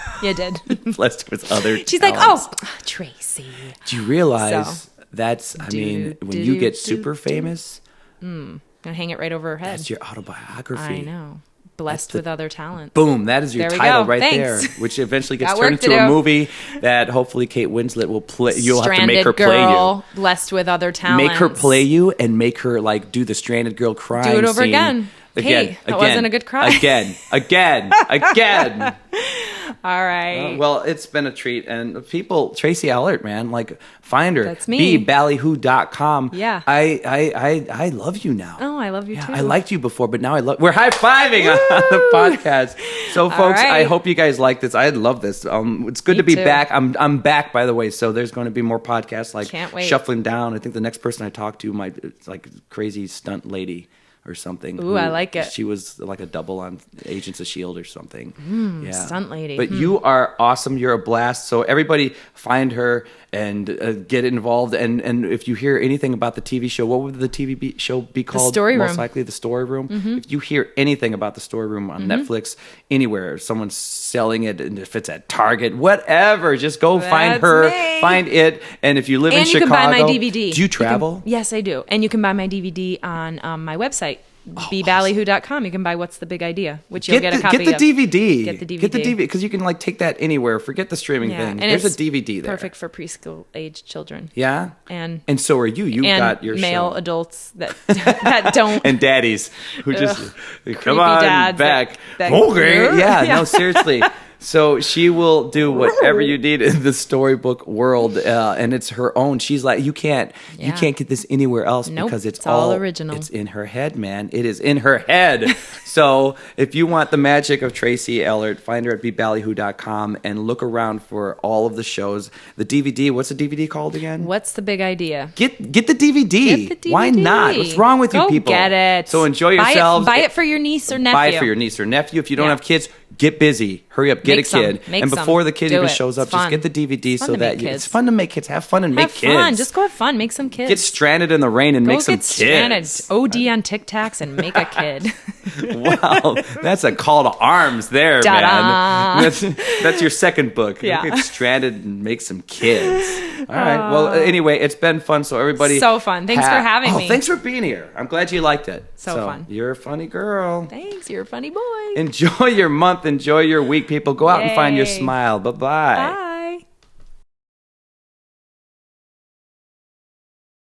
Blessed with other She's talents. like, oh, Tracey. Do you realize that's, when you get super famous. I'm going to hang it right over her head. That's your autobiography. I know. Blessed with other talents. Boom, that is your title right there, which eventually gets turned into a movie that hopefully Kate Winslet will play. You'll have to make her play you. Blessed with other talents. Make her play you and make her like do the stranded girl crying scene. Do it over again. Kate, that wasn't a good cry. Again. All right. Well, it's been a treat. And people, Tracey Ellert, man, like find her. That's me. BeBallyHoo.com. Yeah. I love you now. Oh, I love you too. I liked you before, but now we're high-fiving on the podcast. So folks, I hope you guys like this. I love this. It's good to be back. I'm back, by the way. So there's going to be more podcasts like Shuffling Down. I think the next person I talk to might it's like crazy stunt lady or something. Ooh, I like it. She was like a double on Agents of S.H.I.E.L.D. or something. Stunt lady. But you are awesome. You're a blast. So everybody find her and get involved. And if you hear anything about the TV show, what would the TV show be called? The Story Room. Most likely The Story Room. Mm-hmm. If you hear anything about The Story Room on Netflix, anywhere, someone's selling it, and if it's at Target, whatever, just go find her, find it. And if you live in Chicago. And you can buy my DVD. Do you travel? Yes, I do. And you can buy my DVD on my website. BeBallyHoo.com. You can buy What's the Big Idea, which you'll get a copy of. Get the DVD. Get the DVD. Get the DVD, because you can like take that anywhere. Forget the streaming thing. There's a DVD there. Perfect for preschool age children. Yeah? And so are you. You got your male show. Adults that don't. And daddies who just, come on, dads back. That okay. Yeah, no, seriously. So she will do whatever you need in the storybook world, and it's her own. She's like, you can't get this anywhere else because it's all original. It's in her head, man. It is in her head. So if you want the magic of Tracey Ellert, find her at BeBallyHoo.com and look around for all of the shows. The DVD, what's the DVD called again? What's the Big Idea? Get the DVD. Get the DVD. Why not? What's wrong with you people? Get it. So enjoy yourselves. Buy it for your niece or nephew. Buy it for your niece or nephew. If you don't have kids, get busy. Hurry up, get a kid. And before the kid even shows up, just get the DVD so that it's fun to make kids. Have fun and make kids. Have fun. Just go have fun. Make some kids. Get stranded in the rain and make some kids. Stranded. OD on Tic Tacs and make a kid. Wow, that's a call to arms there, man. That's your second book. Yeah. Get stranded and make some kids. All right. Well, anyway, it's been fun. So everybody, so fun. Thanks for having me. Thanks for being here. I'm glad you liked it. So fun. You're a funny girl. Thanks. You're a funny boy. Enjoy your month. Enjoy your week, people. Go out and find your smile. Bye-bye. Bye.